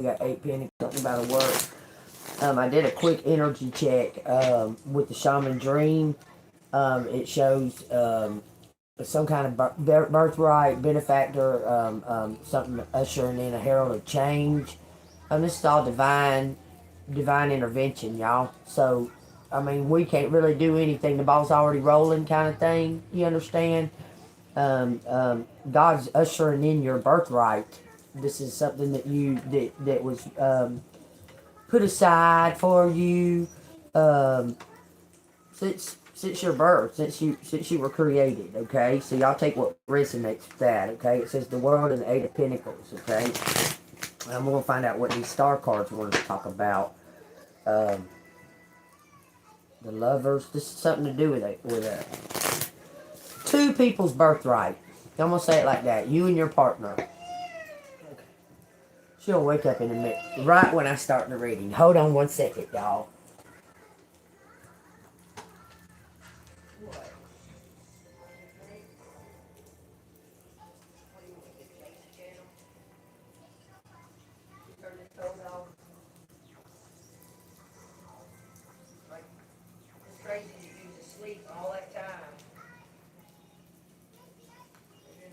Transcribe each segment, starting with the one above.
We got 8 pennies, something about a work. I did a quick energy check with the Shaman Dream. It shows some kind of birthright, benefactor, something ushering in a herald of change. This is all divine intervention, y'all. So, I mean, we can't really do anything. The ball's already rolling, kind of thing. You understand? God's ushering in your birthright. This is something that was put aside for you since your birth, since you were created. Okay, so y'all take what resonates with that. Okay, it says the world and the 8 of Pentacles. Okay, I'm gonna find out what these star cards want to talk about. The Lovers. This is something to do with it. Two people's birthright. I'm gonna say it like that. You and your partner. Okay. She'll wake up in a minute. Right when I start the reading. Hold on 1 second, y'all. It's crazy you used to sleep all that time. And then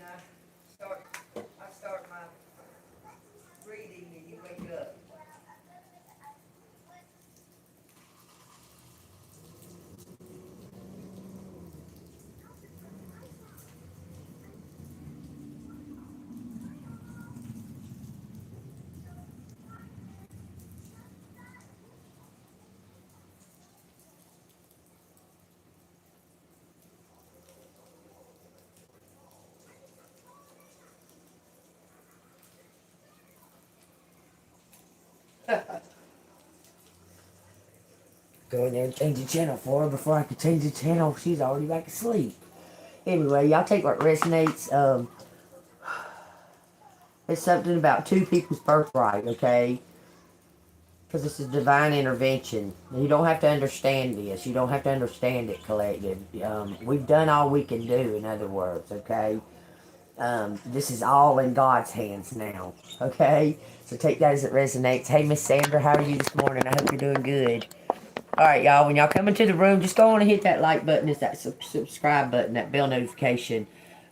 I start my reading and you wake up. Go in there and change the channel for her. Before I could change the channel, she's already back asleep. Anyway, y'all take what resonates. It's something about two people's birthright, okay? Because this is divine intervention. You don't have to understand this. You don't have to understand it, collective. We've done all we can do, in other words, okay? This is all in God's hands now, okay? So take that as it resonates. Hey, Miss Sandra, how are you this morning? I hope you're doing good. Alright, y'all, when y'all come into the room, just go on and hit that like button. It's that subscribe button, that bell notification.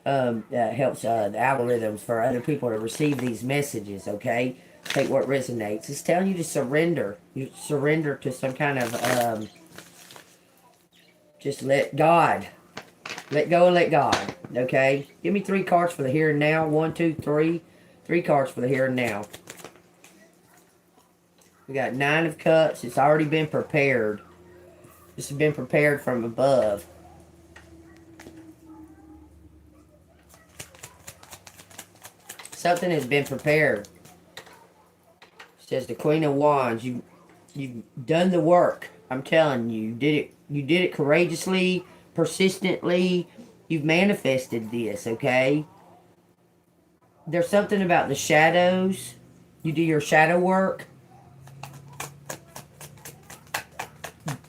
That helps the algorithms for other people to receive these messages, okay? Take what resonates. It's telling you to surrender. You surrender to some kind of, just let God. Let go and let God, okay? Give me 3 cards for the here and now. 1, 2, 3. 3 cards for the here and now. We got 9 of Cups. It's already been prepared. This has been prepared from above. Something has been prepared. It says the Queen of Wands. You've done the work. I'm telling you, you did it courageously, persistently. You've manifested this, okay? There's something about the shadows. You do your shadow work.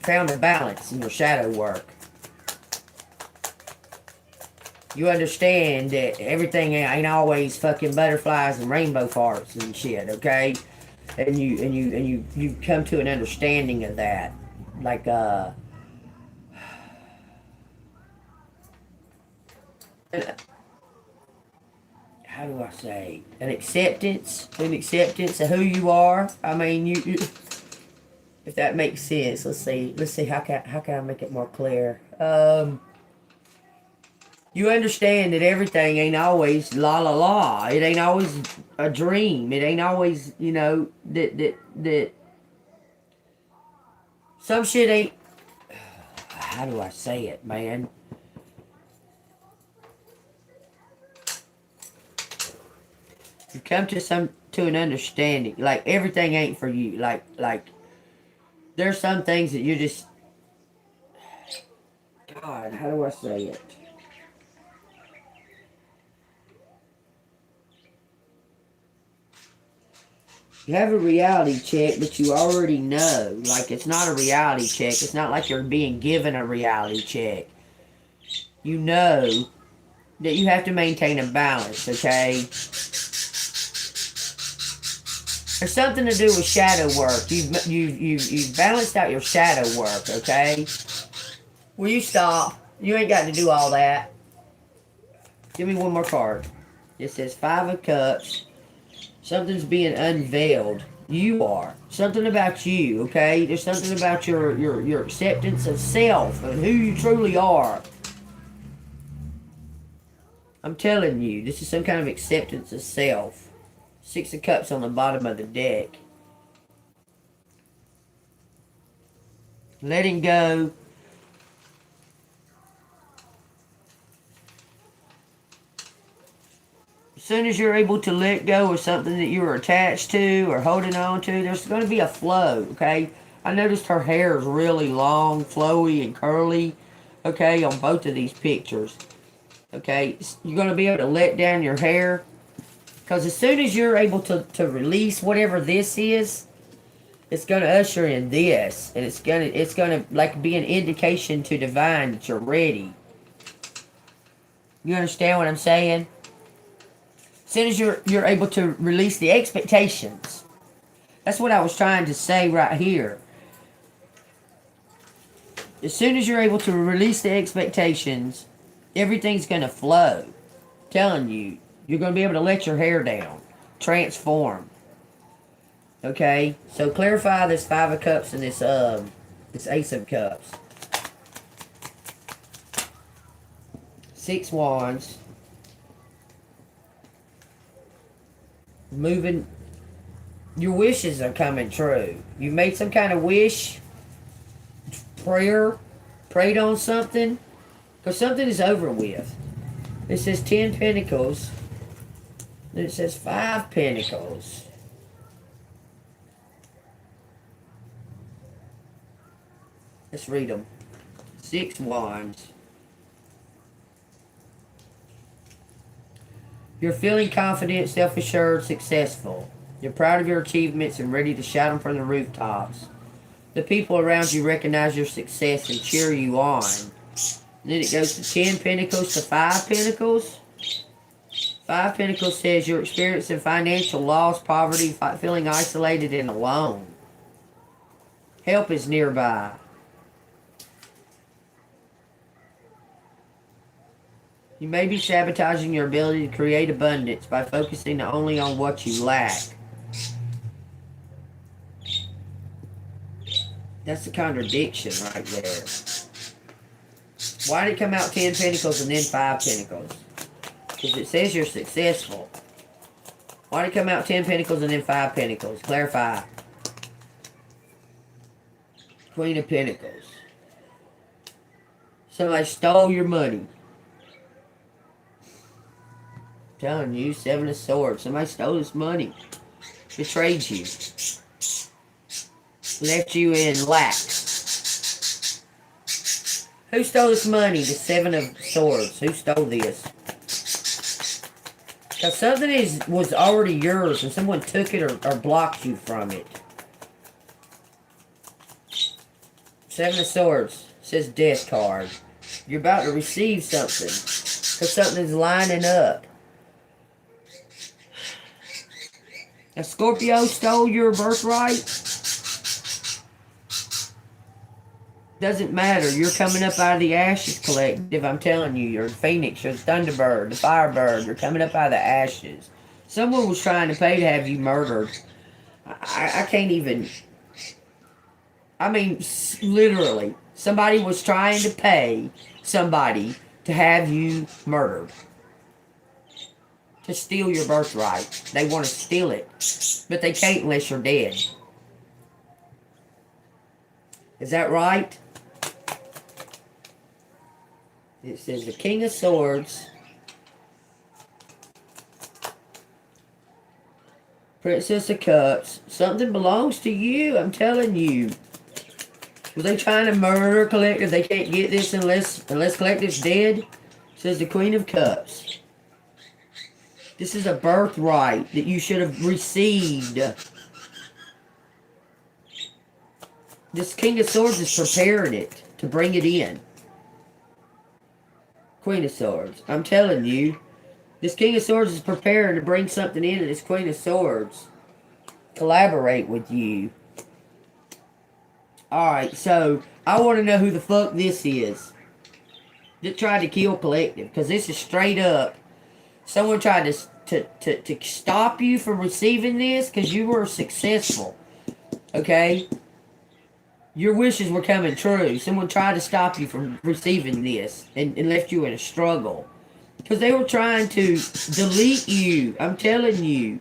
Found a balance in your shadow work. You understand that everything ain't always fucking butterflies and rainbow farts and shit, okay? And you come to an understanding of that. Like how do I say? An acceptance of who you are. I mean, you if that makes sense. Let's see how can I make it more clear. You understand that everything ain't always la la la. It ain't always a dream. It ain't always, you know, that some shit ain't, how do I say it, man? You come to an understanding. Like everything ain't for you. Like there's some things that you just, God, how do I say it? You have a reality check, but you already know. Like, it's not a reality check. It's not like you're being given a reality check. You know that you have to maintain a balance, okay? There's something to do with shadow work. You've balanced out your shadow work, okay? Will you stop? You ain't got to do all that. Give me one more card. It says Five of Cups. Something's being unveiled. You are. Something about you, okay? There's something about your acceptance of self and who you truly are. I'm telling you, this is some kind of acceptance of self. Six of Cups on the bottom of the deck. Letting go. As soon as you're able to let go of something that you were attached to or holding on to, there's going to be a flow, okay? I noticed her hair is really long, flowy, and curly, okay, on both of these pictures. Okay, you're going to be able to let down your hair. Because as soon as you're able to release whatever this is, it's going to usher in this. And it's going to like be an indication to divine that you're ready. You understand what I'm saying? As soon as you're able to release the expectations. That's what I was trying to say right here. As soon as you're able to release the expectations, everything's going to flow. I'm telling you, you're going to be able to let your hair down. Transform. Okay? So clarify this Five of Cups and this Ace of Cups. Six Wands. Moving. Your wishes are coming true. You made some kind of wish. Prayer. Prayed on something. Because something is over with. It says 10 Pentacles. Then it says 5 Pentacles. Let's read them. 6 Wands. You're feeling confident, self-assured, successful. You're proud of your achievements and ready to shout them from the rooftops. The people around you recognize your success and cheer you on. And then it goes to 10 Pentacles to 5 Pentacles. 5 Pentacles says you're experiencing financial loss, poverty, feeling isolated and alone. Help is nearby. You may be sabotaging your ability to create abundance by focusing only on what you lack. That's a contradiction right there. Why did it come out 10 Pentacles and then 5 Pentacles? Because it says you're successful. Why did it come out 10 Pentacles and then 5 Pentacles? Clarify. Queen of Pentacles. Somebody stole your money. I'm telling you, 7 of Swords. Somebody stole this money. Betrayed you. Left you in lack. Who stole this money? The 7 of Swords. Who stole this? Because something was already yours and someone took it or blocked you from it. 7 of Swords. Says Death card. You're about to receive something. Because something's lining up. A Scorpio stole your birthright? Doesn't matter. You're coming up out of the ashes, collective. I'm telling you. You're Phoenix. You're the Thunderbird. The Firebird. You're coming up out of the ashes. Someone was trying to pay to have you murdered. I can't even... I mean, literally. Somebody was trying to pay somebody to have you murdered. To steal your birthright. They want to steal it. But they can't unless you're dead. Is that right? It says the King of Swords. Princess of Cups. Something belongs to you, I'm telling you. Were they trying to murder collective? They can't get this unless collective's dead. It says the Queen of Cups. This is a birthright that you should have received. This King of Swords is preparing it to bring it in. Queen of Swords. I'm telling you. This King of Swords is preparing to bring something in to this Queen of Swords. collaborate with you. Alright, so I want to know who the fuck this is that tried to kill Collective, because this is straight up someone tried to stop you from receiving this because you were successful. Okay? Your wishes were coming true. Someone tried to stop you from receiving this and left you in a struggle. Because they were trying to delete you. I'm telling you.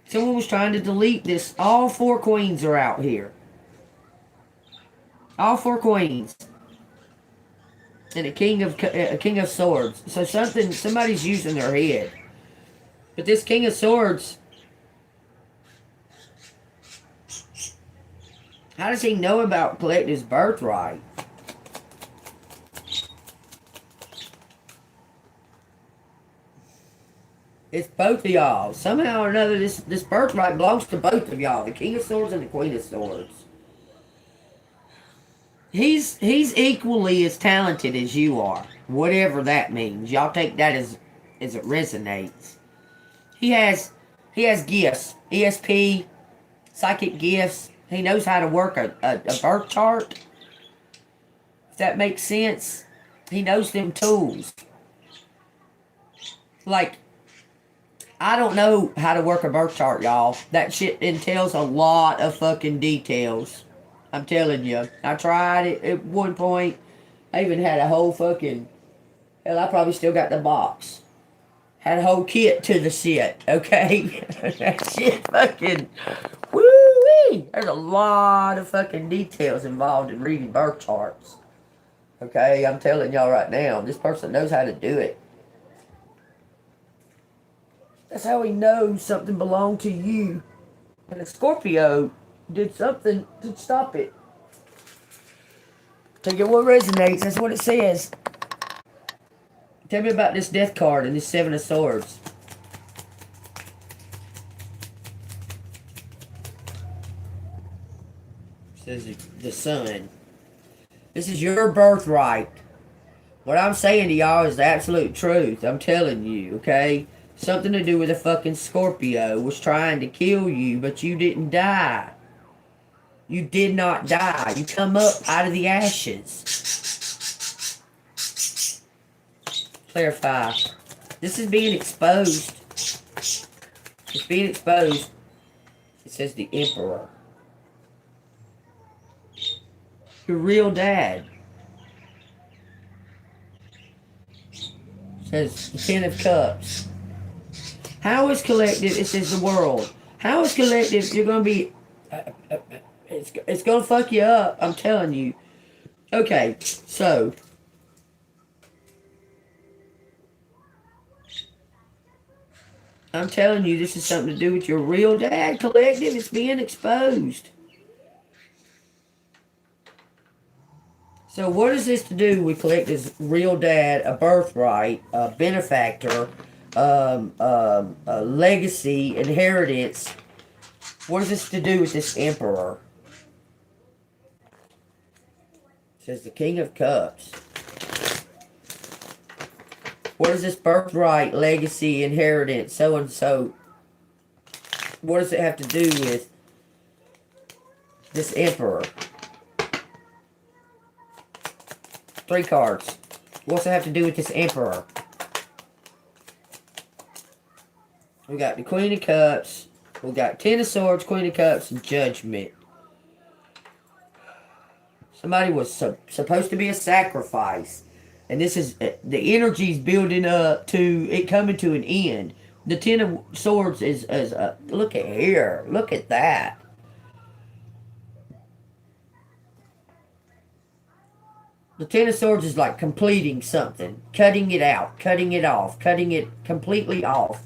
Someone was trying to delete this. All 4 queens are out here. All 4 queens. And a king of swords. So somebody's using their head. But this king of swords, how does he know about Collective's birthright? It's both of y'all. Somehow or another, this birthright belongs to both of y'all. The king of swords and the queen of swords. He's equally as talented as you are. Whatever that means. Y'all take that as it resonates. He has gifts. ESP, psychic gifts. He knows how to work a birth chart. If that makes sense. He knows them tools. Like, I don't know how to work a birth chart, y'all. That shit entails a lot of fucking details. I'm telling you. I tried it at one point. I even had a whole fucking... Hell, I probably still got the box. Had a whole kit to the shit, okay? That shit fucking... Woo-wee! There's a lot of fucking details involved in reading birth charts. Okay, I'm telling y'all right now. This person knows how to do it. That's how he knows something belonged to you. And a Scorpio did something to stop it. Take it what resonates. That's what it says. Tell me about this death card and this 7 of swords. It says the sun. This is your birthright. What I'm saying to y'all is the absolute truth. I'm telling you, okay? Something to do with a fucking Scorpio was trying to kill you, but you didn't die. You did not die. You come up out of the ashes. Clarify. This is being exposed. It's being exposed. It says the Emperor. Your real dad. It says the 10 of Cups. How is Collective? It says the world. How is Collective? You're going to be... It's going to fuck you up. I'm telling you. Okay, so... I'm telling you, this is something to do with your real dad, Collective. It's being exposed. So what is this to do with Collective's real dad, a birthright, a benefactor, a legacy, inheritance? What is this to do with this Emperor? It says the King of Cups. What is this birthright, legacy, inheritance, so-and-so? What does it have to do with this Emperor? 3 cards. What's it have to do with this Emperor? We got the Queen of Cups. We got 10 of Swords, Queen of Cups, and Judgment. Somebody was supposed to be a sacrifice. And this is, the energy's building up to it coming to an end. The 10 of Swords is look at here. Look at that. The 10 of Swords is like completing something. Cutting it out. Cutting it off. Cutting it completely off.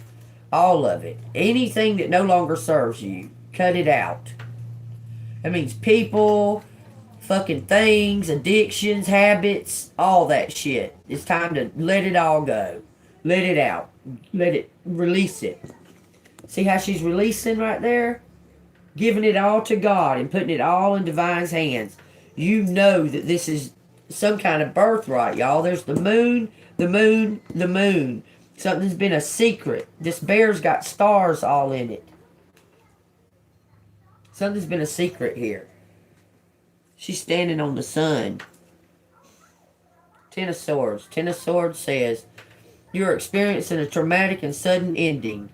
All of it. Anything that no longer serves you. Cut it out. That means people, fucking things, addictions, habits, all that shit. It's time to let it all go. Let it out. Let it, release it. See how she's releasing right there? Giving it all to God and putting it all in Divine's hands. You know that this is some kind of birthright, y'all. There's the moon, the moon, the moon. Something's been a secret. This bear's got stars all in it. Something's been a secret here. She's standing on the sun. Ten of Swords. Ten of Swords says, you're experiencing a traumatic and sudden ending.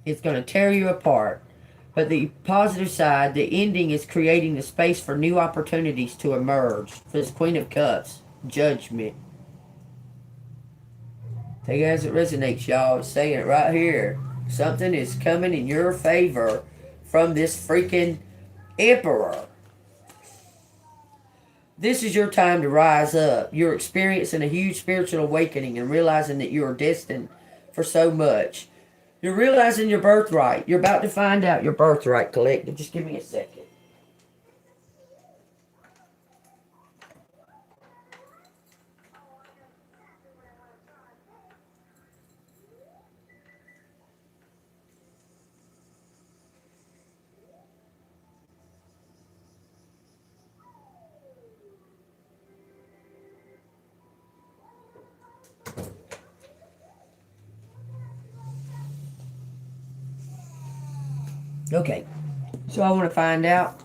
It's going to tear you apart. But the positive side, the ending is creating the space for new opportunities to emerge. For this Queen of Cups, Judgment. Take it as it resonates, y'all. It's saying it right here. Something is coming in your favor from this freaking Emperor. This is your time to rise up. You're experiencing a huge spiritual awakening and realizing that you are destined for so much. You're realizing your birthright. You're about to find out your birthright, collective. Just give me a second. Okay, so I want to find out.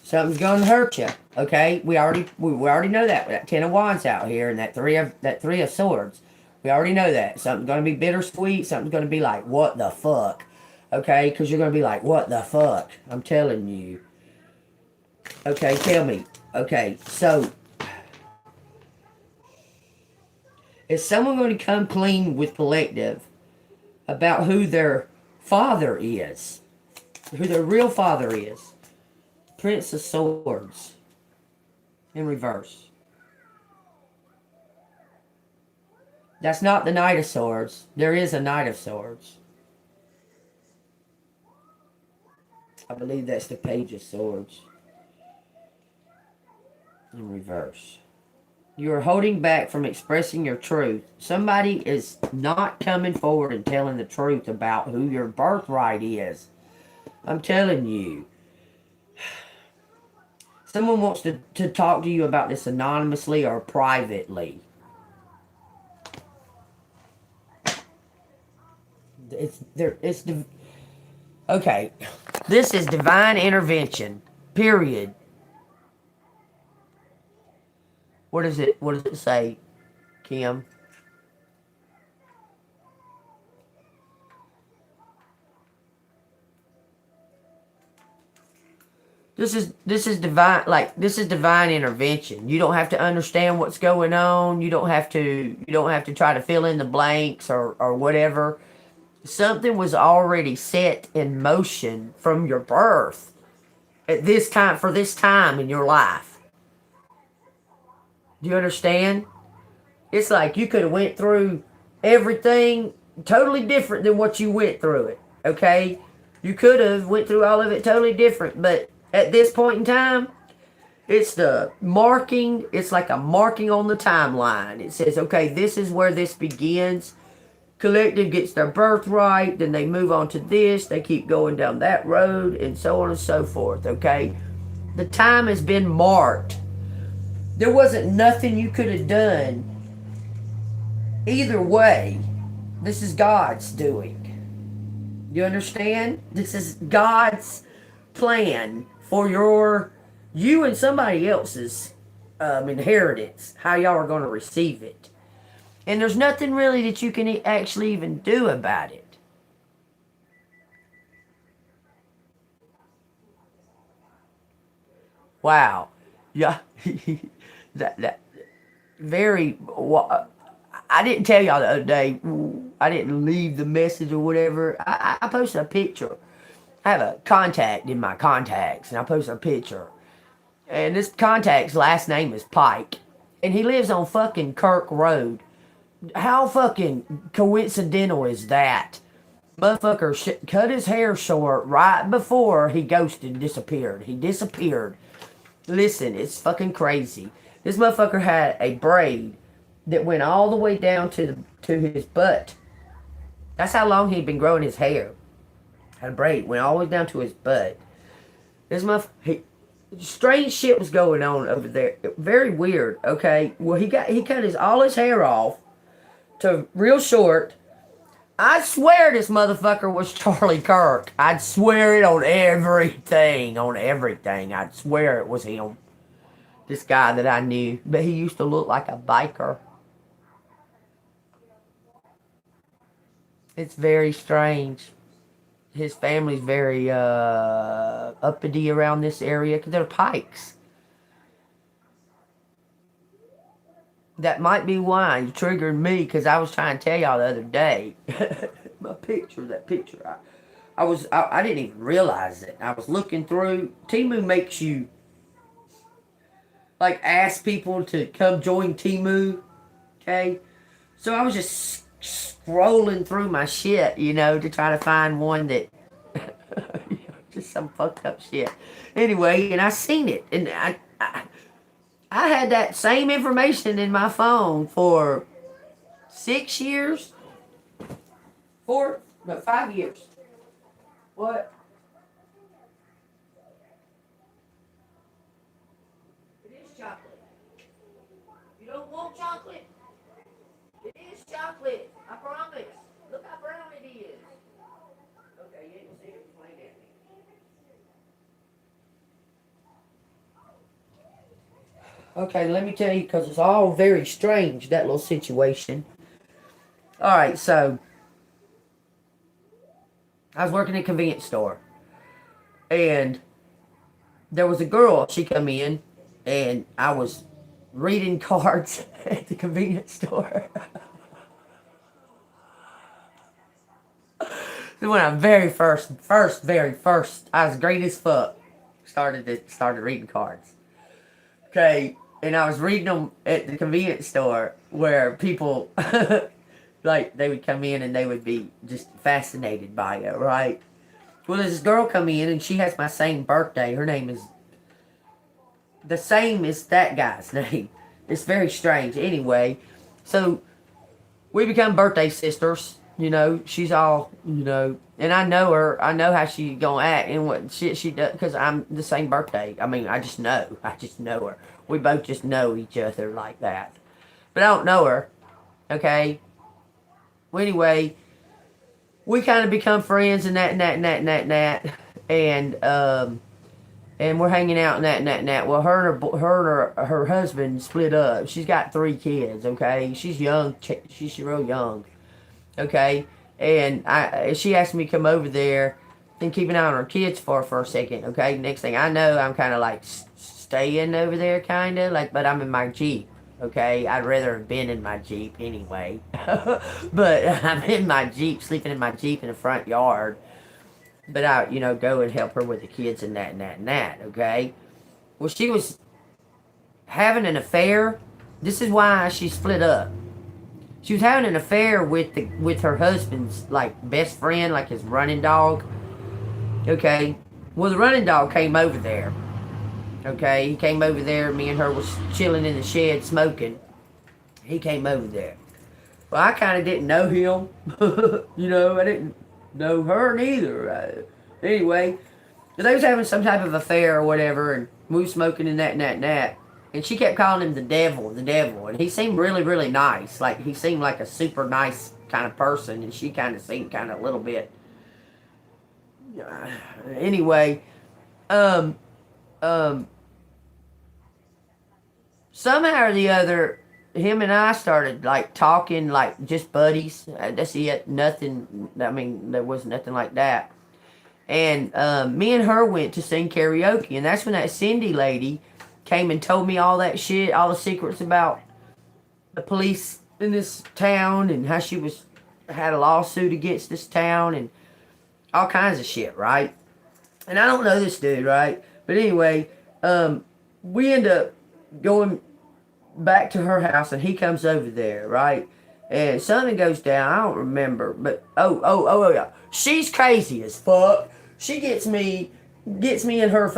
Something's gonna hurt you. Okay, we already know that. That Ten of Wands out here and that three of Swords. We already know that. Something's gonna be bittersweet. Something's gonna be like, what the fuck? Okay, because you're gonna be like, what the fuck? I'm telling you. Okay, tell me. Okay, so is someone going to come clean with collective about who their father is? Who their real father is? Prince of Swords. In reverse. That's not the Knight of Swords. There is a Knight of Swords. I believe that's the Page of Swords. In reverse. You're holding back from expressing your truth. Somebody is not coming forward and telling the truth about who your birthright is. I'm telling you. Someone wants to talk to you about this anonymously or privately. Okay. This is divine intervention. Period. What does it say, Kim? This is divine intervention. You don't have to understand what's going on. You don't have to try to fill in the blanks or whatever. Something was already set in motion from your birth at this time, for this time in your life. Do you understand? It's like you could have went through everything totally different than what you went through it. Okay? You could have went through all of it totally different, but at this point in time, it's the marking. It's like a marking on the timeline. It says, okay, this is where this begins. Collective gets their birthright, then they move on to this. They keep going down that road, and so on and so forth. Okay? The time has been marked. There wasn't nothing you could have done. Either way, this is God's doing. You understand? This is God's plan for you and somebody else's inheritance. How y'all are going to receive it. And there's nothing really that you can actually even do about it. Wow. Yeah. that very. I didn't tell y'all the other day. I didn't leave the message or whatever. I posted a picture. I have a contact in my contacts, and I posted a picture. And this contact's last name is Pike, and he lives on fucking Kirk Road. How fucking coincidental is that? Motherfucker cut his hair short right before he ghosted and disappeared. He disappeared. Listen, it's fucking crazy. This motherfucker had a braid that went all the way down to his butt. That's how long he'd been growing his hair. Had a braid, went all the way down to his butt. This motherfucker, Strange shit was going on over there. Very weird. Okay. Well, he cut all his hair off to real short. I swear this motherfucker was Charlie Kirk. I'd swear it on everything. On everything. I'd swear it was him. This guy that I knew. But he used to look like a biker. It's very strange. His family's very uppity around this area because they're Pikes. That might be why you triggered me, because I was trying to tell y'all the other day. My picture, that picture. I didn't even realize it. I was looking through. Temu makes you like ask people to come join Temu. Okay, so I was just scrolling through my shit, to try to find one that just some fucked up shit. Anyway, and I seen it, and I had that same information in my phone for 6 years. 5 years. What? It is chocolate. You don't want chocolate? It is chocolate. I promise. Look how brown it is. Okay, you ain't gonna see it playing at me. Okay, let me tell you, because it's all very strange, that little situation. Alright, so I was working at a convenience store, and there was a girl. She come in, and I was reading cards at the convenience store. When I very first, I was great as fuck. Started reading cards. Okay, and I was reading them at the convenience store where people, like, they would come in and they would be just fascinated by it, right? Well, there's this girl come in and she has my same birthday. Her name is the same as that guy's name. It's very strange. Anyway, so we become birthday sisters. She's all, and I know her. I know how she gonna act and what shit she does, because I'm the same birthday. I mean, I just know her. We both just know each other like that. But I don't know her. Okay. Well, anyway, we kind of become friends and that. And we're hanging out and that. Well, her and her husband split up. She's got 3 kids, okay? She's young. She's real young, okay? And she asked me to come over there and keep an eye on her kids for a second, okay? Next thing I know, I'm kind of like staying over there, kind of. But I'm in my Jeep, okay? I'd rather have been in my Jeep anyway. But I'm in my Jeep, sleeping in my Jeep in the front yard. But I, go and help her with the kids and that, okay? Well, she was having an affair. This is why she split up. She was having an affair with her husband's, best friend, his running dog. Okay? Well, the running dog came over there. Okay? He came over there. Me and her was chilling in the shed smoking. He came over there. Well, I kind of didn't know him. I didn't know her neither. Anyway, they was having some type of affair or whatever, and we was smoking and that. And she kept calling him the devil. And he seemed really, really nice. He seemed like a super nice kind of person, and she kind of seemed kind of a little bit. Anyway, somehow or the other, him and I started talking just buddies. That's it. Nothing. I mean, there was nothing like that. And me and her went to sing karaoke, and that's when that Cindy lady came and told me all that shit, all the secrets about the police in this town, and how she had a lawsuit against this town, and all kinds of shit, right? And I don't know this dude, right? But anyway, we end up going back to her house, and he comes over there, right? And something goes down. I don't remember, but oh yeah, she's crazy as fuck. She gets me in her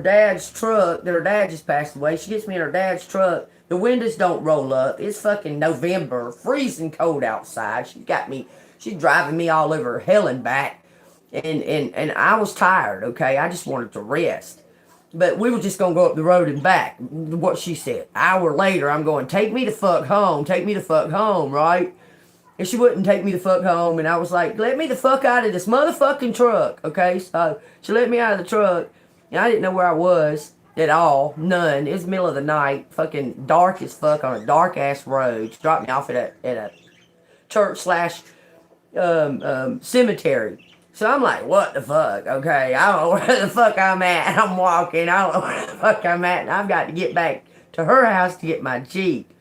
dad's truck. Her dad just passed away. She gets me in her dad's truck. The windows don't roll up. It's fucking November, freezing cold outside. She's driving me all over hell and back. And I was tired, okay? I just wanted to rest. But we were just going to go up the road and back, what she said. Hour later, I'm going, take me the fuck home, right? And she wouldn't take me the fuck home. And I was like, let me the fuck out of this motherfucking truck, okay? So she let me out of the truck. And I didn't know where I was at all. None. It was the middle of the night. Fucking dark as fuck on a dark-ass road. She dropped me off at a church slash cemetery. So I'm like, what the fuck? Okay, I don't know where the fuck I'm at. I'm walking. I don't know where the fuck I'm at. And I've got to get back to her house to get my Jeep.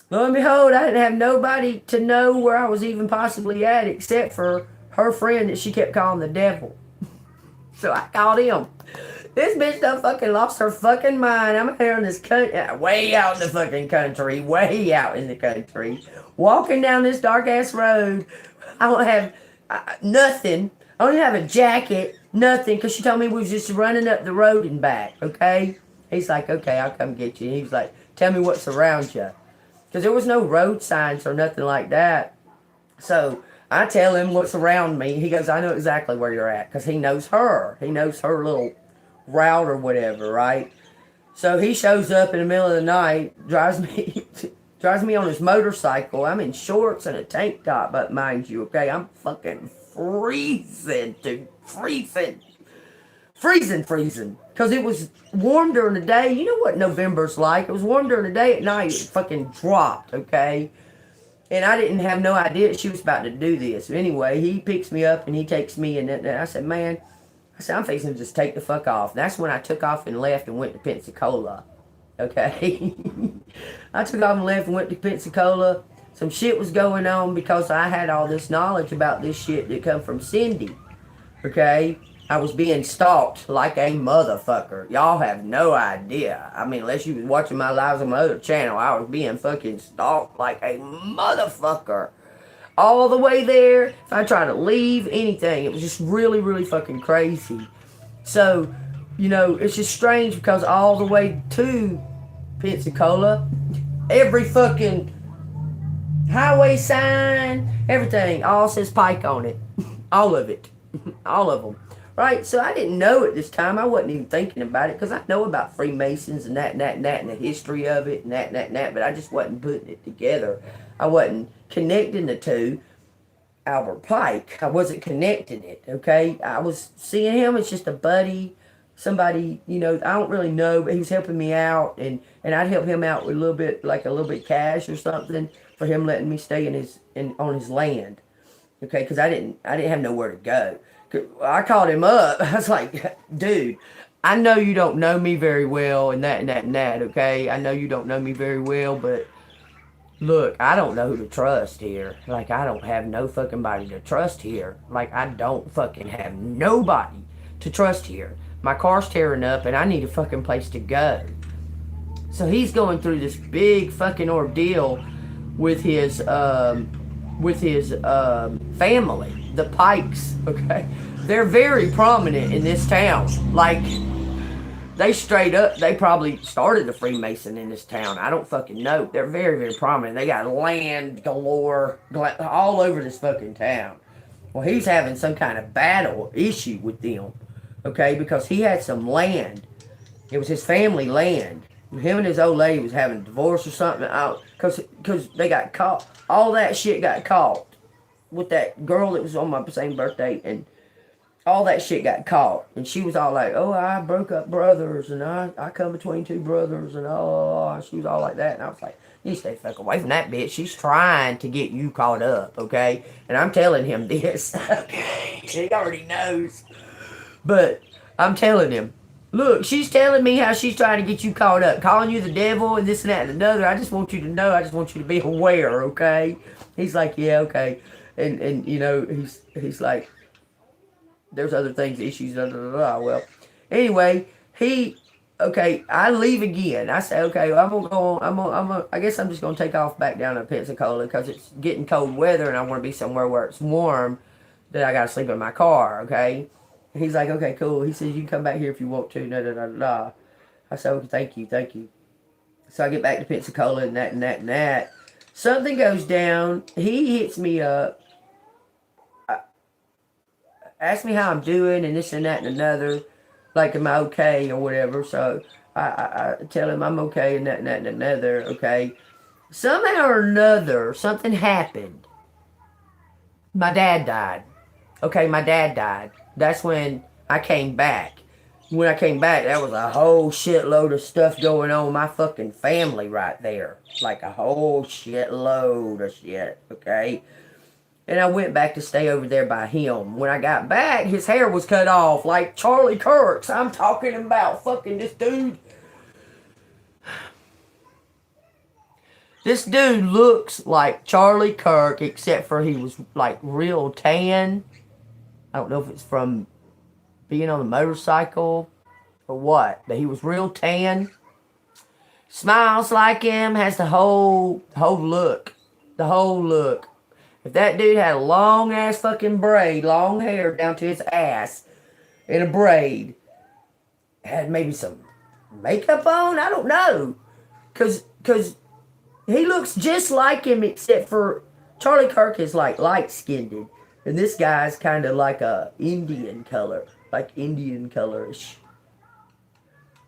Lo and behold, I didn't have nobody to know where I was even possibly at except for her friend that she kept calling the devil. So I called him. This bitch done fucking lost her fucking mind. I'm here in this country, way out in the fucking country, way out in the country, walking down this dark ass road. I don't have nothing. I don't even have a jacket, nothing, because she told me we was just running up the road and back, okay? He's like, okay, I'll come get you. And he's like, tell me what's around you. Because there was no road signs or nothing like that. So I tell him what's around me. He goes, I know exactly where you're at, because he knows her. He knows her little route or whatever, right? So he shows up in the middle of the night, drives me on his motorcycle. I'm in shorts and a tank top, but mind you, okay, I'm fucking freezing, dude, freezing. Because it was warm during the day. You know what November's like. It was warm during the day. At night, it fucking dropped, okay? And I didn't have no idea she was about to do this. Anyway, he picks me up and he takes me, and I said, man, I'm fixing to just take the fuck off. That's when I took off and left and went to Pensacola. Okay? I took off and left and went to Pensacola. Some shit was going on because I had all this knowledge about this shit that come from Cindy. Okay? I was being stalked like a motherfucker. Y'all have no idea. I mean, unless you was watching my lives on my other channel, I was being fucking stalked like a motherfucker. All the way there, if I tried to leave, anything. It was just really, really fucking crazy. So, you know, it's just strange because all the way to Pensacola, every fucking highway sign, everything, all says Pike on it. All of it. All of them. Right? So I didn't know at this time. I wasn't even thinking about it because I know about Freemasons and that, and the history of it and that, but I just wasn't putting it together. I wasn't connecting the two. Albert Pike, I wasn't connecting it, okay? I was seeing him as just a buddy, somebody, you know, I don't really know, but he was helping me out, and I'd help him out with a little bit cash or something for him letting me stay on his land, okay? Because I didn't have nowhere to go. I called him up. I was like, dude, I know you don't know me very well, and that, okay? I know you don't know me very well, but look, I don't know who to trust here. Like, I don't have no fucking body to trust here. Like, I don't fucking have nobody to trust here. My car's tearing up, and I need a fucking place to go. So he's going through this big fucking ordeal with his family, the Pikes, okay? They're very prominent in this town. Like, they straight up, they probably started the Freemason in this town. I don't fucking know. They're very, very prominent. They got land galore all over this fucking town. Well, he's having some kind of battle issue with them, okay? Because he had some land. It was his family land. Him and his old lady was having a divorce or something. Because they got caught. All that shit got caught with that girl that was on my same birthday, and all that shit got caught. And she was all like, oh, I broke up brothers, and I come between two brothers, and she was all like that. And I was like, you stay fuck away from that bitch. She's trying to get you caught up, okay? And I'm telling him this, okay? He already knows. But I'm telling him, look, she's telling me how she's trying to get you caught up, calling you the devil and this and that and another. I just want you to know. I just want you to be aware, okay? He's like, yeah, okay. And you know, he's like, there's other things, issues, Well, anyway, I leave again. I say, okay, well, I'm gonna go on. I guess I'm just gonna take off back down to Pensacola because it's getting cold weather and I want to be somewhere where it's warm. That I gotta sleep in my car, okay? And he's like, okay, cool. He says, you can come back here if you want to. I said, okay, thank you. So I get back to Pensacola and that. Something goes down. He hits me up. asks me how I'm doing and this and that and another. Like, am I okay or whatever? So I tell him I'm okay and that and that and another, okay? Somehow or another, something happened. My dad died. Okay, my dad died. That's when I came back. When I came back, there was a whole shitload of stuff going on with my fucking family right there. Like a whole shitload of shit, okay? And I went back to stay over there by him. When I got back, his hair was cut off like Charlie Kirk's. I'm talking about fucking this dude. This dude looks like Charlie Kirk, except for he was like real tan. I don't know if it's from being on a motorcycle or what, but he was real tan. Smiles like him, has the whole look. The whole look. If that dude had a long ass fucking braid, long hair down to his ass, in a braid, had maybe some makeup on, I don't know. Cause he looks just like him, except for Charlie Kirk is like light skinned. And this guy's kind of like a Indian color. Like Indian colorish.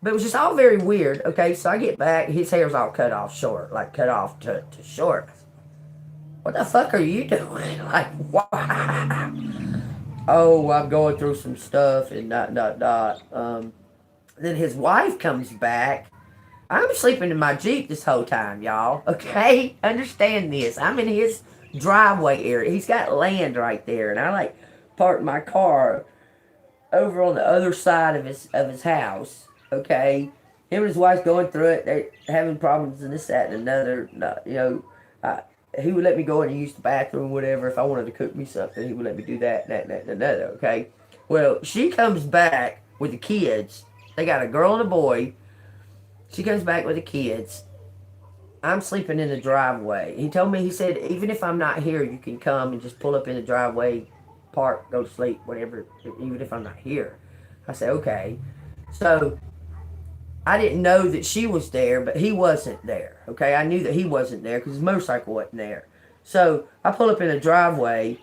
But it was just all very weird. Okay, so I get back. His hair's all cut off short. Like cut off to short. What the fuck are you doing? Like, why? Oh, I'm going through some stuff and dot. Then his wife comes back. I'm sleeping in my Jeep this whole time, y'all. Okay? Understand this. I'm in his driveway area. He's got land right there. And I like parked my car over on the other side of his house. Okay? Him and his wife's going through it. They're having problems and this, that, and another. You know, he would let me go in and use the bathroom, whatever. If I wanted to cook me something, he would let me do that, and another, okay? Well, she comes back with the kids. They got a girl and a boy. She comes back with the kids. I'm sleeping in the driveway. He told me, he said, even if I'm not here, you can come and just pull up in the driveway, park, go to sleep, whatever, even if I'm not here. I said, okay. So I didn't know that she was there, but he wasn't there. Okay, I knew that he wasn't there because his motorcycle wasn't there. So I pull up in the driveway.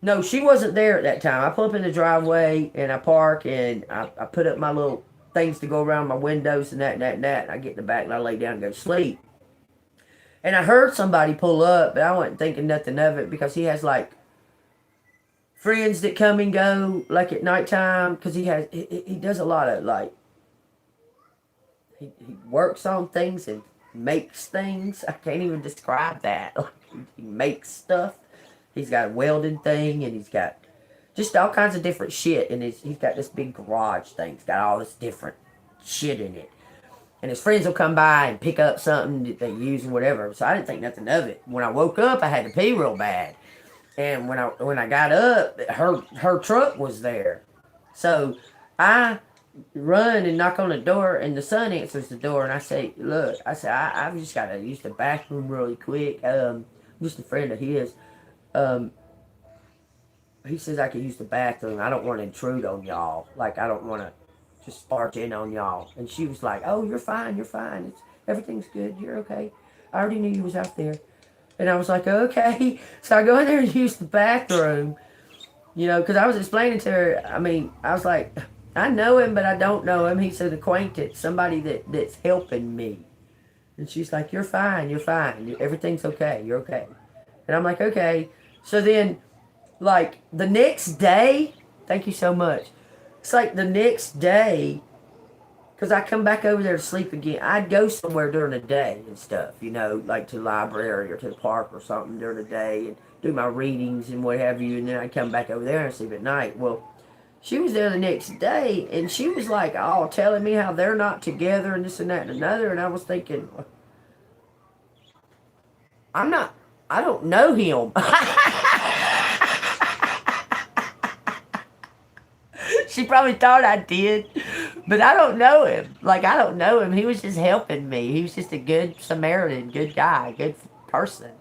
No, she wasn't there at that time. I pull up in the driveway and I park and I put up my little things to go around my windows and that. And I get in the back and I lay down and go to sleep. And I heard somebody pull up, but I wasn't thinking nothing of it because he has like friends that come and go like at nighttime because he does a lot of like. He works on things and makes things. I can't even describe that. Like, he makes stuff. He's got a welding thing, and he's got just all kinds of different shit. And he's got this big garage thing. It's got all this different shit in it. And his friends will come by and pick up something that they use and whatever. So I didn't think nothing of it. When I woke up, I had to pee real bad. And when I got up, her truck was there. So I run and knock on the door, and the son answers the door, and I say, look, I've just got to use the bathroom really quick. Just a friend of his. He says I can use the bathroom. I don't want to intrude on y'all. Like, I don't want to just barge in on y'all. And she was like, oh, you're fine. Everything's good. You're okay. I already knew you was out there. And I was like, okay. So I go in there and use the bathroom, you know, because I was explaining to her, I mean, I was like, I know him, but I don't know him. He's an acquaintance, somebody that's helping me. And she's like, you're fine. Everything's okay. You're okay. And I'm like, okay. So then, like, the next day, thank you so much. It's like the next day, because I come back over there to sleep again. I'd go somewhere during the day and stuff, you know, like to the library or to the park or something during the day and do my readings and what have you. And then I'd come back over there and sleep at night. Well, she was there the next day, and she was like, oh, telling me how they're not together and this and that and another. And I was thinking, I don't know him. She probably thought I did, but I don't know him. Like, I don't know him. He was just helping me. He was just a good Samaritan, good guy, good person.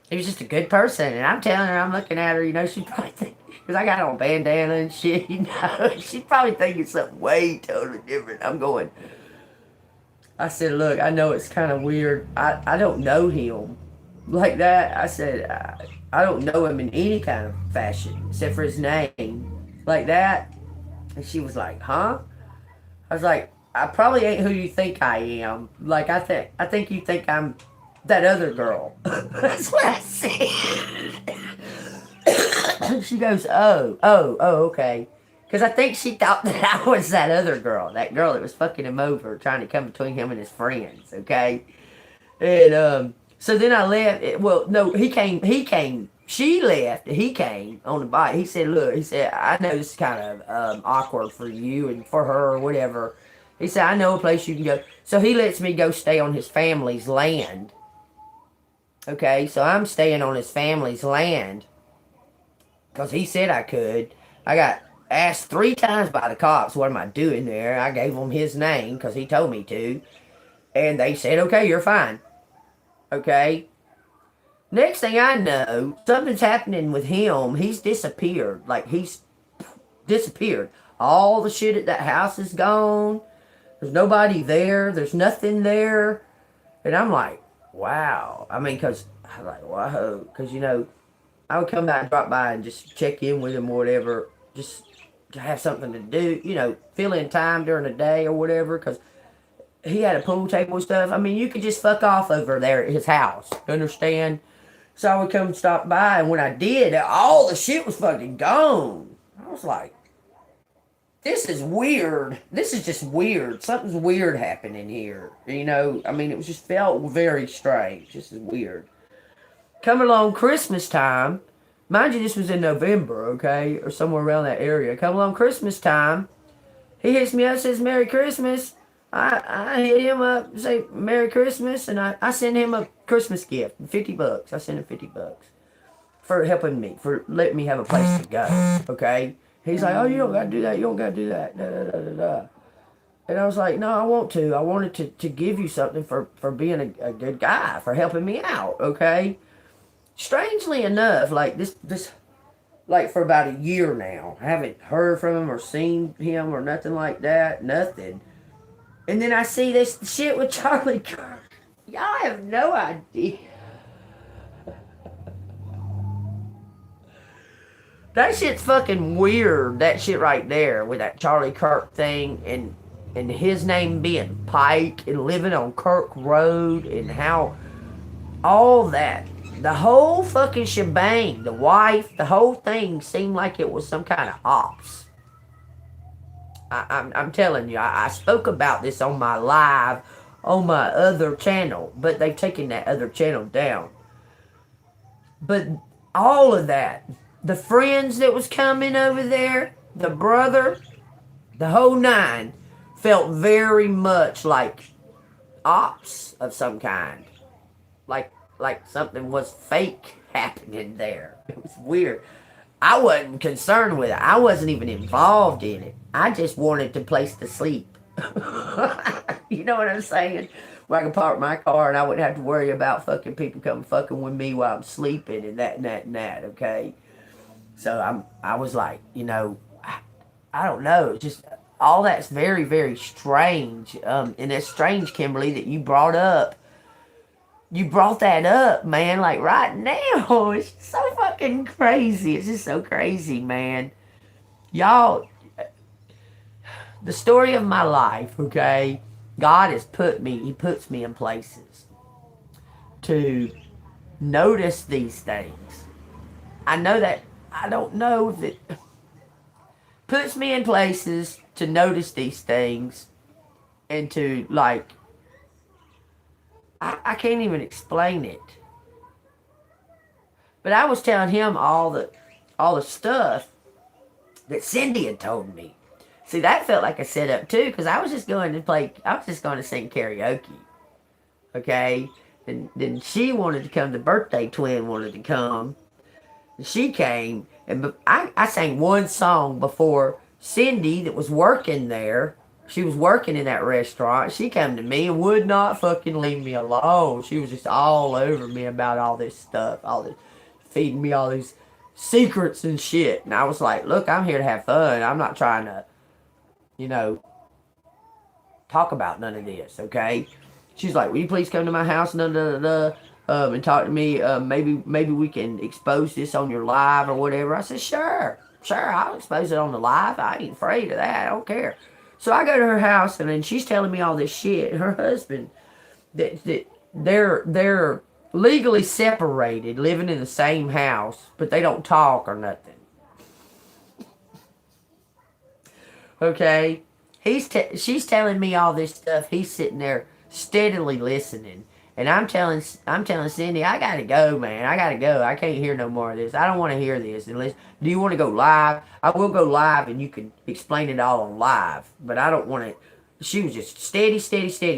He was just a good person. And I'm telling her, I'm looking at her, you know, she probably think, because I got on bandana and shit, you know. She's probably thinking something way totally different. I'm going, I said, look, I know it's kind of weird. I don't know him. like that. I said, I don't know him in any kind of fashion except for his name, like that. And she was like, huh? I was like, I probably ain't who you think I am. Like, I think you think I'm that other girl. That's what I said. She goes, okay. Because I think she thought that I was that other girl. That girl that was fucking him over, trying to come between him and his friends, okay? And, so then I left. Well, no, he came. She left. He came on the bike. He said, look, he said, I know this is kind of awkward for you and for her or whatever. He said, I know a place you can go. So he lets me go stay on his family's land. Okay, so I'm staying on his family's land because he said I could. I got asked 3 times by the cops, what am I doing there? I gave them his name because he told me to. And they said, okay, you're fine. Okay. Next thing I know, something's happening with him. He's disappeared. Like, he's disappeared. All the shit at that house is gone. There's nobody there. There's nothing there. And I'm like, wow. I mean, because I'm like, wow. Because, I would come by and drop by and just check in with him or whatever. Just to have something to do. Fill in time during the day or whatever. Because he had a pool table and stuff. I mean, you could just fuck off over there at his house. Understand? So I would come and stop by. And when I did, all the shit was fucking gone. I was like, this is weird. This is just weird. Something's weird happening here. I mean, it was just felt very strange. This is weird. Coming along Christmas time, mind you, this was in November, okay? Or somewhere around that area. Come along Christmas time, he hits me up, says, Merry Christmas. I hit him up, say, Merry Christmas, and I send him a Christmas gift, $50. I sent him $50 for helping me, for letting me have a place to go, okay? He's like, oh, you don't got to do that. You don't got to do that. Da, da, da, da, da. And I was like, no, I want to. I wanted to give you something for being a good guy, for helping me out, okay? Strangely enough, like this, like for about a year now, I haven't heard from him or seen him or nothing like that. Nothing. And then I see this shit with Charlie Kirk. Y'all have no idea. That shit's fucking weird, that shit right there, with that Charlie Kirk thing, and his name being Pike, and living on Kirk Road, and how all that, the whole fucking shebang, the wife, the whole thing seemed like it was some kind of ops. I'm telling you, I spoke about this on my live, on my other channel, but they've taken that other channel down. But all of that, the friends that was coming over there, the brother, the whole 9, felt very much like ops of some kind. Like something was fake happening there. It was weird. I wasn't concerned with it. I wasn't even involved in it. I just wanted a place to sleep. You know what I'm saying? Where I could park my car and I wouldn't have to worry about fucking people coming fucking with me while I'm sleeping and that and that and that, okay? So I was like, I don't know, just all that's very, very strange. And it's strange, Kimberly, that you brought that up, man, like right now. It's so fucking crazy. It's just so crazy, man. Y'all, the story of my life, okay? God has he puts me in places to notice these things. I don't know if it puts me in places to notice these things and to, like, I can't even explain it. But I was telling him all the stuff that Cindy had told me. See, that felt like a setup too, because I was just going to sing karaoke. Okay? And then she wanted to come, the birthday twin wanted to come. And she came, and I sang one song before Cindy, that was working there. She was working in that restaurant. She came to me and would not fucking leave me alone. She was just all over me about all this stuff, feeding me all these secrets and shit. And I was like, look, I'm here to have fun. I'm not trying to, talk about none of this, okay? She's like, will you please come to my house? Da, da, da, da. and talk to me. Maybe we can expose this on your live or whatever. I said, sure, I'll expose it on the live. I ain't afraid of that. I don't care. So I go to her house, and then she's telling me all this shit. Her husband, that they're legally separated, living in the same house, but they don't talk or nothing. Okay, she's telling me all this stuff. He's sitting there steadily listening, and I'm telling Cindy, I gotta go, man. I gotta go. I can't hear no more of this. I don't want to hear this. Unless, do you want to go live? I will go live, and you can explain it all on live. But I don't want to. She was just steady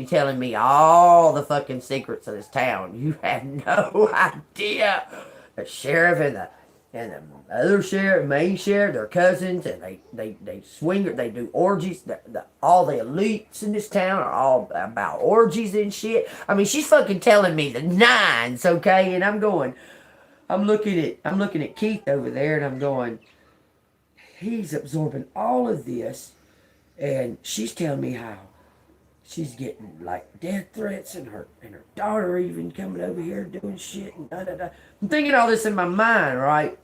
telling me all the fucking secrets of this town. You have no idea. The sheriff and the other sheriff, main sheriff, they're cousins, and they swing, they do orgies. All the elites in this town are all about orgies and shit. I mean, she's fucking telling me the nines, okay? And I'm looking at Keith over there, and I'm going, he's absorbing all of this, and she's telling me how she's getting like death threats, and her daughter even coming over here doing shit and da da da. I'm thinking all this in my mind, right?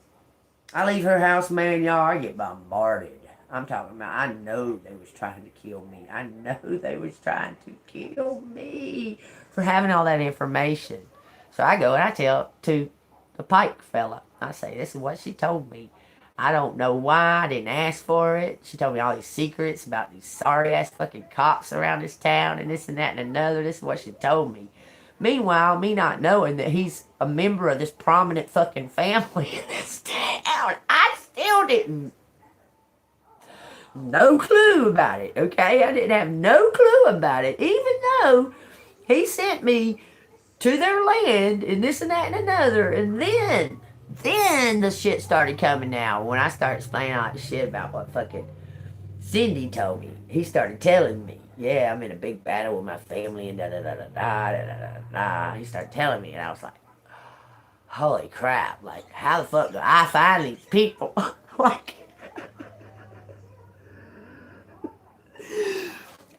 I leave her house, man, y'all, I get bombarded. I'm talking about, I know they was trying to kill me. I know they was trying to kill me for having all that information. So I go and I tell to the Pike fella. I say, this is what she told me. I don't know why. I didn't ask for it. She told me all these secrets about these sorry-ass fucking cops around this town and this and that and another. This is what she told me. Meanwhile, me not knowing that he's a member of this prominent fucking family in this town, I still didn't. No clue about it, okay? I didn't have no clue about it, even though he sent me to their land and this and that and another. And then the shit started coming out when I started explaining all the shit about what fucking Cindy told me. He started telling me, yeah, I'm in a big battle with my family and da da da da da da da da da. He started telling me, and I was like, holy crap, like, how the fuck do I find these people? Like,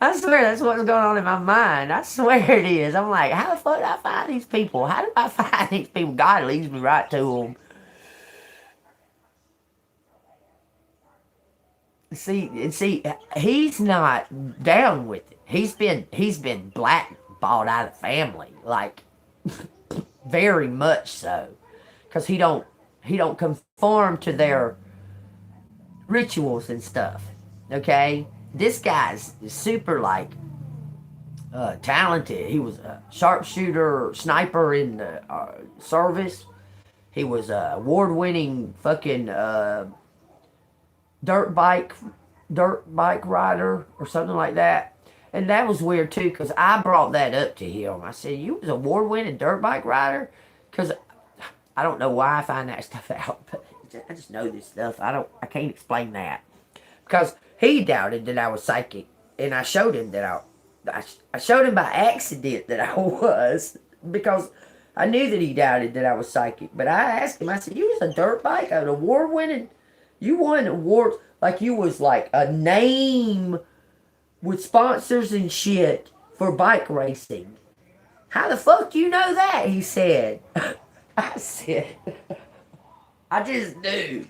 I swear that's what's going on in my mind. I swear it is. I'm like, how the fuck do I find these people? How do I find these people? God leads me right to them. See, he's not down with it. He's been blackballed out of the family, like very much so, because he don't conform to their rituals and stuff. Okay, this guy's super like talented. He was a sharpshooter, sniper in the service. He was a award-winning fucking dirt bike rider or something like that. And that was weird too, because I brought that up to him. I said, you was an award-winning dirt bike rider? Because I don't know why I find that stuff out, but I just know this stuff. I can't explain that. Because he doubted that I was psychic, and I showed him that I showed him by accident that I was, because I knew that he doubted that I was psychic. But I asked him, I said, you was a dirt bike, an award-winning. You won awards, like you was like a name with sponsors and shit for bike racing. How the fuck do you know that? He said. I said, I just knew.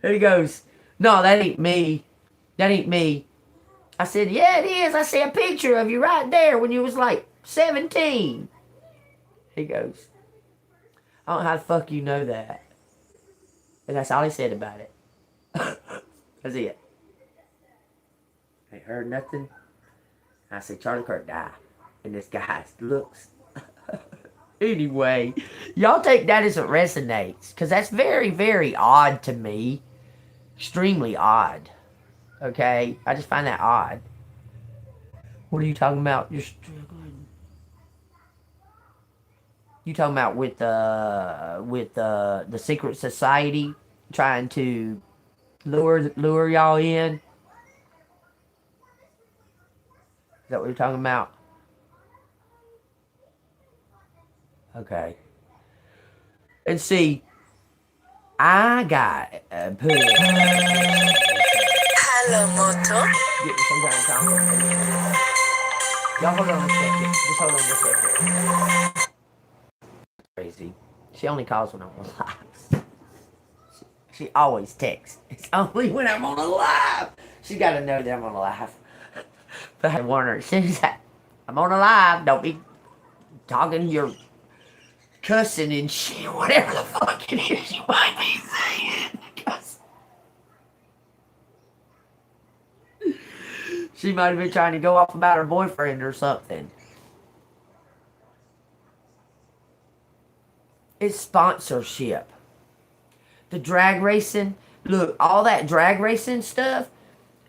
And he goes, no, that ain't me. That ain't me. I said, yeah, it is. I see a picture of you right there when you was like 17. He goes, I don't know how the fuck you know that. And that's all he said about it. That's it. Ain't heard nothing. I said, Charlie Kirk died. And this guy looks. Anyway, y'all take that as it resonates. Because that's very, very odd to me. Extremely odd. Okay? I just find that odd. What are you talking about? You're struggling. You talking about with the secret society trying to lure y'all in? Is that what you're talking about? Okay. And see, I got put in. Hello, Moto. Get me some kind of confirmation. Y'all hold on a second. Just hold on a second. She only calls when I'm on live. She always texts. It's only when I'm on a live. She got to know that I'm on a live. But I warn her, as soon as I'm on a live, don't be talking your cussing and shit, whatever the fuck it is you might be saying. Because she might have been trying to go off about her boyfriend or something. It's sponsorship. The drag racing, look, all that drag racing stuff,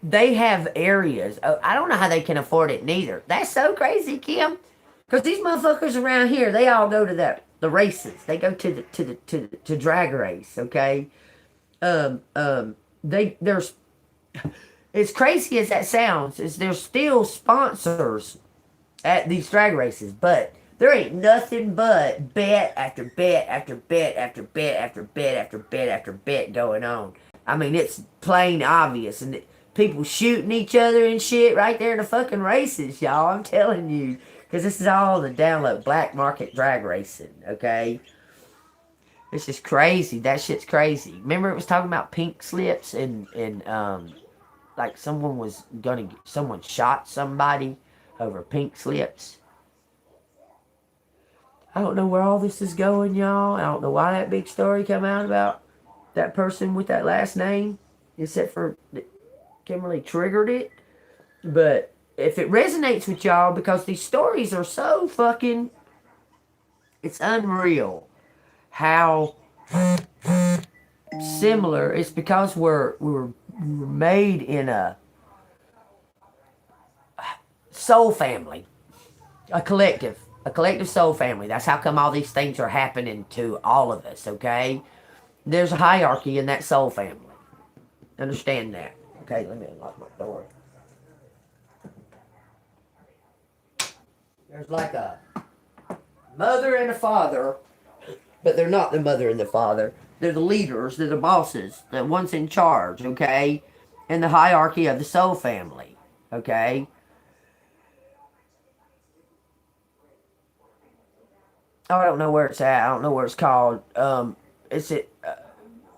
they have areas. I don't know how they can afford it neither. That's so crazy, Kim. Because these motherfuckers around here, they all go to the races. They go to drag race, okay? There's, as crazy as that sounds, is there's still sponsors at these drag races, but there ain't nothing but bet after bet after bet after bet after bet after bet after bet going on. I mean, it's plain obvious, and people shooting each other and shit right there in the fucking races, y'all. I'm telling you. Because this is all the download black market drag racing, okay? It's just crazy. That shit's crazy. Remember it was talking about pink slips and like someone shot somebody over pink slips. I don't know where all this is going, y'all. I don't know why that big story came out about that person with that last name, except for Kimberly triggered it. But if it resonates with y'all, because these stories are so fucking, it's unreal how similar. It's because we're made in a soul family, a collective soul family. That's how come all these things are happening to all of us, okay? There's a hierarchy in that soul family. Understand that. Okay, let me unlock my door. There's like a mother and a father, but they're not the mother and the father. They're the leaders, they're the bosses, the ones in charge, okay? In the hierarchy of the soul family, okay? Oh, I don't know where it's at. I don't know where it's called.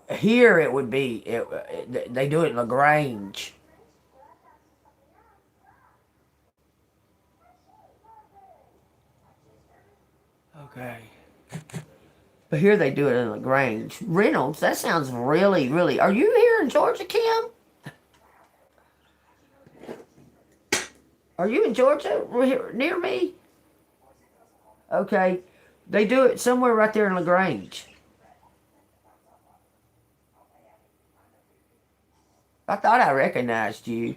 Here it would be, they do it in LaGrange. Okay. But here they do it in LaGrange. Reynolds, that sounds really, really... Are you here in Georgia, Kim? Are you in Georgia, near me? Okay. They do it somewhere right there in LaGrange. I thought I recognized you.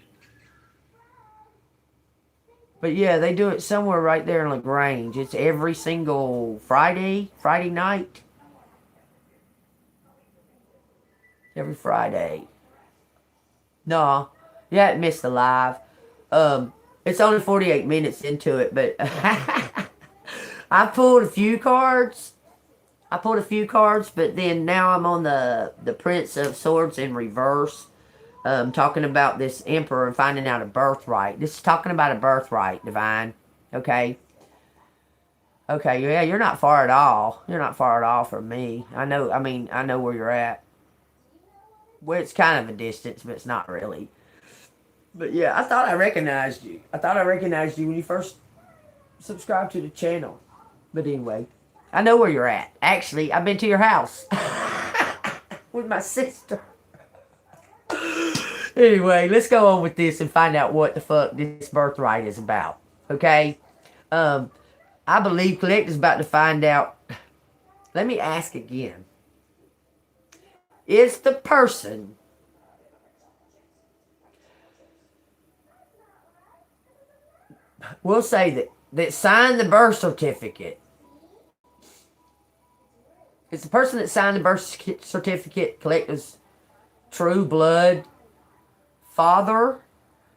But yeah, they do it somewhere right there in LaGrange. It's every single Friday night. Every Friday. No, you hadn't missed the live. It's only 48 minutes into it, but I pulled a few cards. But then now I'm on the Prince of Swords in reverse. Talking about this emperor and finding out a birthright. This is talking about a birthright, Divine. Okay? Okay, yeah, you're not far at all. You're not far at all from me. I know where you're at. Well, it's kind of a distance, but it's not really. But yeah, I thought I recognized you. When you first subscribed to the channel. But anyway, I know where you're at. Actually, I've been to your house. With my sister. Anyway, let's go on with this and find out what the fuck this birthright is about. Okay? I believe Collector's about to find out. Let me ask again. Is the person we'll say that signed the birth certificate, is the person that signed the birth certificate Collector's true blood father?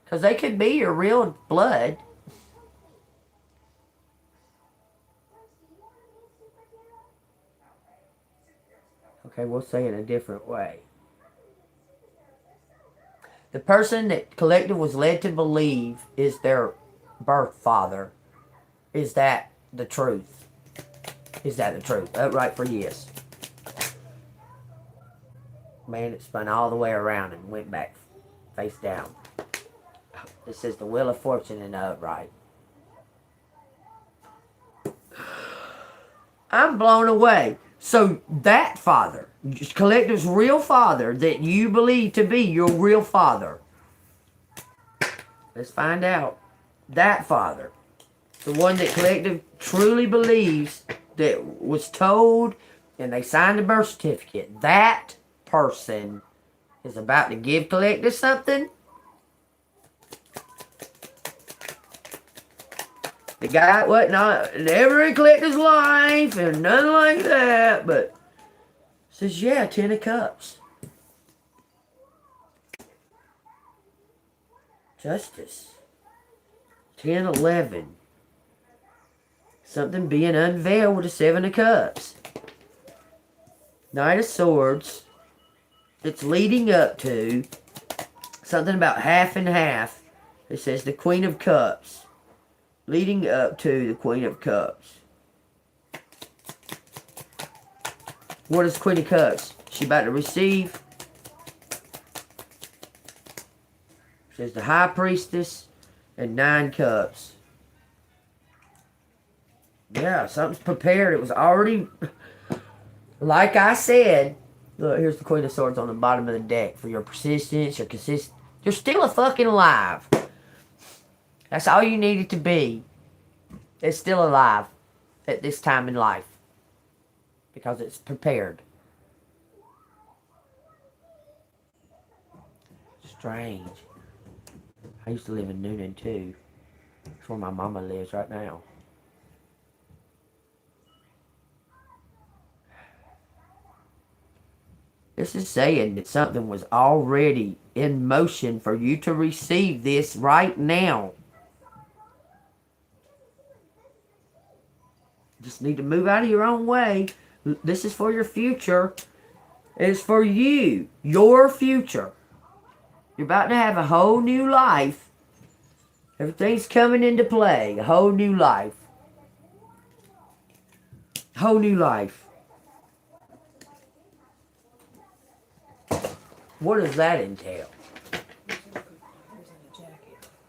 Because they could be your real blood. Okay, we'll say it a different way. The person that Collective was led to believe is their birth father. Is that the truth? Is that the truth? Upright for yes. Man, it spun all the way around and went back face down. This is the Wheel of Fortune in the upright. I'm blown away. So that father, Collective's real father, that you believe to be your real father. Let's find out. That father, the one that Collective truly believes, that was told and they signed the birth certificate, that person is about to give Collective something. The guy wasn't never in Collective's life and nothing like that, but says, yeah, 10 of Cups. Justice. 10, 11. Something being unveiled with a 7 of Cups. Knight of Swords. It's leading up to something about half and half. It says the Queen of Cups. Leading up to the Queen of Cups. What is Queen of Cups? She about to receive. It says the High Priestess and 9 Cups. Yeah, something's prepared. It was already, like I said. Look, here's the Queen of Swords on the bottom of the deck for your persistence, your consistency. You're still a fucking alive. That's all you needed to be. It's still alive at this time in life. Because it's prepared. Strange. I used to live in Noonan too. That's where my mama lives right now. This is saying that something was already in motion for you to receive this right now. Just need to move out of your own way. This is for your future. It's for you. Your future. You're about to have a whole new life. Everything's coming into play. A whole new life. Whole new life. What does that entail?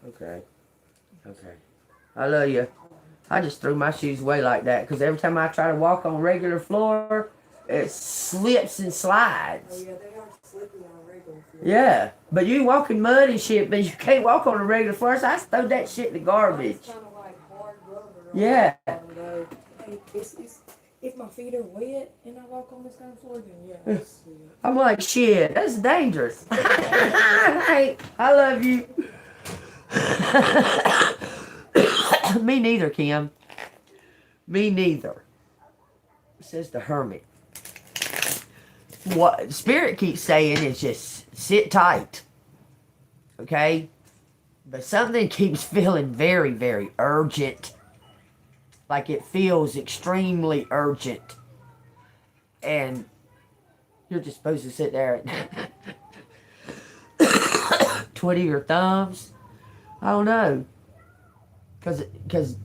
Okay. Okay. I love you. I just threw my shoes away like that because every time I try to walk on regular floor, it slips and slides. Oh yeah, they are slipping on a regular floor. Yeah, but you walk in mud and shit, but you can't walk on a regular floor, so I just throw that shit in the garbage. It's kind of like hard rubber. Yeah. Hey, if my feet are wet and I walk on this kind of floor, then yeah, I see it. I'm like, shit, that's dangerous. Hey, I love you. Me neither, Kim. Me neither. Says the Hermit. What Spirit keeps saying is just sit tight. Okay? But something keeps feeling very, very urgent. Like it feels extremely urgent. And you're just supposed to sit there and twiddle your thumbs. I don't know. Because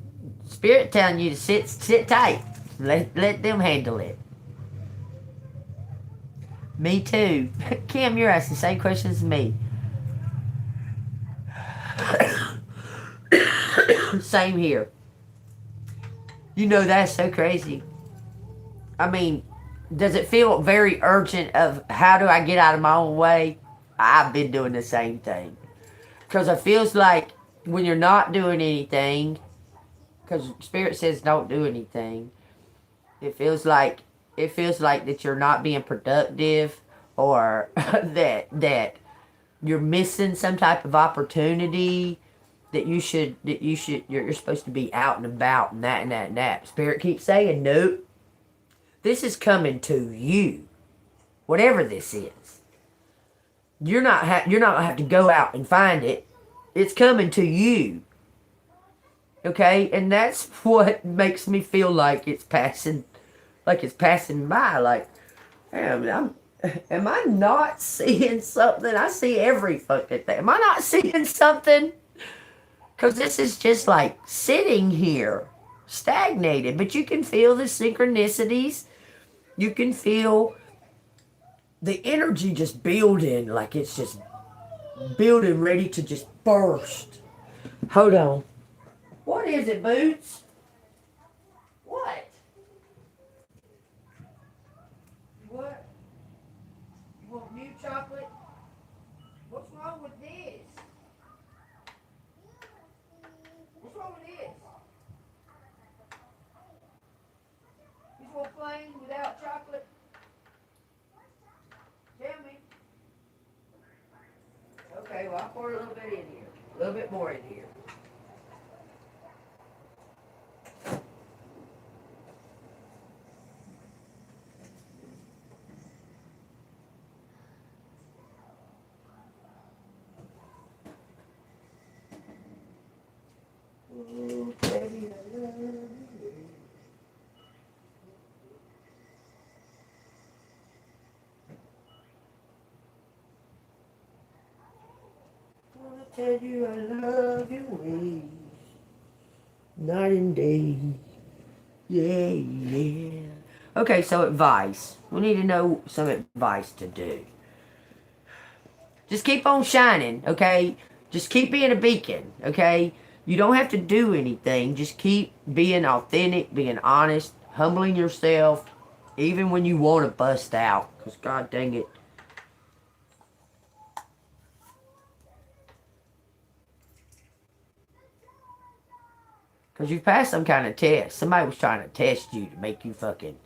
Spirit telling you to sit tight. Let them handle it. Me too. Kim, you're asking the same questions as me. Same here. You know, that's so crazy. I mean, does it feel very urgent of how do I get out of my own way? I've been doing the same thing. Because it feels like when you're not doing anything, because Spirit says don't do anything, it feels like that you're not being productive, or that you're missing some type of opportunity, that you're supposed to be out and about and that and that and that. Spirit keeps saying, nope. This is coming to you. Whatever this is. You're not gonna have to go out and find it. It's coming to you. Okay? And that's what makes me feel like it's passing by. Like, damn, am I not seeing something? I see every fucking thing. Am I not seeing something? Because this is just like sitting here. stagnated. But you can feel the synchronicities. You can feel the energy just building, like it's just building, ready to just burst. Hold on. What is it, Boots? What? What? You want new chocolate? What's wrong with this? What's wrong with this? You want plain without chocolate? Tell me. Okay, well, I'll pour a little bit in here. A little bit more in here. Oh, baby, I love you. I wanna tell you I love your ways, night and day. Yeah, yeah. Okay, so advice. We need to know some advice to do. Just keep on shining, okay? Just keep being a beacon, okay? You don't have to do anything. Just keep being authentic, being honest, humbling yourself, even when you want to bust out. Because, God dang it. Because you passed some kind of test. Somebody was trying to test you to make you fucking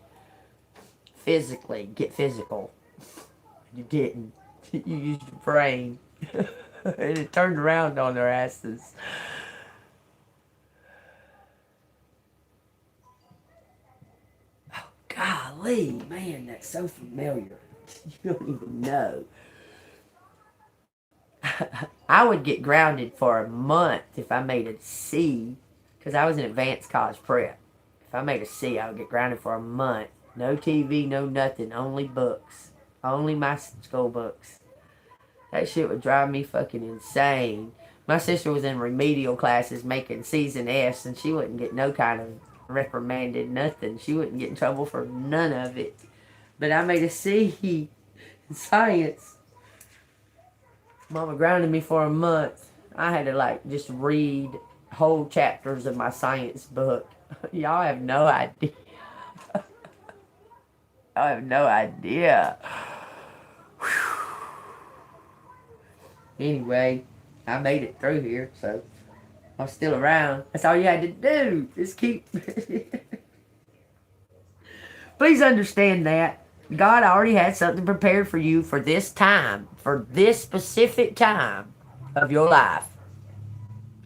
physically get physical. You didn't. You used your brain. And it turned around on their asses. Oh, golly, man, that's so familiar. You don't even know. I would get grounded for a month if I made a C, because I was in advanced college prep. If I made a C, I would get grounded for a month. No TV, no nothing, only books. Only my school books. That shit would drive me fucking insane. My sister was in remedial classes making C's and F's, and she wouldn't get no kind of reprimanded, nothing. She wouldn't get in trouble for none of it. But I made a C in science. Mama grounded me for a month. I had to like just read whole chapters of my science book. Y'all have no idea. I have no idea. Anyway, I made it through here, so I'm still around. That's all you had to do. Just keep. Please understand that God already had something prepared for you for this time, for this specific time of your life.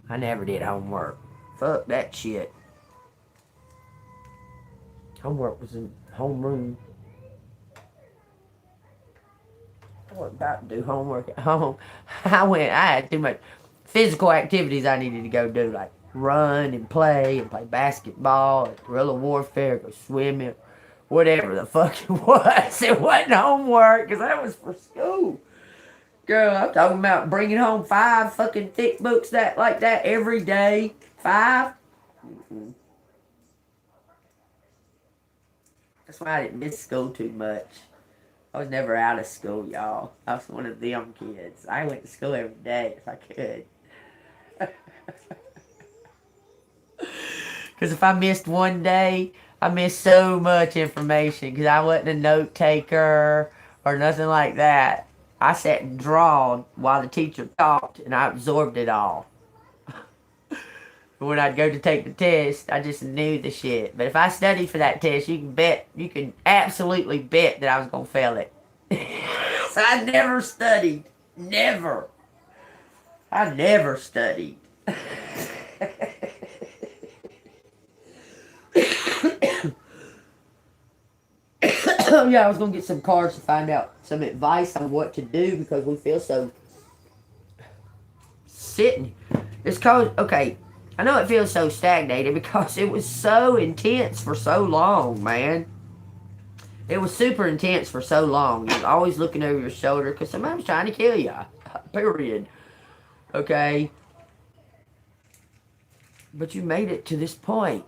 I never did homework. Fuck that shit. Homework was in homeroom. I wasn't about to do homework at home. I had too much physical activities I needed to go do, like run and play basketball, and guerrilla warfare, go swimming, whatever the fuck it was. It wasn't homework, because that was for school. Girl, I'm talking about bringing home 5 fucking thick books like that every day. 5? Mm-mm. That's why I didn't miss school too much. I was never out of school, y'all. I was one of them kids. I went to school every day if I could. Because if I missed one day, I missed so much information. Because I wasn't a note taker or nothing like that. I sat and drawed while the teacher talked, and I absorbed it all. When I'd go to take the test, I just knew the shit. But if I studied for that test, you can absolutely bet that I was going to fail it. So I never studied. Never. I never studied. Yeah, I was going to get some cards to find out some advice on what to do, because we feel so sitting. It's called, okay, I know it feels so stagnated because it was so intense for so long, man. It was super intense for so long. You're always looking over your shoulder because somebody's trying to kill you. Period. Okay? But you made it to this point.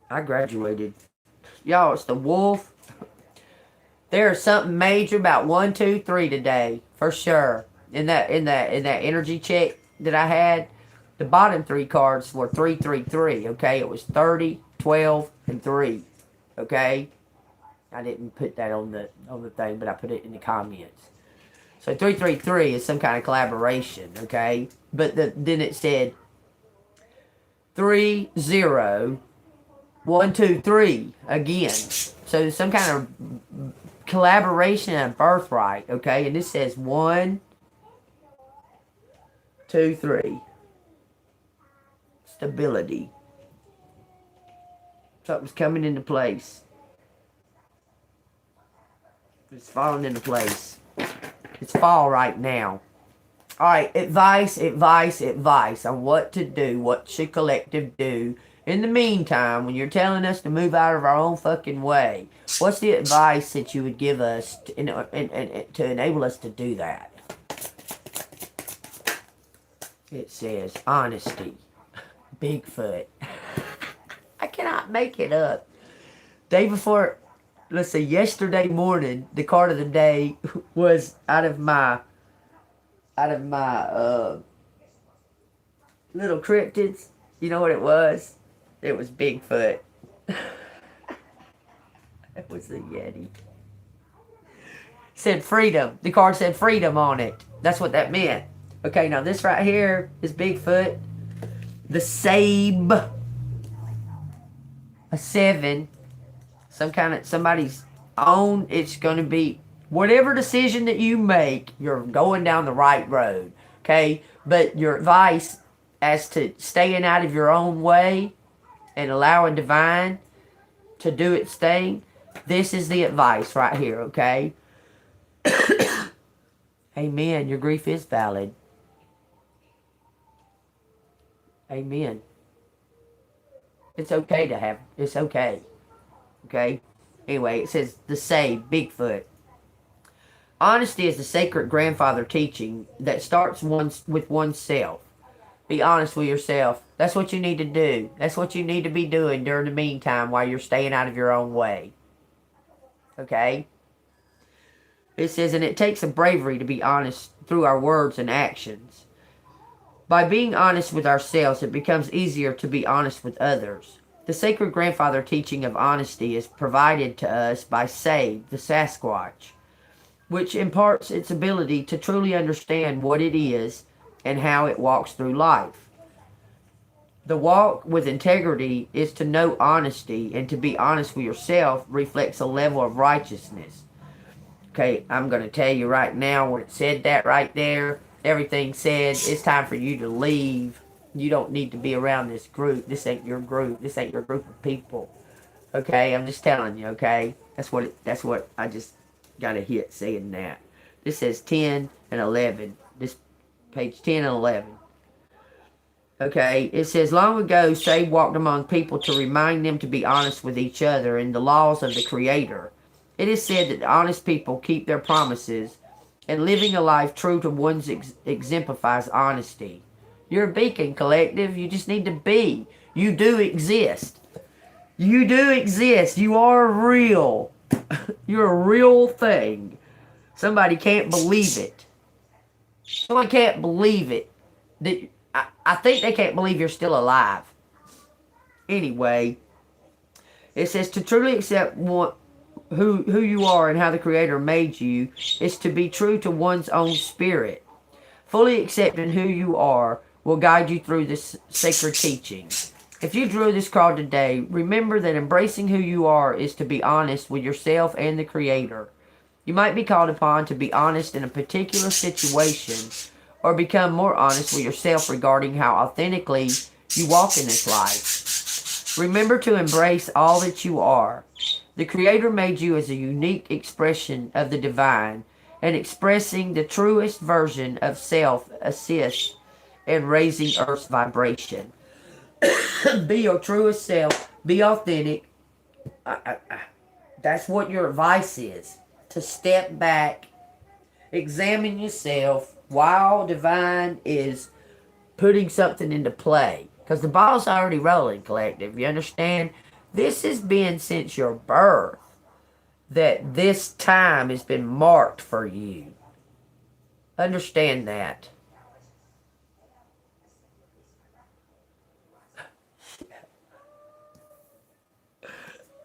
I graduated. Y'all, it's the wolf. There's something major about 1, 2, 3 today, for sure. In that energy check that I had, the bottom 3 cards were 3, 3, 3. Okay, it was 30, 12, and 3. Okay, I didn't put that on the thing, but I put it in the comments. So 3, 3, 3 is some kind of collaboration. Okay, but then it said 3, 0, 1, 2, 3 again. So some kind of collaboration and birthright, okay? And this says 1, 2, 3. Stability. Something's coming into place. It's falling into place. It's fall right now. Alright, advice on what to do. What should collective do? In the meantime, when you're telling us to move out of our own fucking way, what's the advice that you would give us to enable us to do that? It says honesty. Bigfoot. I cannot make it up. Day before, let's say yesterday morning, the card of the day was out of my little cryptids. You know what it was? It was Bigfoot. It was the Yeti. Said freedom. The card said freedom on it. That's what that meant. Okay, now this right here is Bigfoot. The Sabe. A 7. Somebody's own. It's going to be whatever decision that you make, you're going down the right road. Okay? But your advice as to staying out of your own way and allowing divine to do its thing, this is the advice right here, okay? Amen. Your grief is valid. Amen. It's okay to have, it's okay. Okay? Anyway, it says the say, Bigfoot. Honesty is the sacred grandfather teaching that starts with oneself. Be honest with yourself. That's what you need to do. That's what you need to be doing during the meantime while you're staying out of your own way. Okay? It says, and it takes a bravery to be honest through our words and actions. By being honest with ourselves, it becomes easier to be honest with others. The sacred grandfather teaching of honesty is provided to us by Save, the Sasquatch, which imparts its ability to truly understand what it is and how it walks through life. The walk with integrity is to know honesty, and to be honest with yourself reflects a level of righteousness. Okay, I'm going to tell you right now, when it said that right there, everything said, it's time for you to leave. You don't need to be around this group. This ain't your group. This ain't your group of people. Okay, I'm just telling you, okay? That's what I just got a hit saying that. This says 10 and 11. This page 10 and 11. Okay, it says, long ago, Save walked among people to remind them to be honest with each other and the laws of the Creator. It is said that honest people keep their promises, and living a life true to one's exemplifies honesty. You're a beacon, collective. You just need to be. You do exist. You do exist. You are real. You're a real thing. Somebody can't believe it. Someone can't believe it. I think they can't believe you're still alive. Anyway, it says to truly accept who you are and how the Creator made you is to be true to one's own spirit. Fully accepting who you are will guide you through this sacred teaching. If you drew this card today, remember that embracing who you are is to be honest with yourself and the Creator. You might be called upon to be honest in a particular situation, or become more honest with yourself regarding how authentically you walk in this life. Remember to embrace all that you are. The Creator made you as a unique expression of the divine, and expressing the truest version of self assists in raising Earth's vibration. Be your truest self. Be authentic. That's what your advice is. To step back, examine yourself while divine is putting something into play. Because the ball's already rolling, collective. You understand? This has been since your birth that this time has been marked for you. Understand that.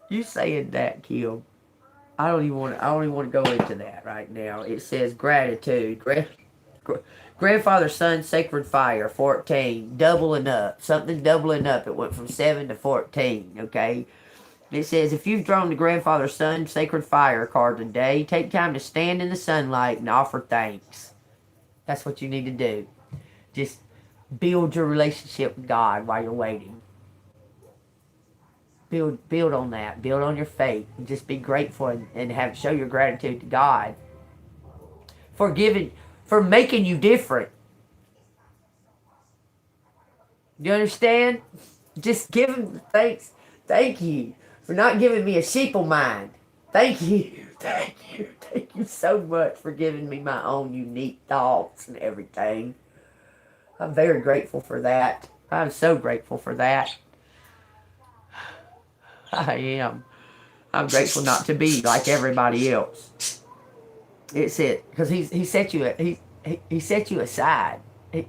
You saying that, Kim? I don't even want to go into that right now. It says gratitude. Grandfather, son, sacred fire, 14. Doubling up. Something doubling up. It went from 7 to 14. Okay. It says, if you've drawn the grandfather, son, sacred fire card today, take time to stand in the sunlight and offer thanks. That's what you need to do. Just build your relationship with God while you're waiting. Build on that. Build on your faith. And just be grateful and show your gratitude to God for making you different. You understand? Just give him thanks. Thank you for not giving me a sheeple mind. Thank you. Thank you. Thank you so much for giving me my own unique thoughts and everything. I'm very grateful for that. I'm so grateful for that. I am. I'm grateful not to be like everybody else. It's it, because he set you aside.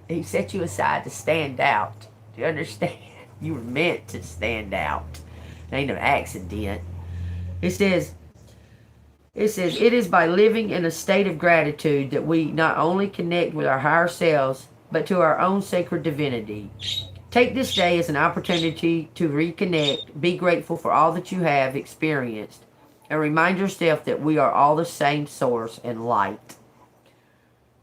He set you aside to stand out. Do you understand? You were meant to stand out. It ain't an accident. It says it is by living in a state of gratitude that we not only connect with our higher selves, but to our own sacred divinity. Take this day as an opportunity to reconnect, be grateful for all that you have experienced, and remind yourself that we are all the same source and light.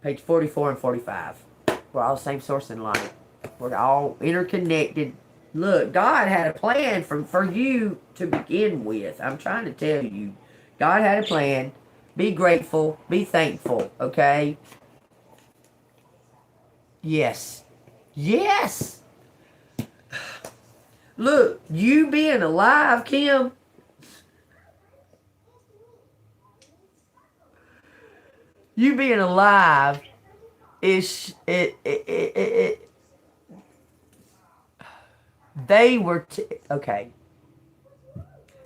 Page 44 and 45. We're all the same source and light. We're all interconnected. Look, God had a plan for you to begin with. I'm trying to tell you. God had a plan. Be grateful. Be thankful. Okay? Yes. Yes! Look, you being alive, Kim. You being alive is they were okay.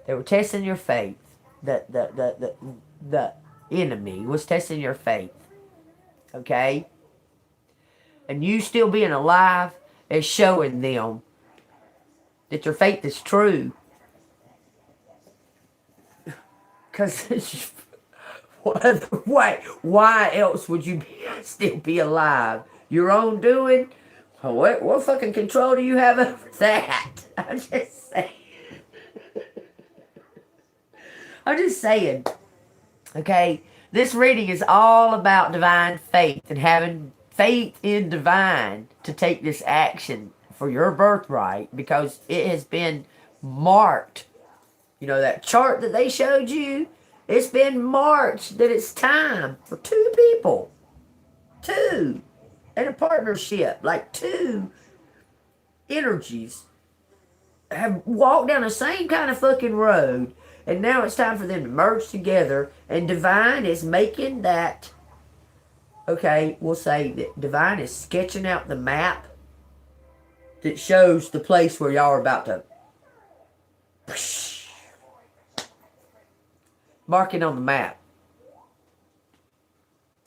They were testing your faith. The enemy was testing your faith. Okay? And you still being alive is showing them that your faith is true. Because why else would you still be alive? Your own doing? What fucking control do you have over that? I'm just saying. I'm just saying. Okay? This reading is all about divine faith and having faith in divine to take this action for your birthright, because it has been marked. You know that chart that they showed you? It's been marked that it's time for two people. Two. In a partnership. Like two energies have walked down the same kind of fucking road. And now it's time for them to merge together. And divine is making that. Okay, we'll say that divine is sketching out the map that shows the place where y'all are about to mark it on the map.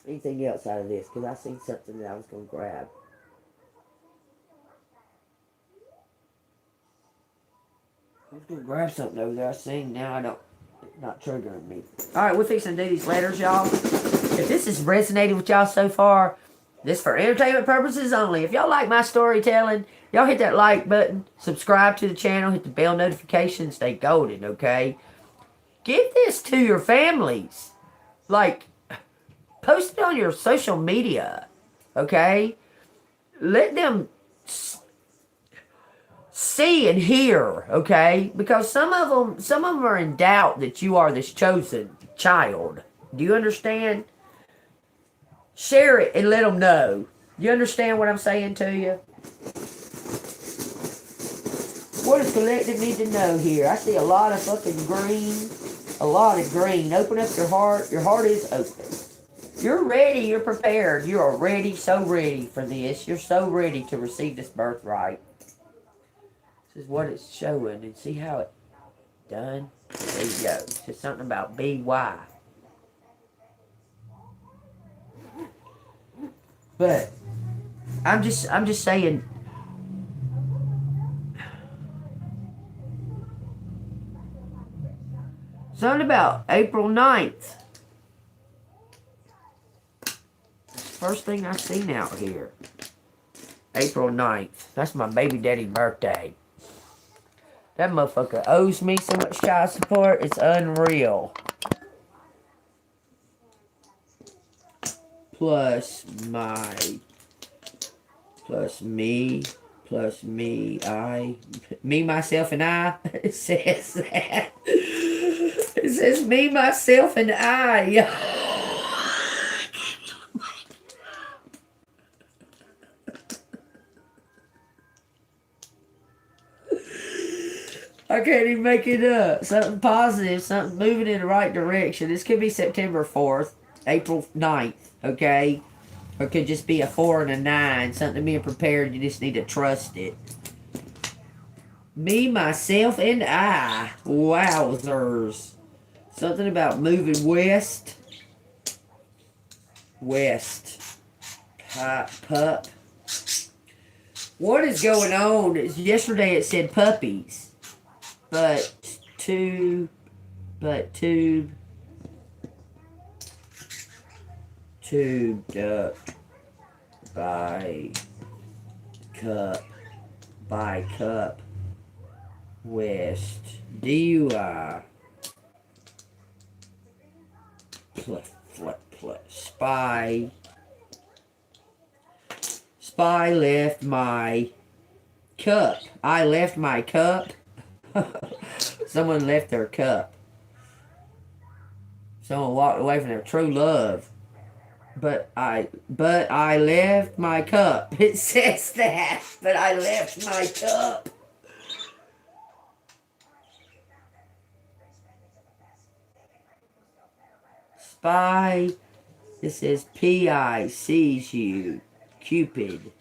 Anything else out of this? Because I seen something that I was going to grab. I was going to grab something over there I seen. Now I don't. It's not triggering me. Alright, we're fixing to do these letters, y'all. If this has resonated with y'all so far, this for entertainment purposes only. If y'all like my storytelling, y'all hit that like button, subscribe to the channel, hit the bell notification, stay golden, okay? Give this to your families. Like, post it on your social media, okay? Let them see and hear, okay? Because some of them are in doubt that you are this chosen child. Do you understand? Share it and let them know. You understand what I'm saying to you? What does collective need to know here? I see a lot of fucking green. A lot of green. Open up your heart. Your heart is open. You're ready. You're prepared. You are ready, so ready for this. You're so ready to receive this birthright. This is what it's showing. And see how it done? There you go. It's just something about BY. But I'm just saying. Something about April 9th. First thing I seen out here. April 9th. That's my baby daddy's birthday. That motherfucker owes me so much child support. It's unreal. Plus me, me, myself, and I. It says that. It says me, myself, and I. I can't even make it up. Something positive, something moving in the right direction. This could be September 4th, April 9th, okay? Or it could just be a 4 and a 9. Something being prepared, you just need to trust it. Me, myself, and I. Wowzers. Something about moving west. West. Pup. What is going on? Yesterday it said puppies. Tubed up by cup west DUI spy left my cup. I left my cup. Someone left their cup. Someone walked away from their true love. But I left my cup. It says that. But I left my cup. Spy. It says P.I. sees you. Cupid.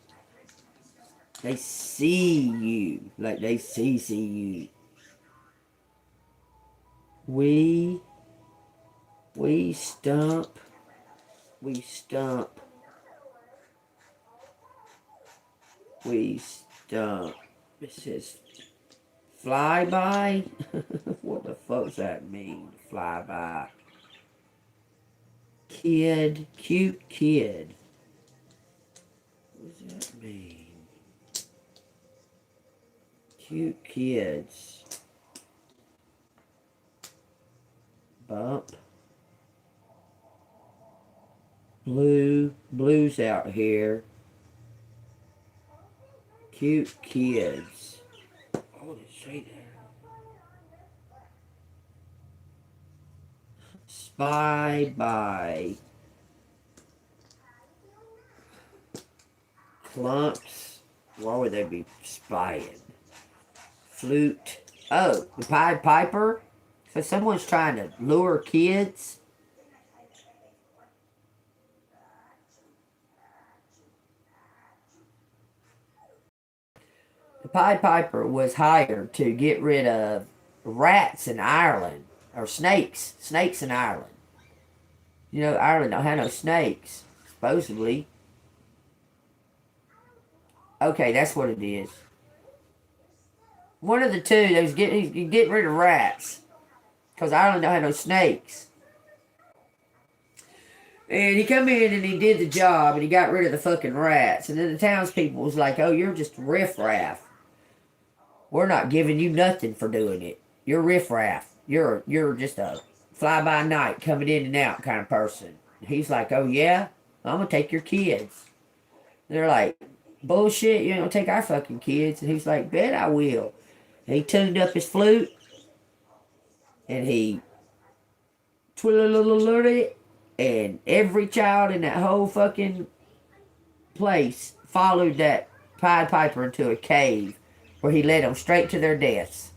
They see you. Like they see you. We stump. It says flyby. What the fuck's that mean? Flyby. Kid. Cute kid. What does that mean? Cute kids. Bump. Blue's out here. Cute kids. Oh, did it say that? Spy by. Clumps. Why would they be spying? Flute. Oh, the Pied Piper? So someone's trying to lure kids. The Pied Piper was hired to get rid of rats in Ireland. Or snakes. Snakes in Ireland. You know, Ireland don't have no snakes. Supposedly. Okay, that's what it is. One of the two, he's getting rid of rats. Because Ireland don't have no snakes. And he come in and he did the job and he got rid of the fucking rats. And then the townspeople was like, oh, you're just riffraff. We're not giving you nothing for doing it. You're riffraff. You're just a fly-by-night coming in and out kind of person. And he's like, oh yeah? I'm going to take your kids. And they're like, bullshit, you ain't going to take our fucking kids. And he's like, bet I will. And he tuned up his flute. And he twiddled it, and every child in that whole fucking place followed that Pied Piper into a cave where he led them straight to their deaths.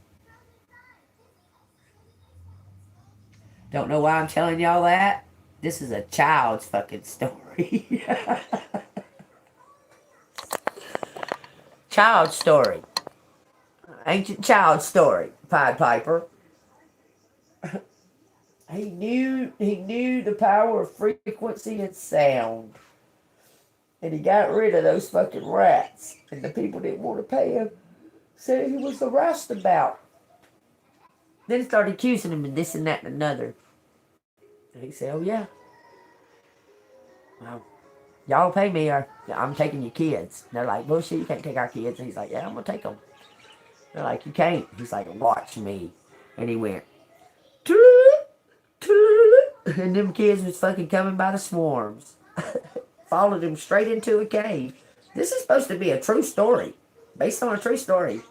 Don't know why I'm telling y'all that. This is a child's fucking story. Child story. Ancient child story, Pied Piper. He knew the power of frequency and sound. And he got rid of those fucking rats. And the people didn't want to pay him. Said he was a roustabout. Then he started accusing him of this and that and another. And he said, oh yeah. Well, y'all pay me or I'm taking your kids. And they're like, bullshit, you can't take our kids. And he's like, yeah, I'm going to take them. They're like, you can't. He's like, watch me. And he went, and them kids was fucking coming by the swarms. Followed him straight into a cave. This is supposed to be a true story. Based on a true story.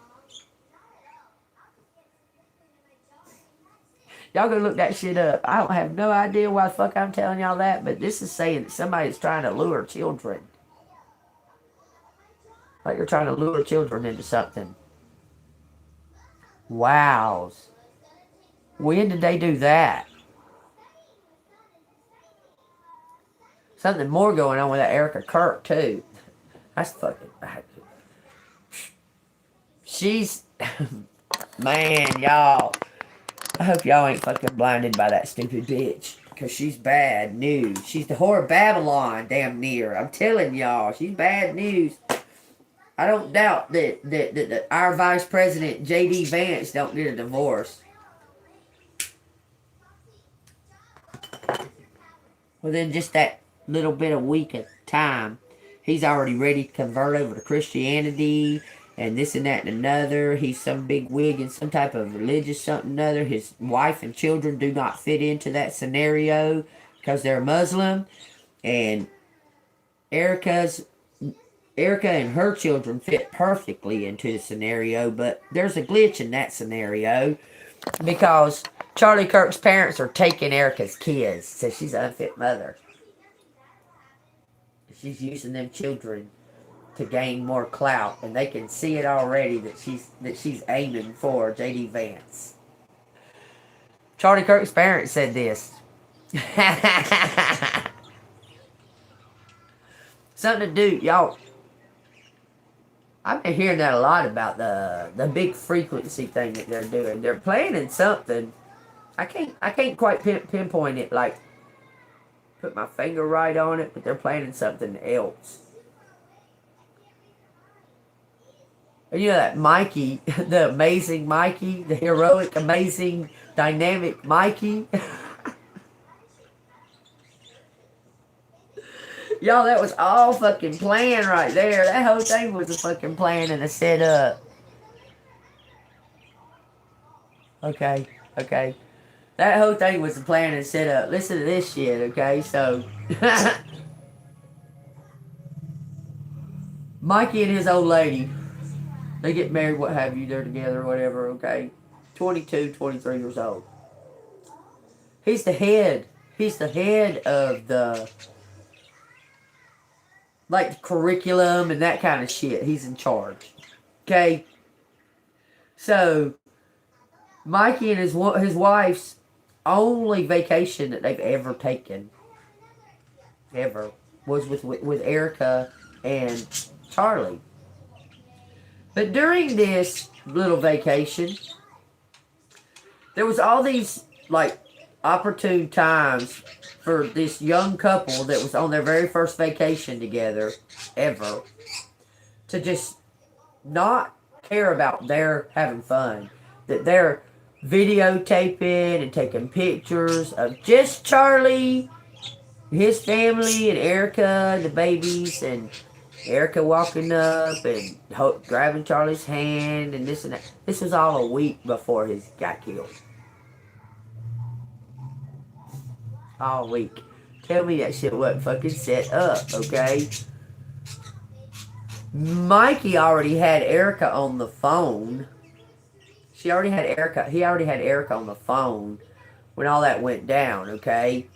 Y'all go look that shit up. I don't have no idea why the fuck I'm telling y'all that, but this is saying that somebody's trying to lure children. Like you're trying to lure children into something. Wow. When did they do that? Something more going on with that Erica Kirk, too. That's fucking... She's... Man, y'all. I hope y'all ain't fucking blinded by that stupid bitch. Because she's bad news. She's the whore of Babylon, damn near. I'm telling y'all, she's bad news. I don't doubt that our Vice President, J.D. Vance, don't get a divorce. Within just that little bit of week of time, he's already ready to convert over to Christianity and this and that and another. He's some big wig in some type of religious something or another. His wife and children do not fit into that scenario because they're Muslim. And Erica and her children fit perfectly into the scenario, but there's a glitch in that scenario because Charlie Kirk's parents are taking Erica's kids, so she's an unfit mother. She's using them children to gain more clout, and they can see it already that she's aiming for J.D. Vance. Charlie Kirk's parents said this. Something to do, y'all. I've been hearing that a lot about the big frequency thing that they're doing. They're planning something. I can't quite pinpoint it, like put my finger right on it, but they're planning something else. And you know that Mikey, the amazing Mikey, the heroic, amazing, dynamic Mikey. Y'all, that was all fucking planned right there. That whole thing was a fucking plan and a setup. Okay. That whole thing was a plan and setup. Listen to this shit, okay? So, Mikey and his old lady, they get married, what have you, they're together, whatever, okay? 22, 23 years old. He's the head of the... like the curriculum and that kind of shit. He's in charge. Okay? So, Mikey and his wife's only vacation that they've ever taken, was with Erica and Charlie. But during this little vacation, there was all these, like, opportune times for this young couple that was on their very first vacation together ever to just not care about their having fun. That they're videotaping and taking pictures of just Charlie, his family, and Erica, the babies, and Erica walking up and grabbing Charlie's hand and this and that. This was all a week before he got killed. All week. Tell me that shit wasn't fucking set up, okay? Mikey already had Erica on the phone. He already had Erica on the phone when all that went down, okay?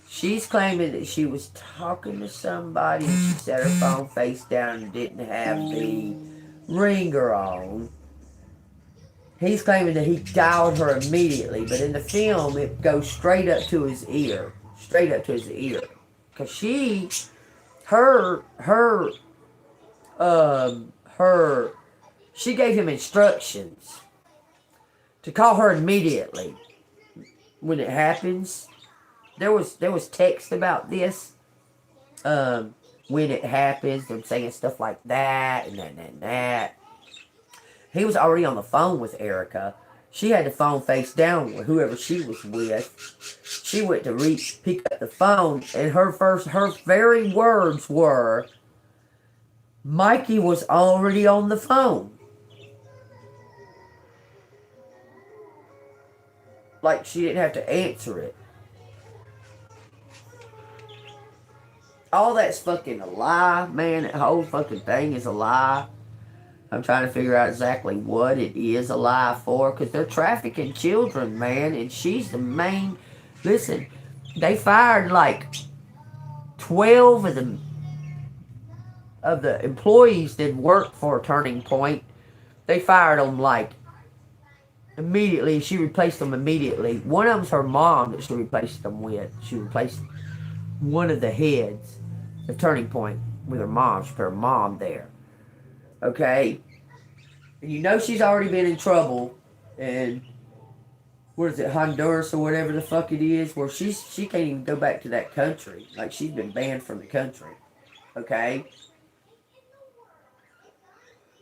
She's claiming that she was talking to somebody and she set her phone face down and didn't have the ringer on. He's claiming that he dialed her immediately, but in the film, it goes straight up to his ear. straight up to his ear. Because her, she gave him instructions to call her immediately when it happens. There was text about this. When it happens, them saying stuff like that and that and that. He was already on the phone with Erica. She had the phone face down with whoever she was with. She went to pick up the phone, and her very words were, Mikey was already on the phone. Like she didn't have to answer it. All that's fucking a lie, man. That whole fucking thing is a lie. I'm trying to figure out exactly what it is a lie for, because they're trafficking children, man, and she's the main. Listen, they fired like 12 of the employees that worked for Turning Point. They fired them like immediately. She replaced them immediately. One of them's her mom that she replaced them with. She replaced one of the heads of Turning Point with her mom. She put her mom there. Okay? And you know she's already been in trouble. And what is it, Honduras or whatever the fuck it is, where she can't even go back to that country. Like, she's been banned from the country. Okay?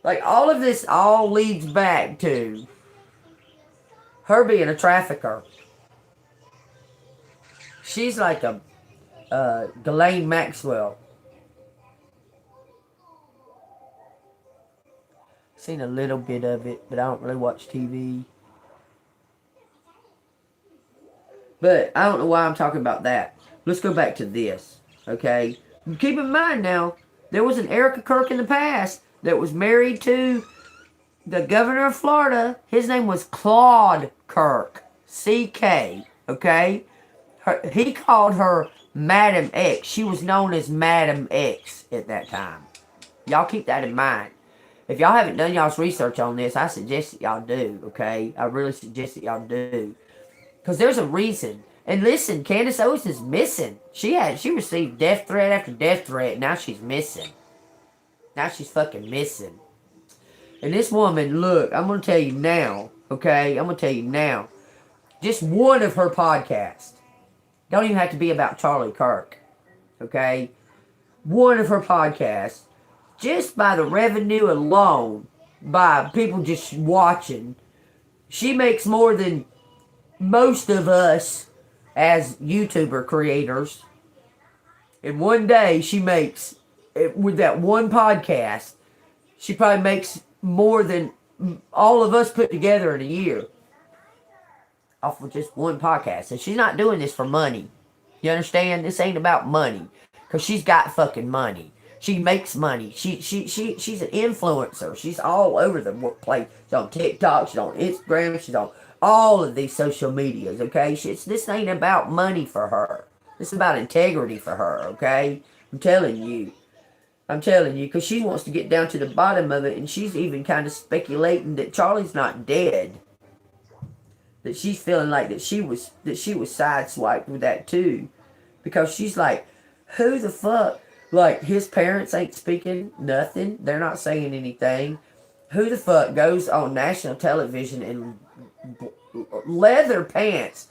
Like, all of this all leads back to her being a trafficker. She's like a Ghislaine Maxwell. Seen a little bit of it, but I don't really watch TV. But I don't know why I'm talking about that. Let's go back to this, okay? Keep in mind now, there was an Erica Kirk in the past that was married to the governor of Florida. His name was Claude Kirk, C-K, okay? He called her Madam X. She was known as Madam X at that time. Y'all keep that in mind. If y'all haven't done y'all's research on this, I suggest that y'all do, okay? I really suggest that y'all do. Because there's a reason. And listen, Candace Owens is missing. She received death threat after death threat. Now she's missing. Now she's fucking missing. And this woman, look, I'm going to tell you now, okay? I'm going to tell you now. Just one of her podcasts. Don't even have to be about Charlie Kirk, okay? One of her podcasts, just by the revenue alone, by people just watching, she makes more than most of us as YouTuber creators. And one day she makes, with that one podcast, she probably makes more than all of us put together in a year off of just one podcast. And she's not doing this for money. You understand? This ain't about money. Because she's got fucking money. She makes money. She's an influencer. She's all over the place. She's on TikTok. She's on Instagram. She's on all of these social medias, okay? This ain't about money for her. This is about integrity for her, okay? I'm telling you. Because she wants to get down to the bottom of it, and she's even kind of speculating that Charlie's not dead. That she's feeling like that she was sideswiped with that too. Because she's like, who the fuck? Like, his parents ain't speaking nothing. They're not saying anything. Who the fuck goes on national television in leather pants?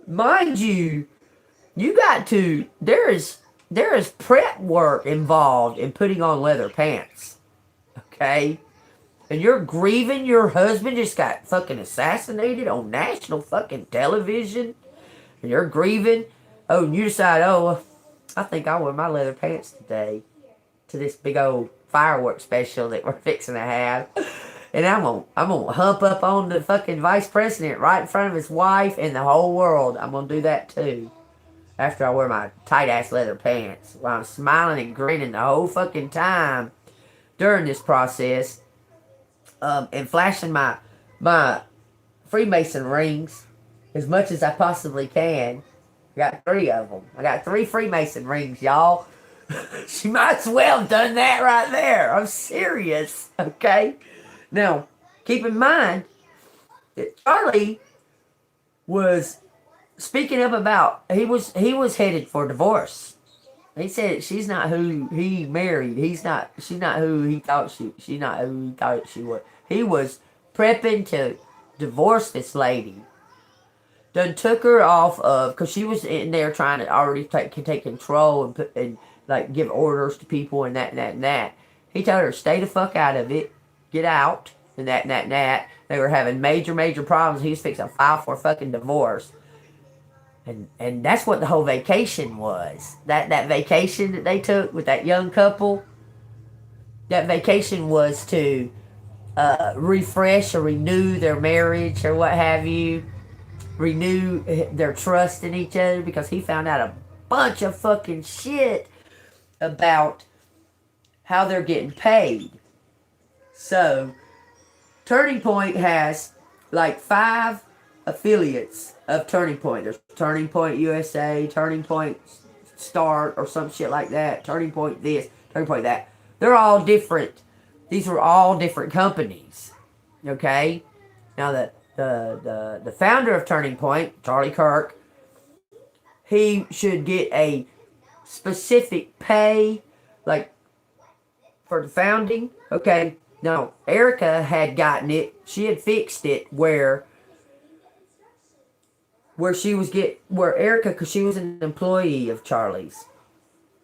Mind you, there is prep work involved in putting on leather pants. Okay? And you're grieving your husband just got fucking assassinated on national fucking television. And you're grieving. Oh, and you decide, I think I'll wear my leather pants today to this big old fireworks special that we're fixing to have. And I'm gonna hump up on the fucking vice president right in front of his wife and the whole world. I'm gonna do that too. After I wear my tight ass leather pants. While I'm smiling and grinning the whole fucking time during this process. And flashing my Freemason rings as much as I possibly can. I got 3 of them. I got 3 Freemason rings, y'all. She might as well have done that right there. I'm serious, okay? Now, keep in mind that Charlie was speaking up about, he was headed for divorce. He said she's not who he married. She's not who he thought she's not who he thought she was. He was prepping to divorce this lady. Done took her off of, because she was in there trying to already take control and put and like give orders to people and that and that and that. He told her stay the fuck out of it, get out and that and that and that. They were having major problems. He was fixing to file for a fucking divorce. And that's what the whole vacation was. That vacation that they took with that young couple, that vacation was to refresh or renew their marriage or what have you, renew their trust in each other, because he found out a bunch of fucking shit about how they're getting paid. So, Turning Point has like 5 affiliates of Turning Point. There's Turning Point USA, Turning Point Start, or some shit like that. Turning Point this, Turning Point that. They're all different. These are all different companies. Okay? Now the founder of Turning Point, Charlie Kirk, he should get a specific pay, like for the founding. Okay. No, Erica had gotten it. She had fixed it where she was where Erica, because she was an employee of Charlie's.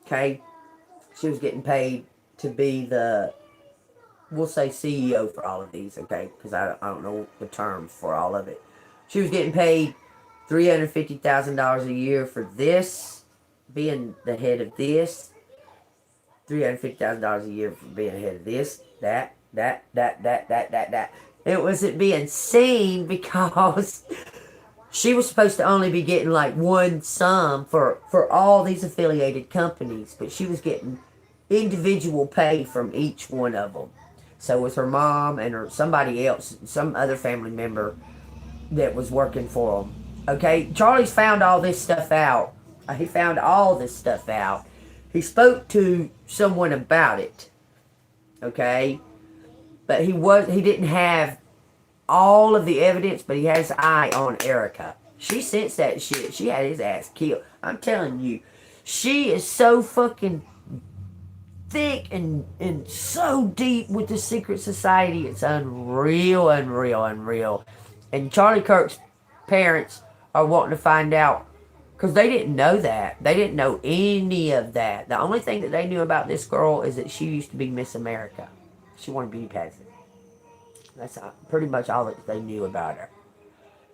Okay, she was getting paid to be the, we'll say CEO for all of these. Okay, because I don't know the terms for all of it. She was getting paid $350,000 a year for this, being the head of this. $350,000 a year for being head of this, that. It wasn't being seen because she was supposed to only be getting like one sum for all these affiliated companies, but she was getting individual pay from each one of them. So was her mom and her somebody else, some other family member that was working for them. Okay, Charlie's found all this stuff out. He found all this stuff out. He spoke to someone about it. Okay, but he didn't have all of the evidence, but he had his eye on Erica. She sensed that shit. She had his ass killed. I'm telling you, she is so fucking thick and so deep with the secret society. It's unreal. And Charlie Kirk's parents are wanting to find out, because they didn't know that. They didn't know any of that. The only thing that they knew about this girl is that she used to be Miss America. She won a beauty pageant. That's pretty much all that they knew about her.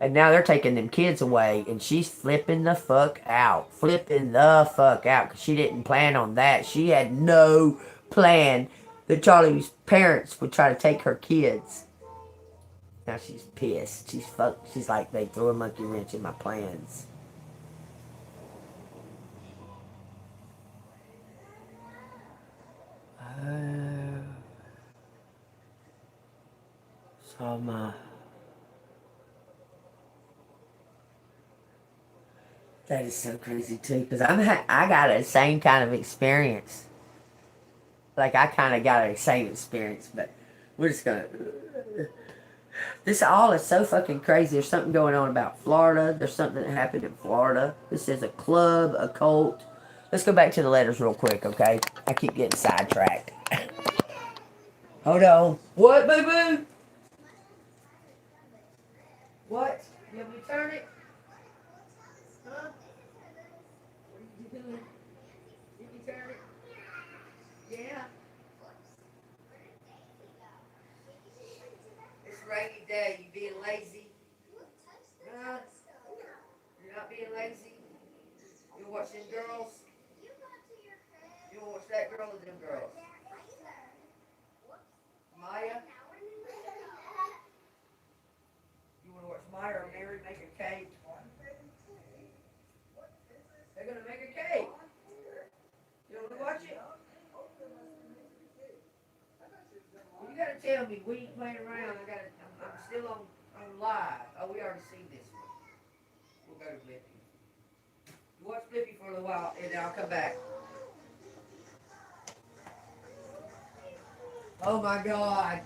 And now they're taking them kids away, and she's flipping the fuck out. Because she didn't plan on that. She had no plan that Charlie's parents would try to take her kids. Now she's pissed. She's like, they threw a monkey wrench in my plans. That is so crazy too, because I got the same kind of experience. Like I kind of got a same experience, but we're just gonna. This all is so fucking crazy. There's something going on about Florida. There's something that happened in Florida. This is a club, a cult. Let's go back to the letters real quick, okay? I keep getting sidetracked. Hold on. What, boo boo? What? You want me to turn it? Huh? What are you doing? Did you turn it? Yeah. It's a rainy day. You being lazy? Huh? You're not being lazy? You watch them girls? You want to watch that girl or them girls? Maya? You want to watch Maya or Mary make a cake? They're going to make a cake. You want to watch it? Well, you got to tell me. We ain't playing around. I'm still on live. Oh, we already seen this one. We'll go to Blippi. You watch Blippi for a little while, and then I'll come back. Oh my God.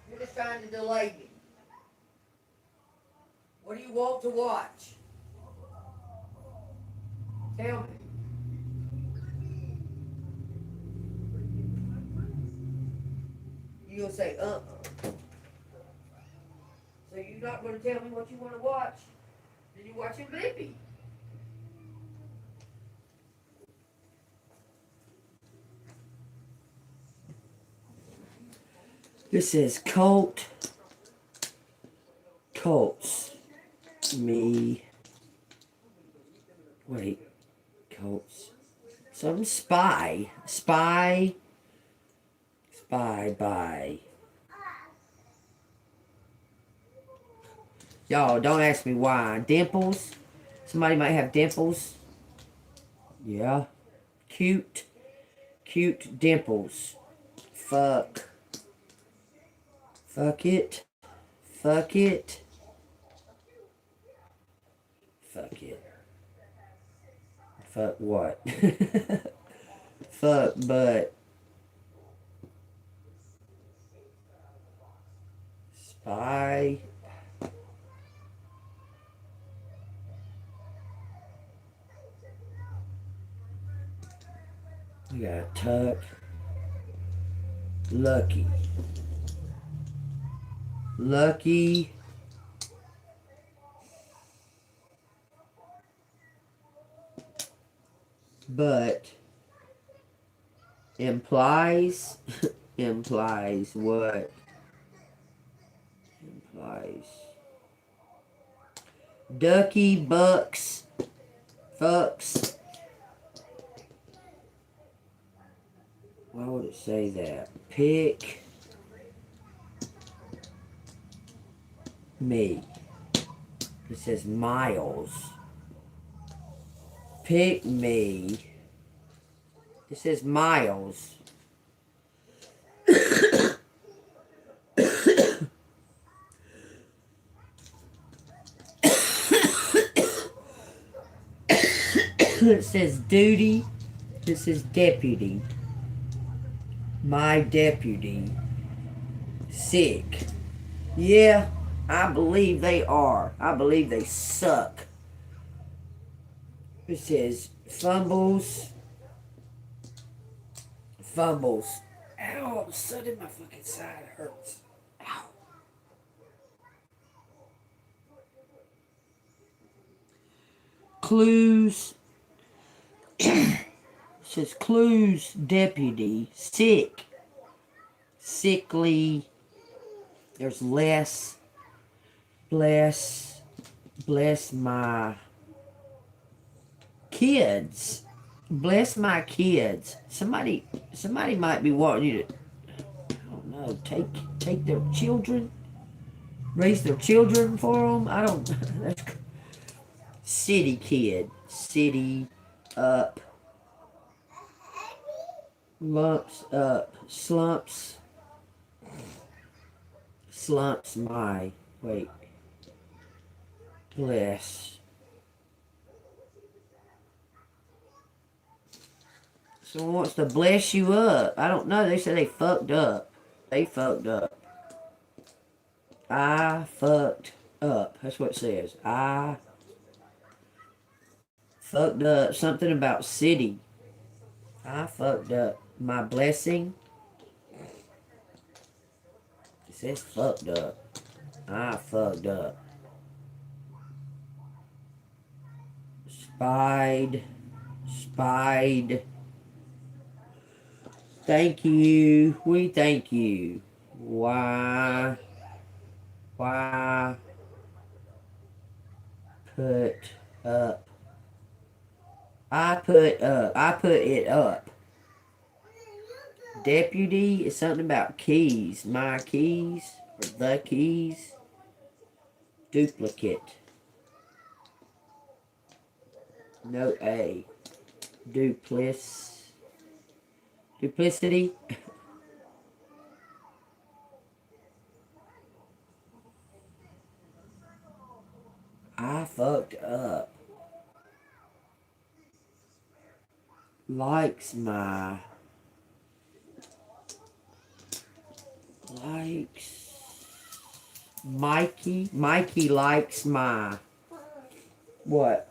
You're just trying to delay me. What do you want to watch? Tell me. You gonna say, So you're not gonna tell me what you wanna watch? Then you watching Blippi. This is Colts. Me. Wait. Colts. Some spy. Spy. By. Y'all, don't ask me why. Dimples. Somebody might have dimples. Yeah. Cute dimples. Fuck it. Fuck it. Fuck what? Fuck but. Spy. We got Tuck. Lucky. But implies implies what? Implies Ducky, bucks, fucks. Why would it say that? Pick me. It says miles. Pick me. It says miles. It says duty. It says deputy. My deputy. Sick. Yeah, I believe they are. I believe they suck. It says fumbles. Ow, all of a sudden my fucking side hurts. Ow. Clues. It says clues deputy. Sick. Sickly. There's less. Bless my kids. Bless my kids. Somebody might be wanting you to, I don't know, take their children, raise their children for them. I don't. That's city kid. City up. Lumps up. Slumps my. Wait. Bless. Someone wants to bless you up. I don't know. They said they fucked up. I fucked up. That's what it says. I fucked up. Something about city. I fucked up. My blessing. It says fucked up. I fucked up. Spied. Thank you. We thank you. Why put up? I put it up. Deputy is something about keys. My keys. Or the keys. Duplicate. No A. Duplicity. I fucked up. Likes. Mikey likes my. What?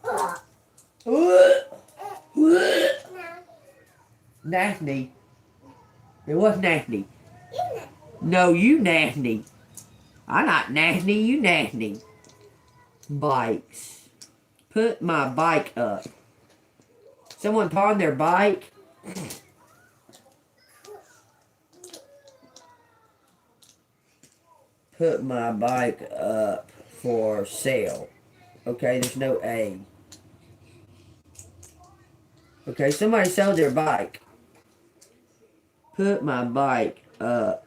Nasty. It was nasty. No, you nasty. I'm not nasty, you nasty. Bikes. Put my bike up. Someone pawned their bike. Put my bike up for sale. Okay, there's no A. Okay, somebody sold their bike. Put my bike up.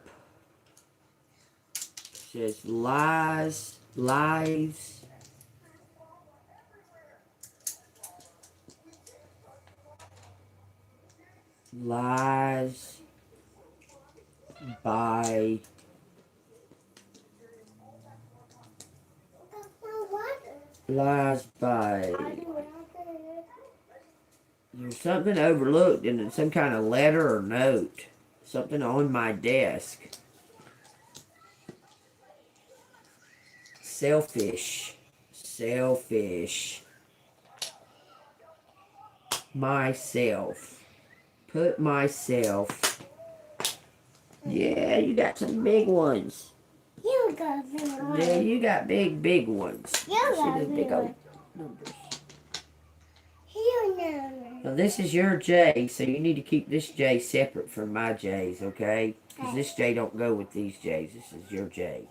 It says lies, lives. Lies by lies by. There's something overlooked in some kind of letter or note. Something on my desk. Selfish. Selfish. Myself. Put myself. Yeah, you got some big ones. You got big ones. Yeah, you got big ones. You got See the big old ones. numbers. You know. Now this is your J, so you need to keep this J separate from my J's, okay? Because this J don't go with these J's. This is your J.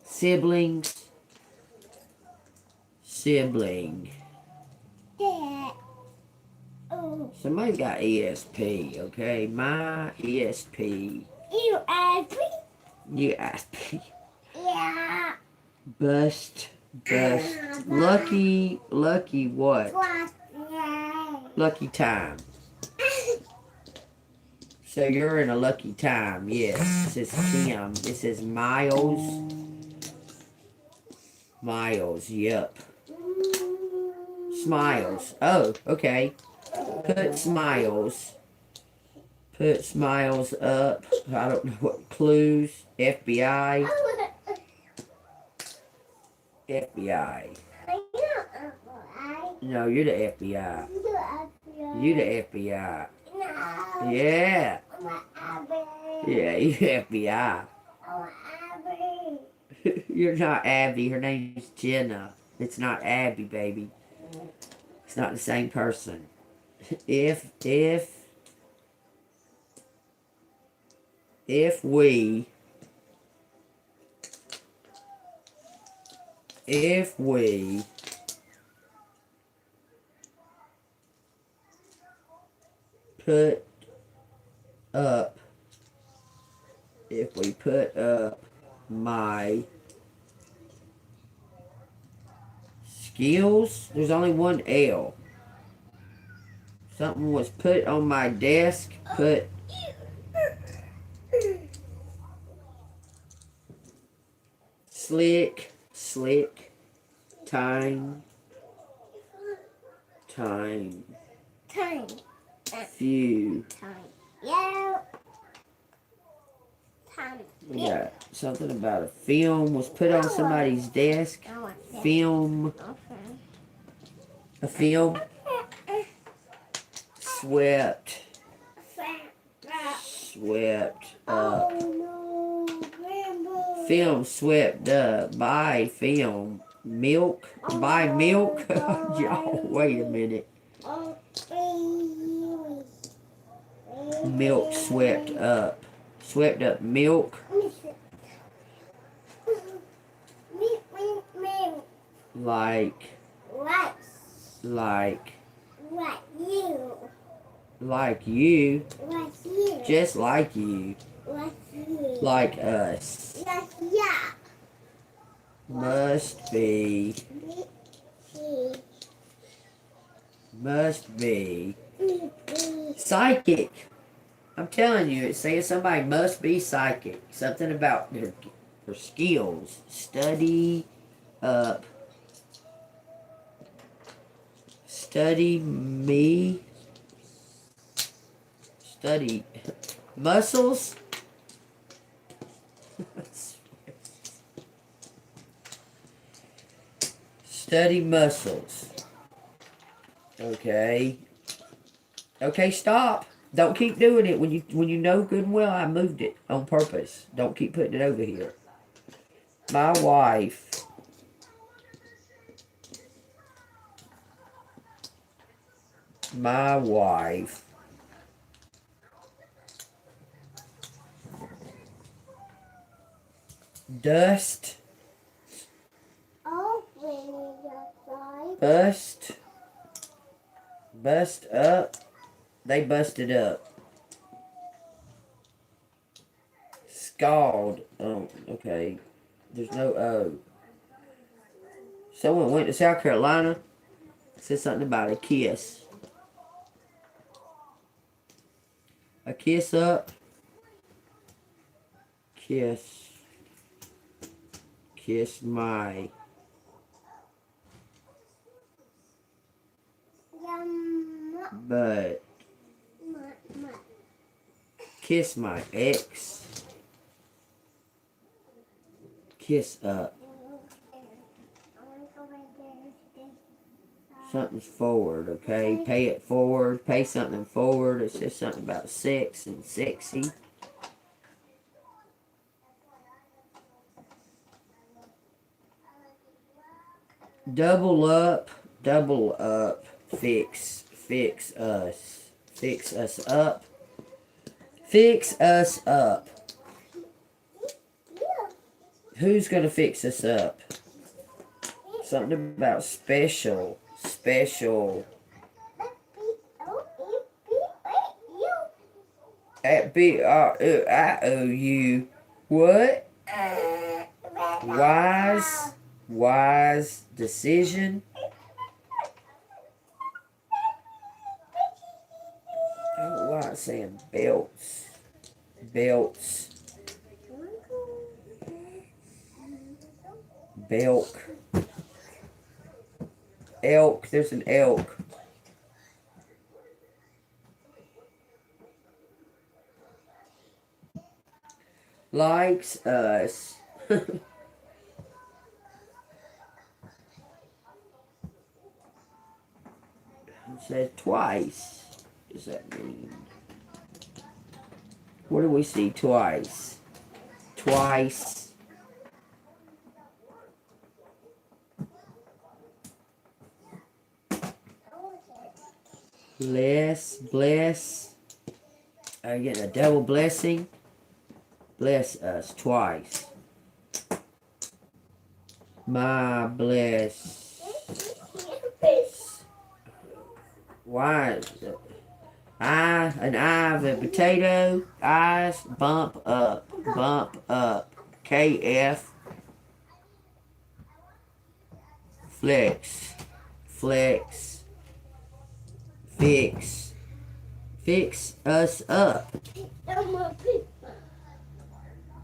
Siblings. Sibling. Dad. Oh. Somebody's got ESP, okay? My ESP. You happy? You asked me. Yeah. Bust. Lucky what? Lucky time. So you're in a lucky time, yes. This is Kim. This is Miles. Miles, yep. Smiles. Oh, okay. Put smiles. Put smiles up. I don't know what clues. FBI. FBI. No, you're the FBI. You the FBI. Yeah. Yeah, you FBI. You're not Abby. Her name's Jenna. It's not Abby, baby. It's not the same person. If we put up my skills, there's only one L. Something was put on my desk, put slick, time, few. Yeah. Time. We got something about a film was put on somebody's desk. Film. A film. Swept up. Film swept up. Buy film. Milk. Buy milk. Y'all, wait a minute. Milk swept up. Swept up milk. Like you. Just like you. Like us. Must be. Psychic. I'm telling you, it's saying somebody must be psychic. Something about their skills. Study up. Study me. Study muscles. Study muscles. Okay. Okay, stop. Don't keep doing it when you know good and well I moved it on purpose. Don't keep putting it over here. My wife. My wife. Dust. Bust. Bust up. They busted up. Scald. Oh, okay. There's no O. Someone went to South Carolina. Said something about a kiss. A kiss up. Kiss. Kiss my. But. Kiss my ex. Kiss up. Something's forward, okay? Pay it forward. Pay something forward. It says something about sex and sexy. Double up. Double up. Fix. Fix us. Fix us up. Fix us up. Who's gonna fix us up? Something about special. Special. At B-R-I-O-U. What? Wise. Wise decision. I don't know why I'm saying belts. Belts. Belk. Elk. There's an elk. Likes us. It says twice. What does that mean? What do we see twice? Twice. Bless, bless. I get a double blessing. Bless us twice. My bless. Why? An eye of a potato. Eyes bump up. Bump up. KF. Flex. Flex. Fix. Fix us up.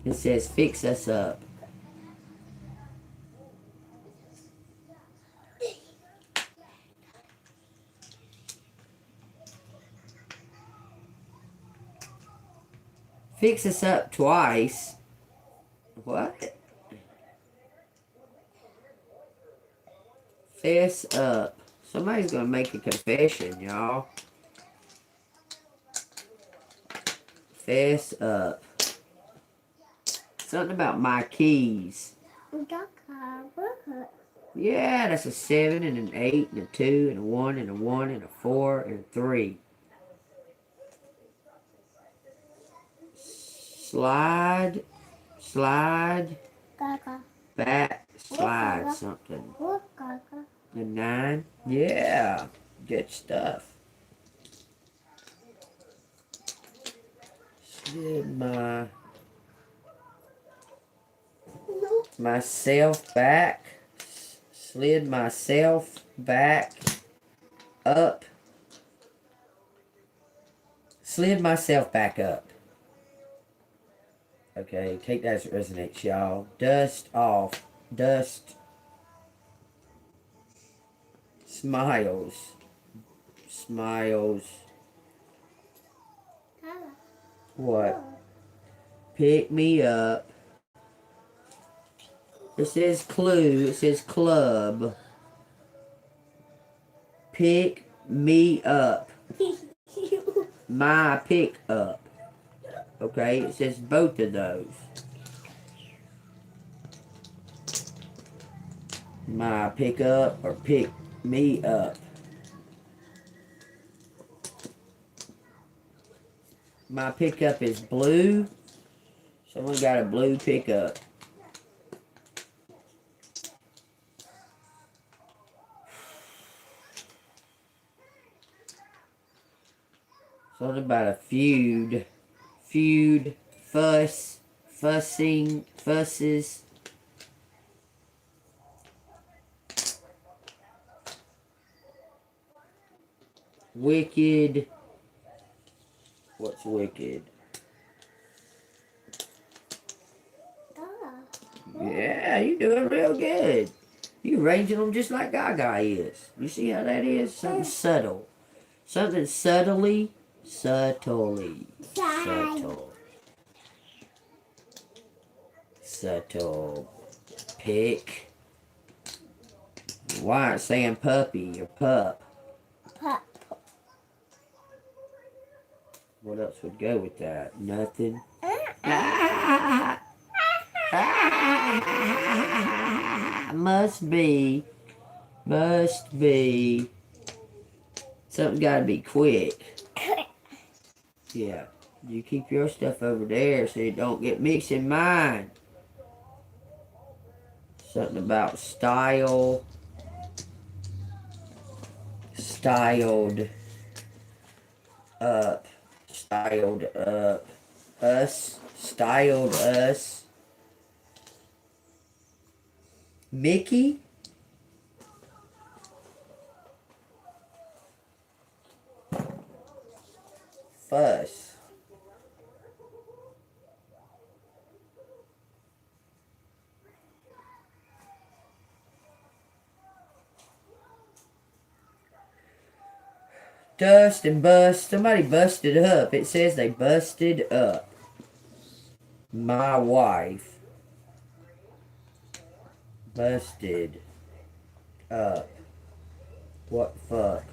It says fix us up. Fix us up twice. What? Fess up. Somebody's gonna make a confession, y'all. Fess up. Something about my keys. Yeah, that's a 7 and an 8 and a 2 and a 1 and a 1 and a 4 and a 3. Slide. Slide. Back. Slide something. A 9. Yeah. Good stuff. Slid myself back. Slid myself back up. Slid myself back up. Okay, take that as it resonates, y'all. Dust off. Dust. Smiles. Smiles. What? Pick me up. It says clue. It says club. Pick me up. My pick up. Okay, it says both of those. My pick up or pick me up. My pickup is blue. Someone got a blue pickup. Something about a feud. Feud. Fuss. Fussing. Fusses. Wicked. What's wicked? Yeah, you doing real good. You arranging them just like Gaga is. You see how that is? Something subtle. Something subtly. Subtle. Subtle. Pick. Why aren't saying puppy or pup? Pup. What else would go with that? Nothing. Must be. Something gotta be quick. Yeah. You keep your stuff over there so you don't get mixed in mine. Something about style. Styled up. Styled up. Us. Styled us. Mickey. Fuss. Dust and bust. Somebody busted up. It says they busted up. My wife busted up. What the fuck?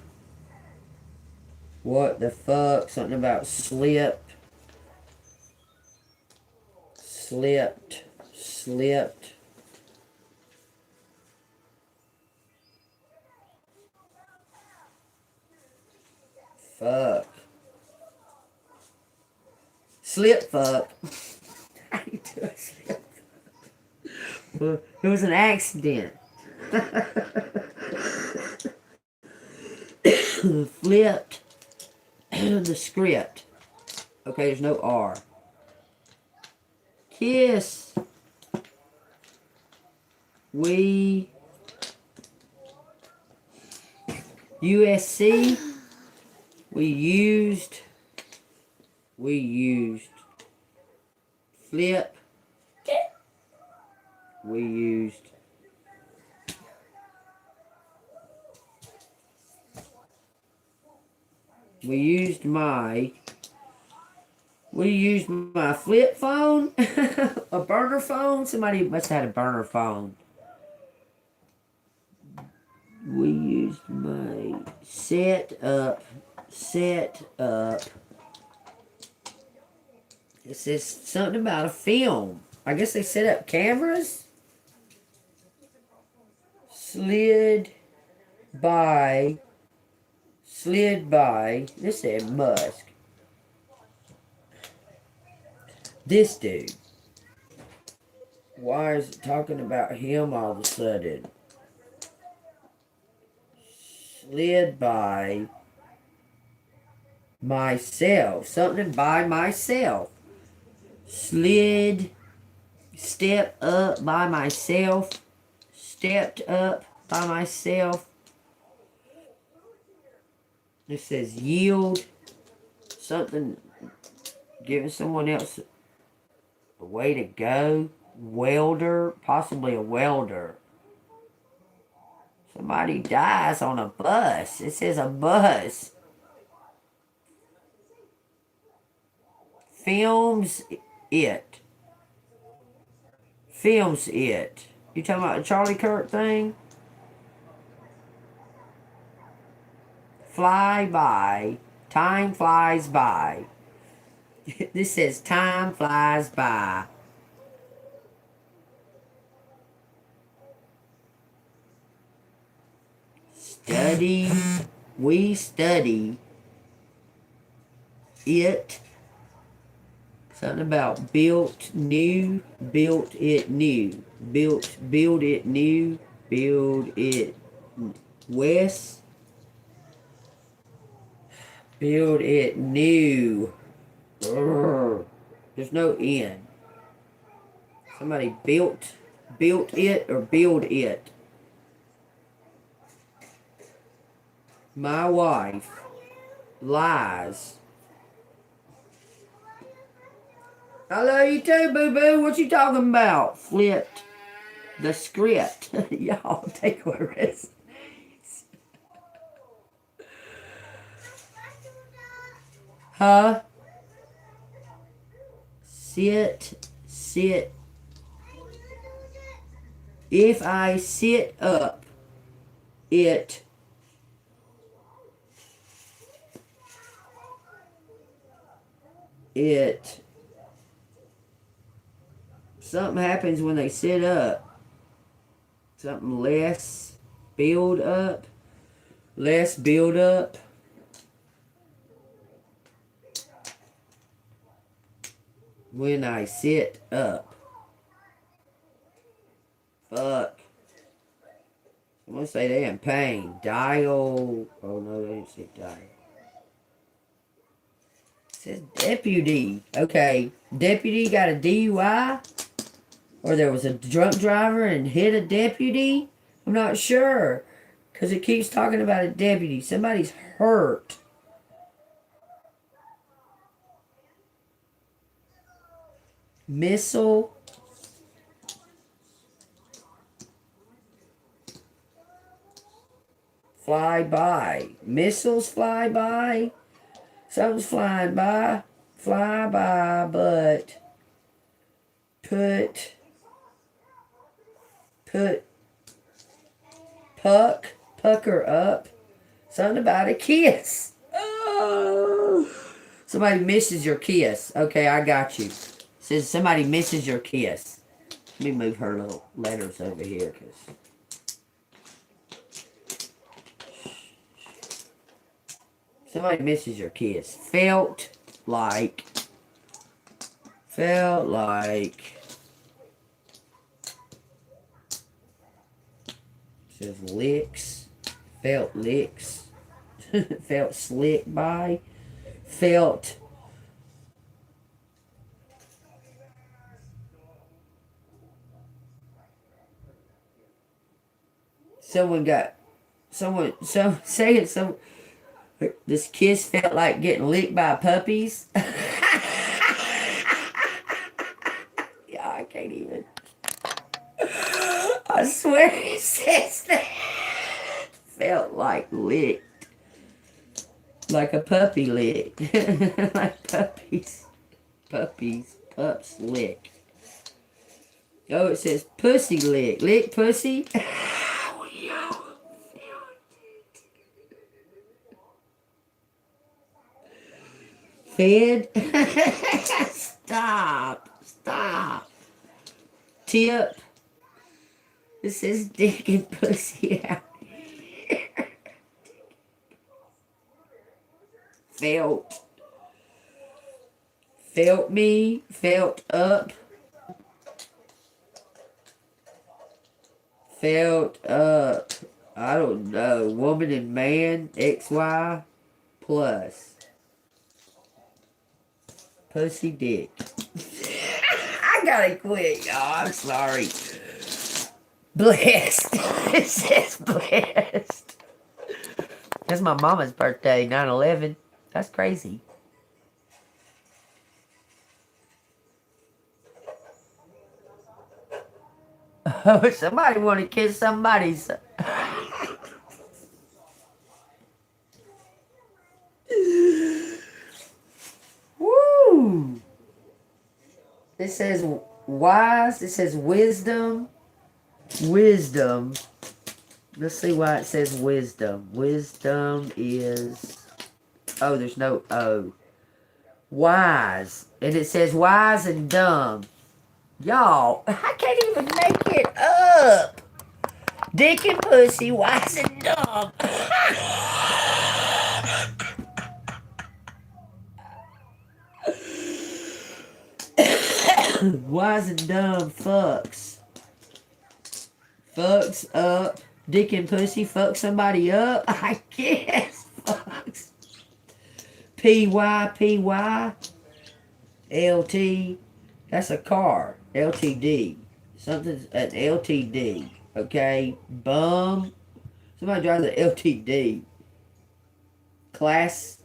What the fuck? Something about slipped. Slipped. Fuck. Slip fuck. How you do a slip? Well, it was an accident. Flipped the script. Okay, there's no R. Kiss. We. USC. We used. Flip. We used. We used my flip phone. A burner phone. Somebody must have had a burner phone. We used my set up. It says something about a film. I guess they set up cameras. Slid by. This said Musk. This dude. Why is it talking about him all of a sudden? Slid by myself. Something by myself. Step up by myself. Stepped up by myself. It says yield. Something giving someone else a way to go. Welder. Possibly a welder. Somebody dies on a bus. It says a bus. Films it. You talking about the Charlie Kirk thing? fly by. Time flies by. This says time flies by. Study. We study it. Something about built new. Built it new. Build it new. Build it west. Build it new. Urgh. There's no N. Somebody built it or build it. My wife lies. I love you too, boo-boo. What you talking about? Flipped the script. Y'all take a rest. Huh? Sit. If I sit up, it something happens when they sit up. Something less build up. Less build up. When I sit up. Fuck. I'm gonna say they in pain. Dial. Oh no, they didn't say dial. It says deputy. Okay. Deputy got a DUI? Or there was a drunk driver and hit a deputy? I'm not sure. Because it keeps talking about a deputy. Somebody's hurt. Missile. Fly by. Missiles fly by. Something's flying by. Fly by, but pucker up. Something about a kiss. Oh. Somebody misses your kiss. Okay, I got you. Says somebody misses your kiss. Let me move her little letters over here, cause somebody misses your kiss. Felt like. Says licks. Felt licks. Felt slick by. Felt. This kiss felt like getting licked by puppies. Yeah, I can't even. I swear it says that. Felt like licked. Like a puppy lick. Like puppies. Pups lick. Oh, it says pussy lick. Lick pussy. Fed. Stop. Tip. It says dick and pussy out here. Felt me. Felt up. Felt up. I don't know. Woman and man. XY plus. Pussy dick. I gotta quit, y'all. I'm sorry. Blessed. It says blessed. That's my mama's birthday, 9/11. That's crazy. Oh, somebody want to kiss somebody's. Woo! It says wise. It says wisdom. Let's see why it says wisdom. Wisdom is... Oh, there's no O. Wise. And it says wise and dumb. Y'all, I can't even make it up. Dick and pussy, wise and dumb. Wise and dumb fucks. Fucks up. Dick and pussy fuck somebody up. I guess. Fucks. P-Y. L-T. That's a car. LTD. Something's an LTD. Okay. Bum. Somebody drives an LTD. Class.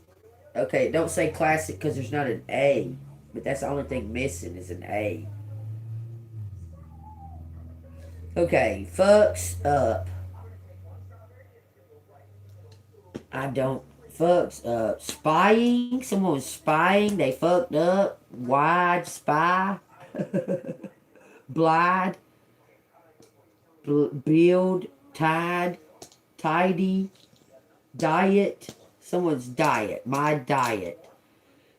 Okay, don't say classic because there's not an A. But that's the only thing missing is an A. Okay, fucks up. I don't. Fucks up. Spying. Someone was spying. They fucked up. Wide spy. Blind. Build. Tied. Tidy. Diet. Someone's diet. My diet.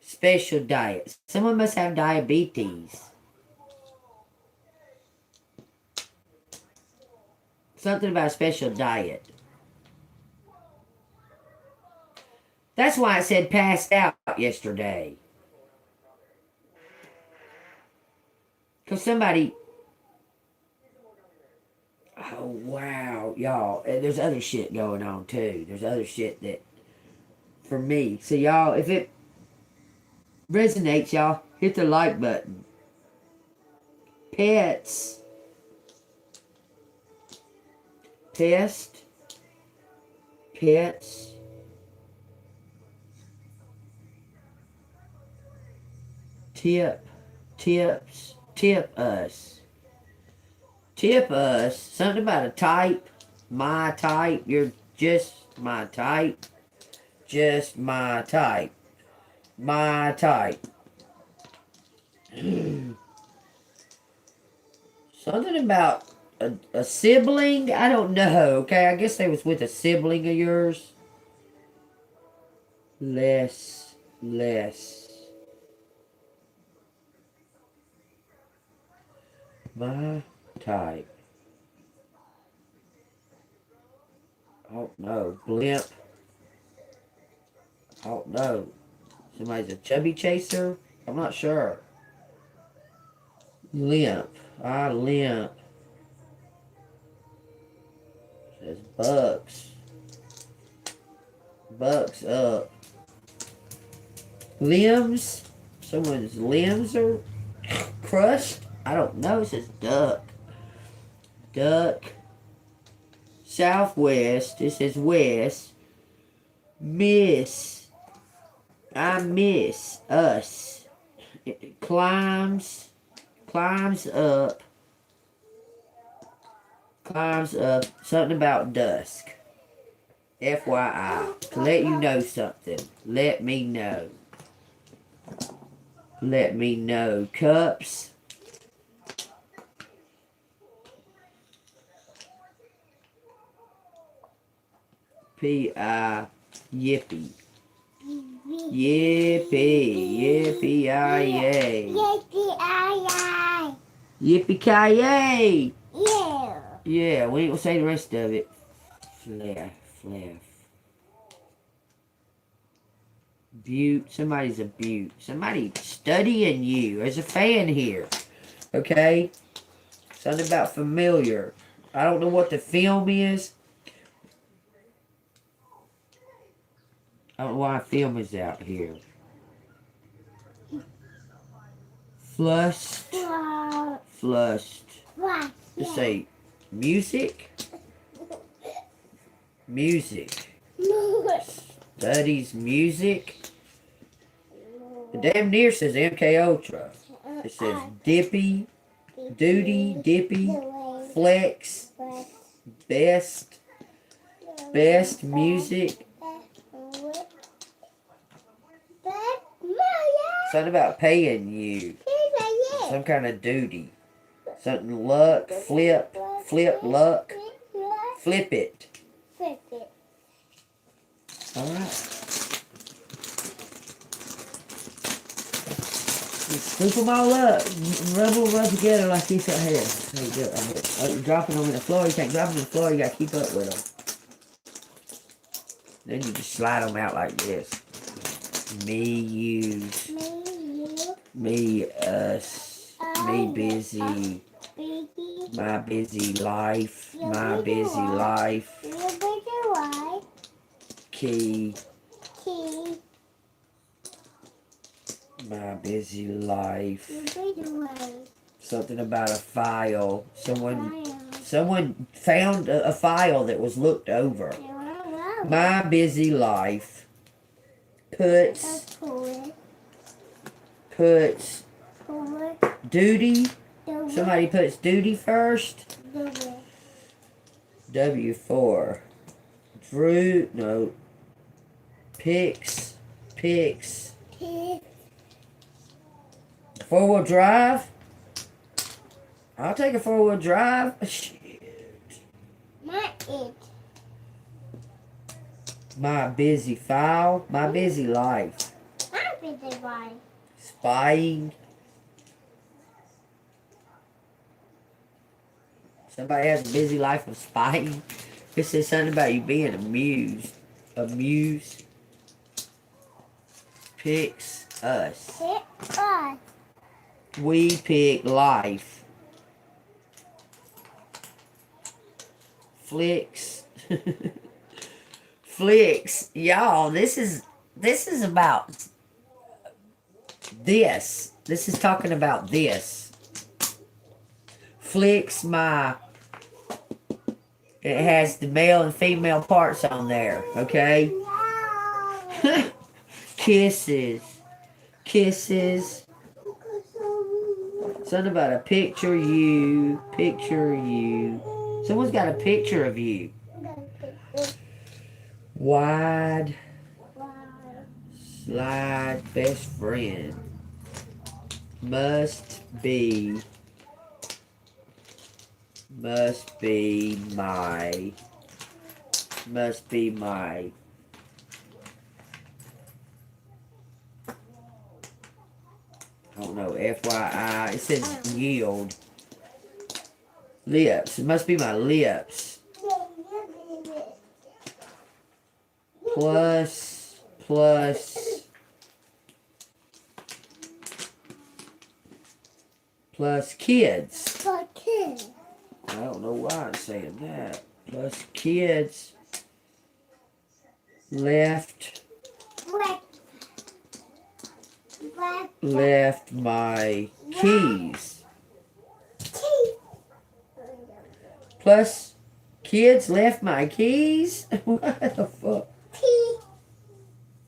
Special diet. Someone must have diabetes. Something about a special diet. That's why I said passed out yesterday. Because somebody... Oh, wow. Y'all, there's other shit going on, too. There's other shit that... For me. So, y'all, if it resonates, y'all, hit the like button. Pets. Pest. Pets. Tip. Tips. Tip us. Tip us. Something about a type. My type. You're just my type. Just my type. My type. Something about a sibling? I don't know. Okay, I guess they was with a sibling of yours. Less. My type. Oh no. Blimp. Oh no. Somebody's a chubby chaser? I'm not sure. Limp. I limp. Says bucks. Bucks up. Limbs. Someone's limbs are crushed. I don't know. It says duck. Duck. Southwest. It says west. Miss. I miss us. It climbs. Climbs up. Climbs up. Something about dusk. FYI. To let you know something. Let me know. Let me know. Cups. P-I. Yippee. Yippee. Yippee-yi-yay. Yippee-yi-yi. Yippee-ki-yay. Yeah. Yeah, we ain't gonna say the rest of it. Flaff. Butte. Somebody's a butte. Somebody studying you. There's a fan here. Okay? Something about familiar. I don't know what the film is. I don't know why a film is out here. Flushed. Just say music. Studies music. It damn near says MK Ultra. It says dippy, duty, dippy, flex, best music. Something about paying you. Some kind of duty. Something luck, flip luck, Flip it. Flip it. Alright. Scoop them all up. Rub them together like this right here. There you go. Oh, you're dropping them on the floor. You can't drop them on the floor. You gotta keep up with them. Then you just slide them out like this. Me, you. Me, us. Me, busy. My busy life. My busy life. Key. My busy life. Something about a file. Someone found a file that was looked over. My busy life puts duty. Somebody puts duty first. W4. Drew, no. Picks. 4-wheel drive. I'll take a 4-wheel drive. Shit. My busy file. My busy life. Spying. Somebody has a busy life of spying. It says something about you being amused. Picks us. We pick life. Flicks. Flicks. Y'all, this is about this. This is talking about this. Flicks my... It has the male and female parts on there, okay? Kisses. Something about a picture you. Someone's got a picture of you. Wide. Slide. Best friend. Must be my. I don't know, FYI. It says yield. Lips. It must be my lips. Plus kids. I don't know why I'm saying that. Plus kids. Left my keys. Plus kids left my keys? What the fuck?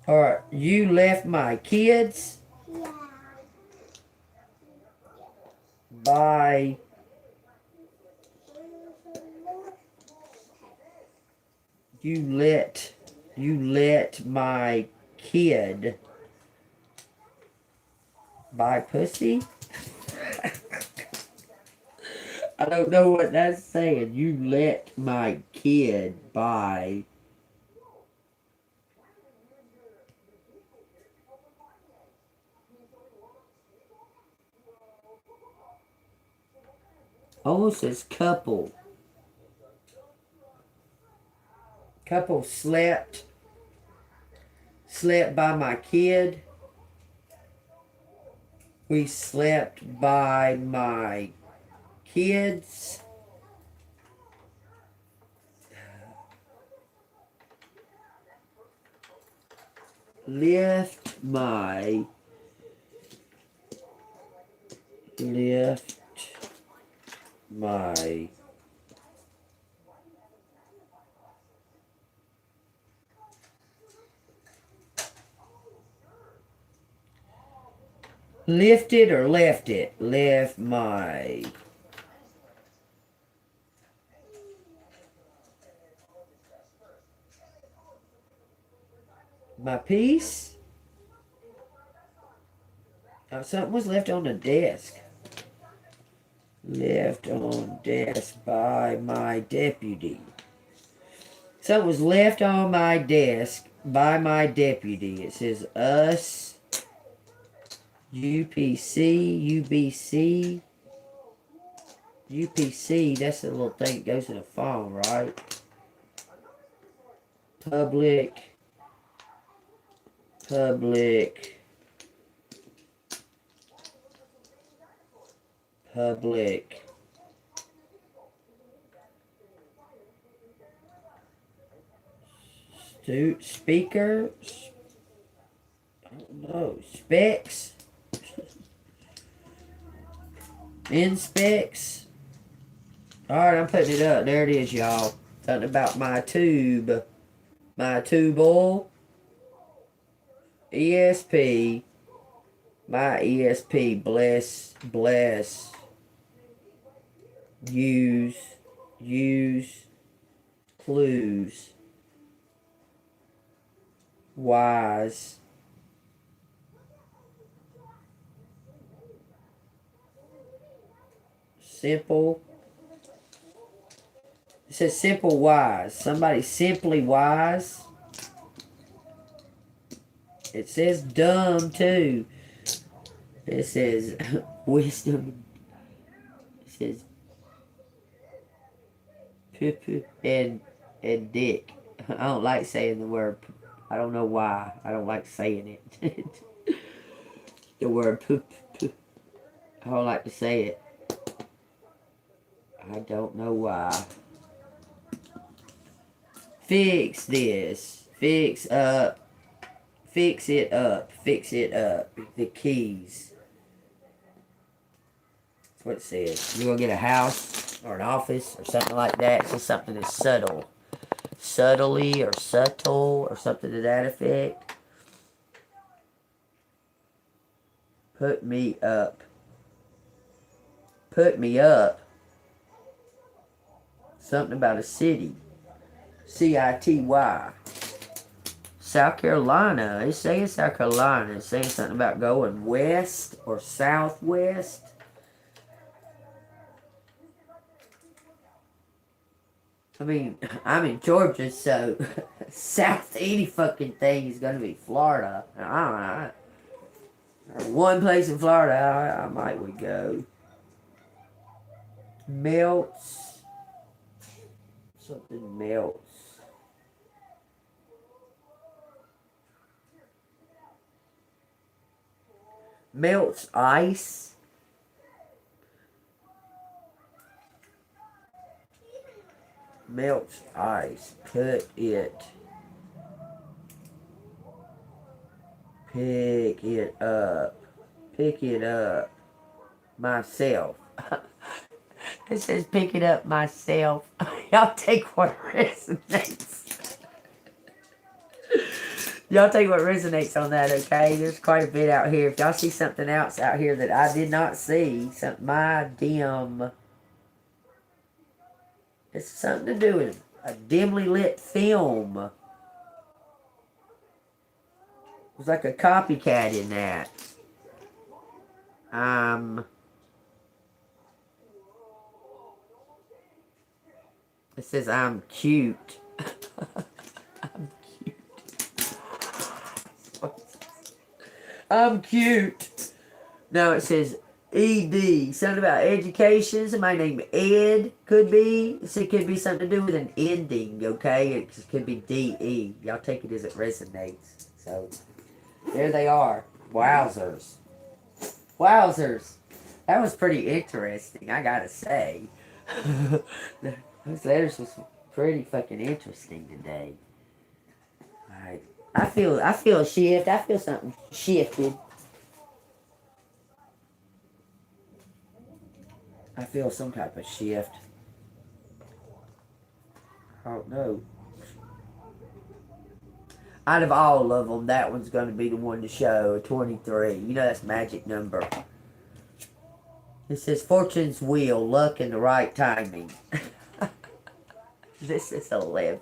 Alright, you left my kids? By you let my kid buy pussy? I don't know what that's saying. You let my kid buy. Almost says couple. Couple slept by my kid. We slept by my kids. Left my lifted or left it? Left my piece? Something was left on the desk. Left on desk by my deputy. Something was left on my desk by my deputy. It says us, UPC, UBC. UPC, that's the little thing that goes in a phone, right? Public. Speaker. I don't know. Specs. Inspecs. Alright, I'm putting it up. There it is, y'all. Something about my tube. My tube oil. ESP. My ESP. Bless. Use. Clues. Wise. Simple. It says simple wise. Somebody simply wise. It says dumb too. It says wisdom. It says poo and dick. I don't like saying the word. I don't know why. I don't like saying it. The word poop. I don't like to say it. I don't know why. Fix this. Fix it up. Fix it up. The keys. That's what it says. You're going to get a house or an office or something like that. It's just something that's subtle. Subtly or subtle or something to that effect. Put me up. Put me up. Something about a city. CITY. South Carolina. It's saying South Carolina. It's saying something about going west or southwest. I mean, I'm in Georgia, so south any fucking thing is going to be Florida. I don't know. One place in Florida I might would go. Melts. Something melts. Melts ice. Melts ice. Put it. Pick it up. Pick it up. Myself. It says pick it up myself. Y'all take what resonates. Y'all take what resonates on that, okay? There's quite a bit out here. If y'all see something else out here that I did not see, my dim... It's something to do with a dimly lit film. There's like a copycat in that. It says I'm cute. I'm cute. I'm cute. No, it says ED. Something about education. Somebody named Ed could be. It could be something to do with an ending, okay? It could be DE. Y'all take it as it resonates. So, there they are. Wowzers. Wowzers. That was pretty interesting, I gotta say. Those letters was pretty fucking interesting today. Alright. I feel a shift. I feel something shifted. I feel some type of shift. I don't know. Out of all of them, that one's going to be the one to show, 23. You know that's magic number. It says, Fortune's wheel, luck and the right timing. This is 11.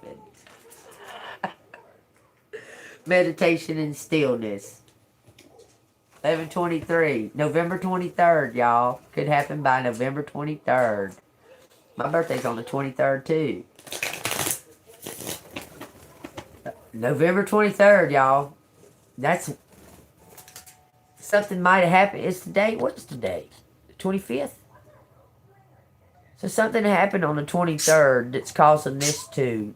Meditation and stillness. 11/23. November 23rd, y'all. Could happen by November 23rd. My birthday's on the 23rd, too. November 23rd, y'all. That's something might have happened. It's the date. What is the date? The 25th? So something happened on the 23rd that's causing this to.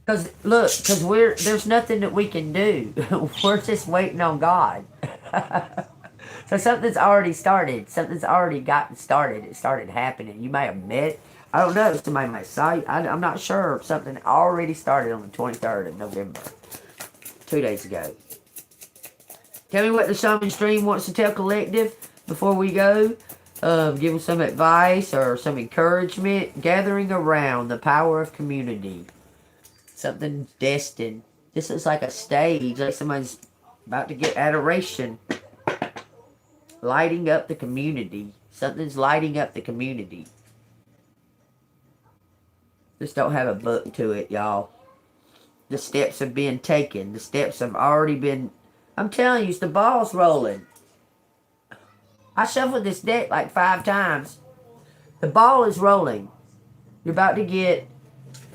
Because, look, there's nothing that we can do. We're just waiting on God. So something's already started. Something's already gotten started. It started happening. You may have met. I don't know. Somebody might say. I'm not sure. Something already started on the 23rd of November. 2 days ago. Tell me what the Shaman Stream wants to tell Collective before we go. Give them some advice or some encouragement. Gathering around the power of community. Something destined. This is like a stage. Like somebody's about to get adoration. Lighting up the community. Something's lighting up the community. Just don't have a book to it, y'all. The steps have been taken. The steps have already been... I'm telling you, the ball's rolling. I shuffled this deck like 5 times. The ball is rolling. You're about to get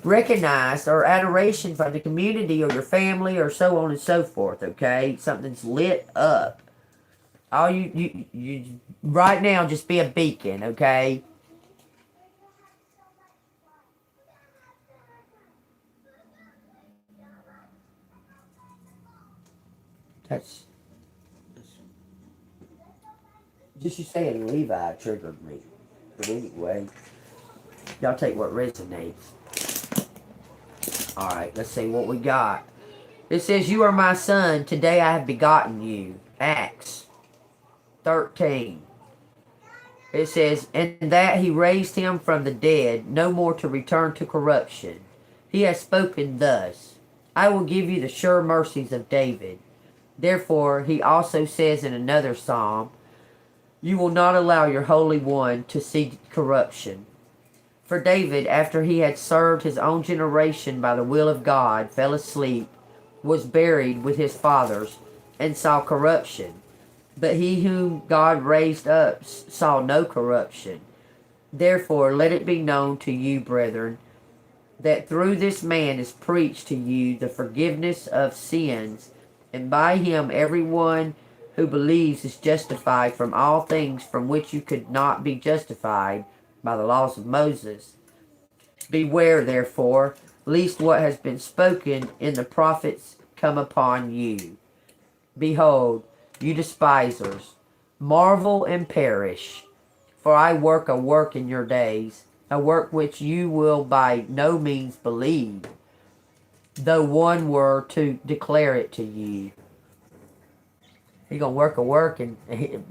recognized or adoration from the community or your family or so on and so forth, okay? Something's lit up. All you right now, just be a beacon, okay? That's just you saying Levi triggered me. But anyway, y'all take what resonates. Alright, let's see what we got. It says, you are my son, today I have begotten you. Acts 13. It says, and that he raised him from the dead, no more to return to corruption. He has spoken thus, I will give you the sure mercies of David. Therefore, he also says in another psalm, you will not allow your Holy One to see corruption. For David, after he had served his own generation by the will of God, fell asleep, was buried with his fathers, and saw corruption. But he whom God raised up saw no corruption. Therefore, let it be known to you, brethren, that through this man is preached to you the forgiveness of sins, and by him everyone who believes is justified from all things from which you could not be justified by the laws of Moses. Beware, therefore, lest what has been spoken in the prophets come upon you. Behold, you despisers, marvel and perish, for I work a work in your days, a work which you will by no means believe, though one were to declare it to you. You're going to work a work and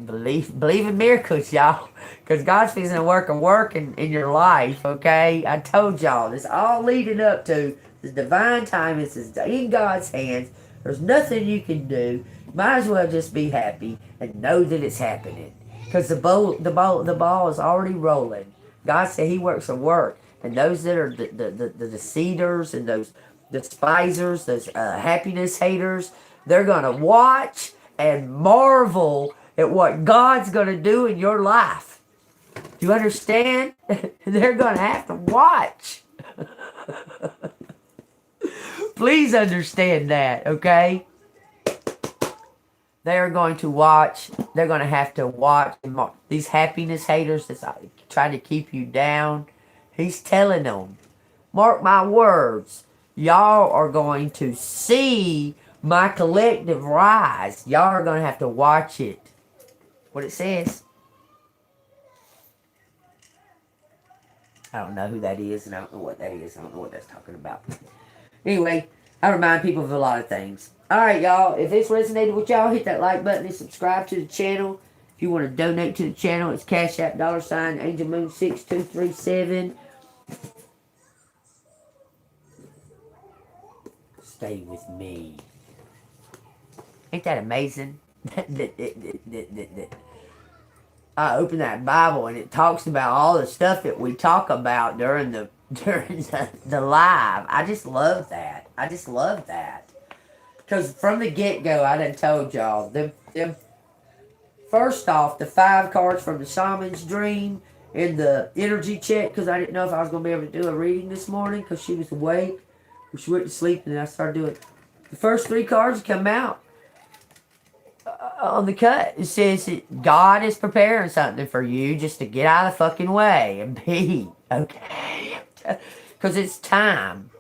believe in miracles, y'all. Because God's fixing to work a work in your life, okay? I told y'all, this all leading up to this divine time. This is in God's hands. There's nothing you can do. Might as well just be happy and know that it's happening. Because the ball is already rolling. God said he works a work. And those that are the deceiters and those despisers, those happiness haters, they're going to watch and marvel at what God's going to do in your life. Do you understand? They're going to have to watch. Please understand that, okay? They are going to watch. They're going to have to watch. These happiness haters that's trying to keep you down. He's telling them, mark my words, y'all are going to see my collective rise. Y'all are going to have to watch it. What it says. I don't know who that is, and I don't know what that is. I don't know what that's talking about. Anyway, I remind people of a lot of things. Alright, y'all. If this resonated with y'all, hit that like button and subscribe to the channel. If you want to donate to the channel, it's Cash App $ ANGELMOON 6237. Stay with me. Ain't that amazing? I open that Bible and it talks about all the stuff that we talk about during the live. I just love that. I just love that. Because from the get-go, I done told y'all. First off, the 5 cards from the Shaman's Dream and the energy check, because I didn't know if I was going to be able to do a reading this morning because she was awake. She went to sleep, and then I started doing the first 3 cards come out on the cut. It says that God is preparing something for you just to get out of the fucking way and be okay. Because it's time.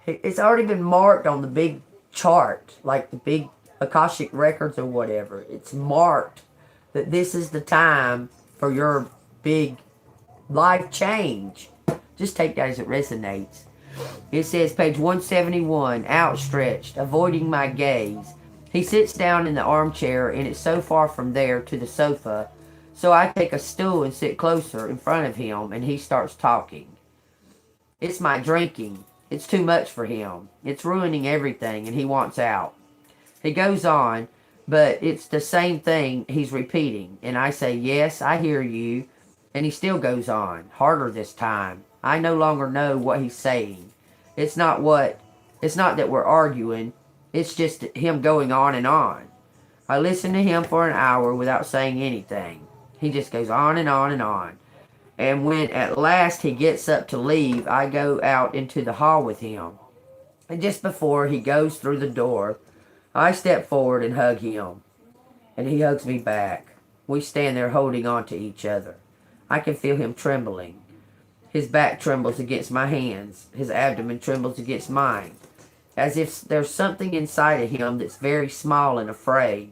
It's already been marked on the big chart, like the big Akashic records or whatever. It's marked that this is the time for your big life change. Just take that as it resonates. It says, page 171, outstretched, avoiding my gaze. He sits down in the armchair, and it's so far from there to the sofa, so I take a stool and sit closer in front of him, and he starts talking. It's my drinking. It's too much for him. It's ruining everything, and he wants out. He goes on, but it's the same thing he's repeating, and I say, yes, I hear you, and he still goes on, harder this time. I no longer know what he's saying. It's not that we're arguing. It's just him going on and on. I listen to him for an hour without saying anything. He just goes on and on and on. And when at last he gets up to leave, I go out into the hall with him. And just before he goes through the door, I step forward and hug him. And he hugs me back. We stand there holding on to each other. I can feel him trembling. His back trembles against my hands. His abdomen trembles against mine. As if there's something inside of him that's very small and afraid.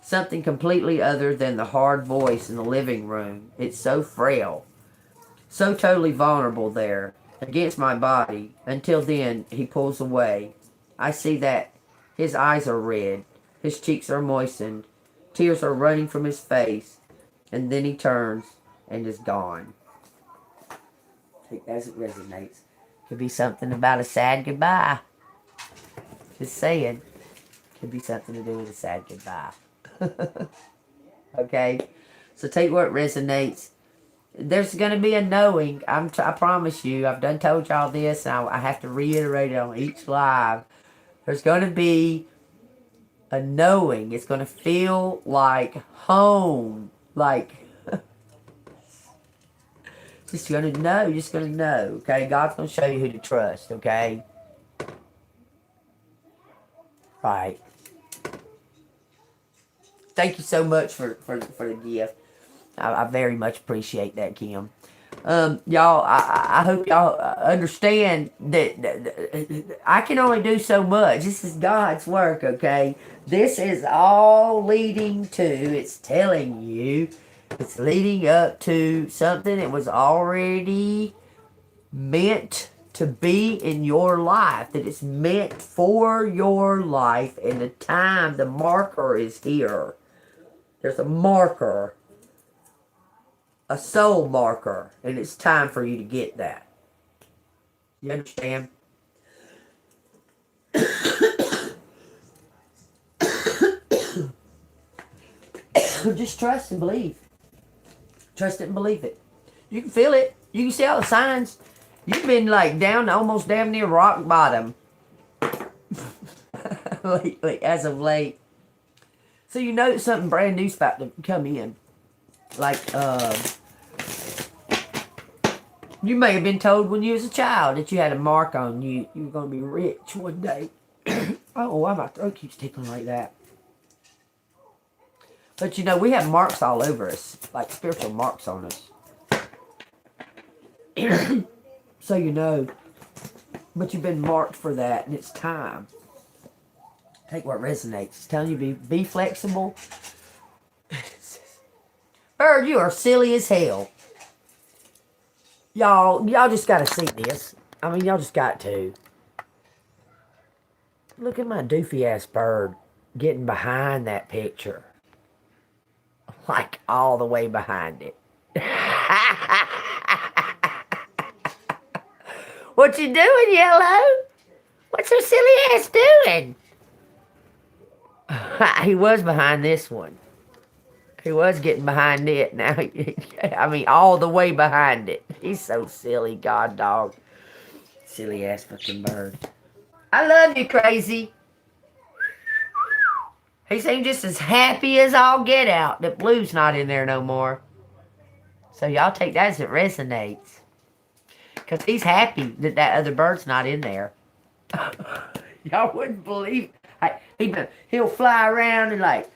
Something completely other than the hard voice in the living room. It's so frail. So totally vulnerable there. Against my body. Until then, he pulls away. I see that his eyes are red. His cheeks are moistened. Tears are running from his face. And then he turns and is gone. Take that as it resonates. Could be something about a sad goodbye. Just saying. Could be something to do with a sad goodbye. Okay? So take what resonates. There's going to be a knowing. I promise you. I've done told y'all this. And I have to reiterate it on each live. There's going to be a knowing. It's going to feel like home. Like... Just going to know. You're just going to know. Okay? God's going to show you who to trust. Okay? Right. Thank you so much for the gift. I very much appreciate that, Kim. Y'all, I hope y'all understand that I can only do so much. This is God's work, okay? This is all leading to, it's telling you, it's leading up to something that was already meant to be in your life. That it's meant for your life. And the time, the marker is here. There's a marker. A soul marker. And it's time for you to get that. You understand? Just trust and believe. Trust it and believe it. You can feel it. You can see all the signs. You've been like down to almost damn near rock bottom. Lately, as of late. So you know something brand new's about to come in. Like, you may have been told when you was a child that you had a mark on you. You were going to be rich one day. Oh, why my throat keeps tickling like that? But you know, we have marks all over us. Like spiritual marks on us. So you know. But you've been marked for that, and it's time. Take what resonates. It's telling you be flexible. Bird, you are silly as hell. Y'all just gotta see this. I mean, y'all just got to. Look at my doofy ass bird getting behind that picture. Like all the way behind it. What you doing, Yellow? What's your silly ass doing? He was behind this one. He was getting behind it. Now, I mean, all the way behind it. He's so silly, god dog. Silly ass fucking bird. I love you, Crazy. He seemed just as happy as all get out that Blue's not in there no more. So y'all take that as it resonates. Because he's happy that other bird's not in there. Y'all wouldn't believe. He'll fly around in like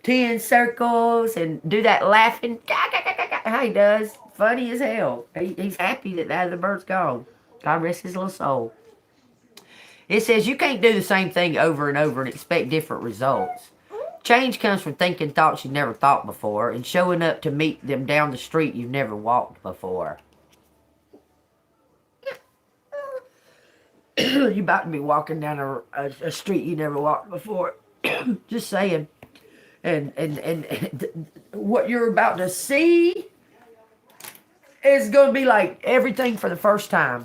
10 circles and do that laughing. How he does. Funny as hell. He's happy that the bird's gone. God rest his little soul. It says you can't do the same thing over and over and expect different results. Change comes from thinking thoughts you've never thought before and showing up to meet them down the street you've never walked before. You're about to be walking down a street you never walked before. Just saying. And what you're about to see is going to be like everything for the first time.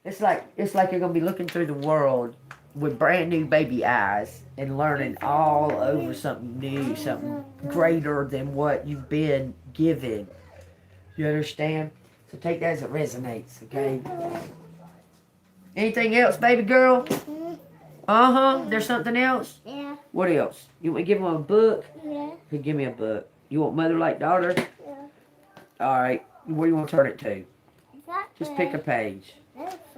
It's like you're going to be looking through the world with brand new baby eyes and learning all over something new, something greater than what you've been given. You understand? So take that as it resonates, okay? Anything else, baby girl? Uh-huh. There's something else? Yeah. What else? You want to give him a book? Yeah. Hey, give me a book. You want Mother Like Daughter? Yeah. All right. Where do you want to turn it to? Just pick a page.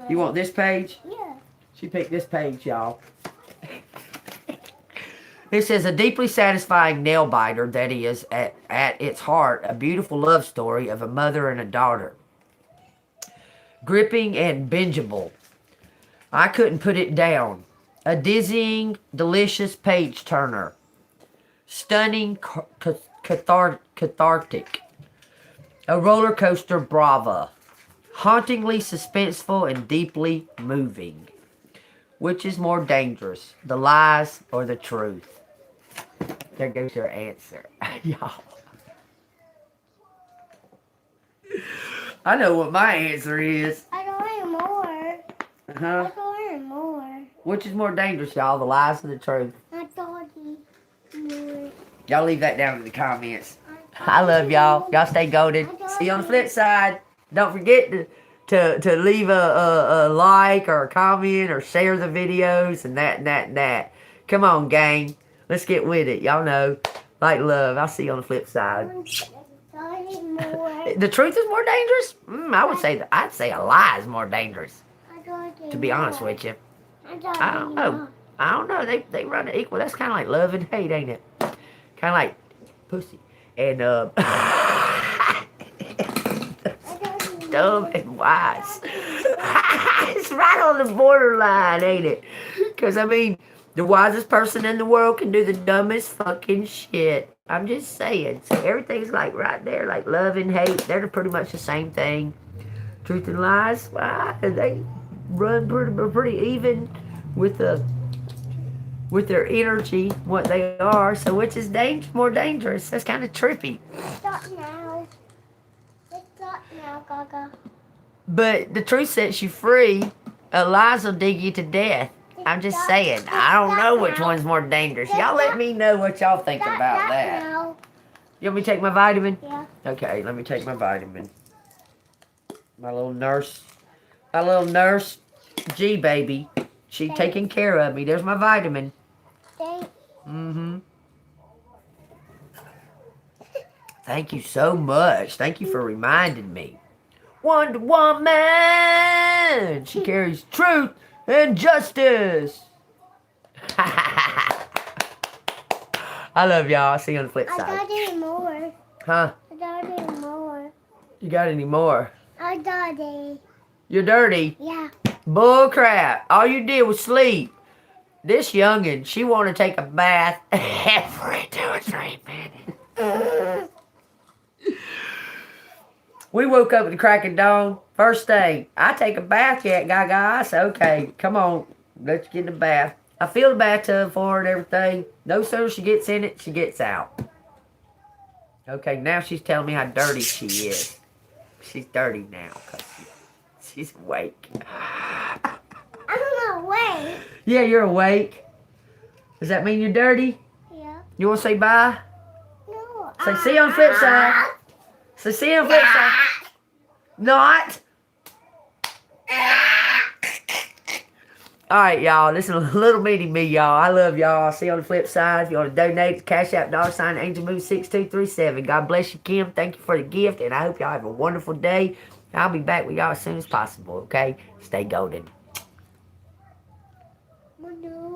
You want this page? Yeah. She picked this page, y'all. It says, a deeply satisfying nail biter that is, at its heart, a beautiful love story of a mother and a daughter. Gripping and bingeable. I couldn't put it down. A dizzying, delicious page turner. Stunning, cathartic. A roller coaster brava. Hauntingly suspenseful and deeply moving. Which is more dangerous, the lies or the truth? There goes your answer, y'all. I know what my answer is. I don't want more. Uh-huh. I don't want more. Which is more dangerous, y'all, the lies or the truth? I don't need more. Y'all leave that down in the comments. I love y'all. Y'all stay golden. See you on the flip side. Don't forget to leave a like or a comment or share the videos and that. Come on, gang. Let's get with it. Y'all know. Like love. I'll see you on the flip side. I need more. The truth is more dangerous? I'd say a lie is more dangerous. I don't need To be honest more. with you. I don't I don't need know. more. I don't know. They run it equal. That's kind of like love and hate, ain't it? Kind of like pussy. And I don't need dumb and wise. It's right on the borderline, ain't it? Because, I mean, the wisest person in the world can do the dumbest fucking shit. I'm just saying. So everything's like right there, like love and hate. They're pretty much the same thing. Truth and lies, they run pretty even with their energy, what they are. So which is more dangerous? That's kind of trippy. Stop now. Stop now, Gaga. But the truth sets you free. Lies will dig you to death. I'm just saying. I don't know which one's more dangerous. Y'all let me know what y'all think about that. Now. You want me to take my vitamin? Yeah. Okay, let me take my vitamin. My little nurse, G baby. She taking care of me. There's my vitamin. Thank Thank you so much. Thank you for reminding me. Wonder Woman! She carries truth and justice. I love y'all. I'll see you on the flip I side. got any more. Huh? I got any more. You got any more? I got it. You're dirty. Yeah. Bull crap. All you did was sleep. This youngin', she want to take a bath every 2 or 3 minutes. We woke up at the crack of dawn. First thing, I take a bath yet, Gaga. I said, okay, come on, let's get in the bath. I fill the bathtub for her and everything. No sooner she gets in it, she gets out. Okay, now she's telling me how dirty she is. She's dirty now because she's awake. I'm not awake. Yeah, you're awake. Does that mean you're dirty? Yeah. You want to say bye? No. Say see you on the flip side. So see you on the flip side. Not. Alright, y'all. This is a little mini me, y'all. I love y'all. I'll see you on the flip side. If you want to donate, Cash App, $, ANGELMOON 6237. God bless you, Kim. Thank you for the gift. And I hope y'all have a wonderful day. I'll be back with y'all as soon as possible, okay? Stay golden. Manu.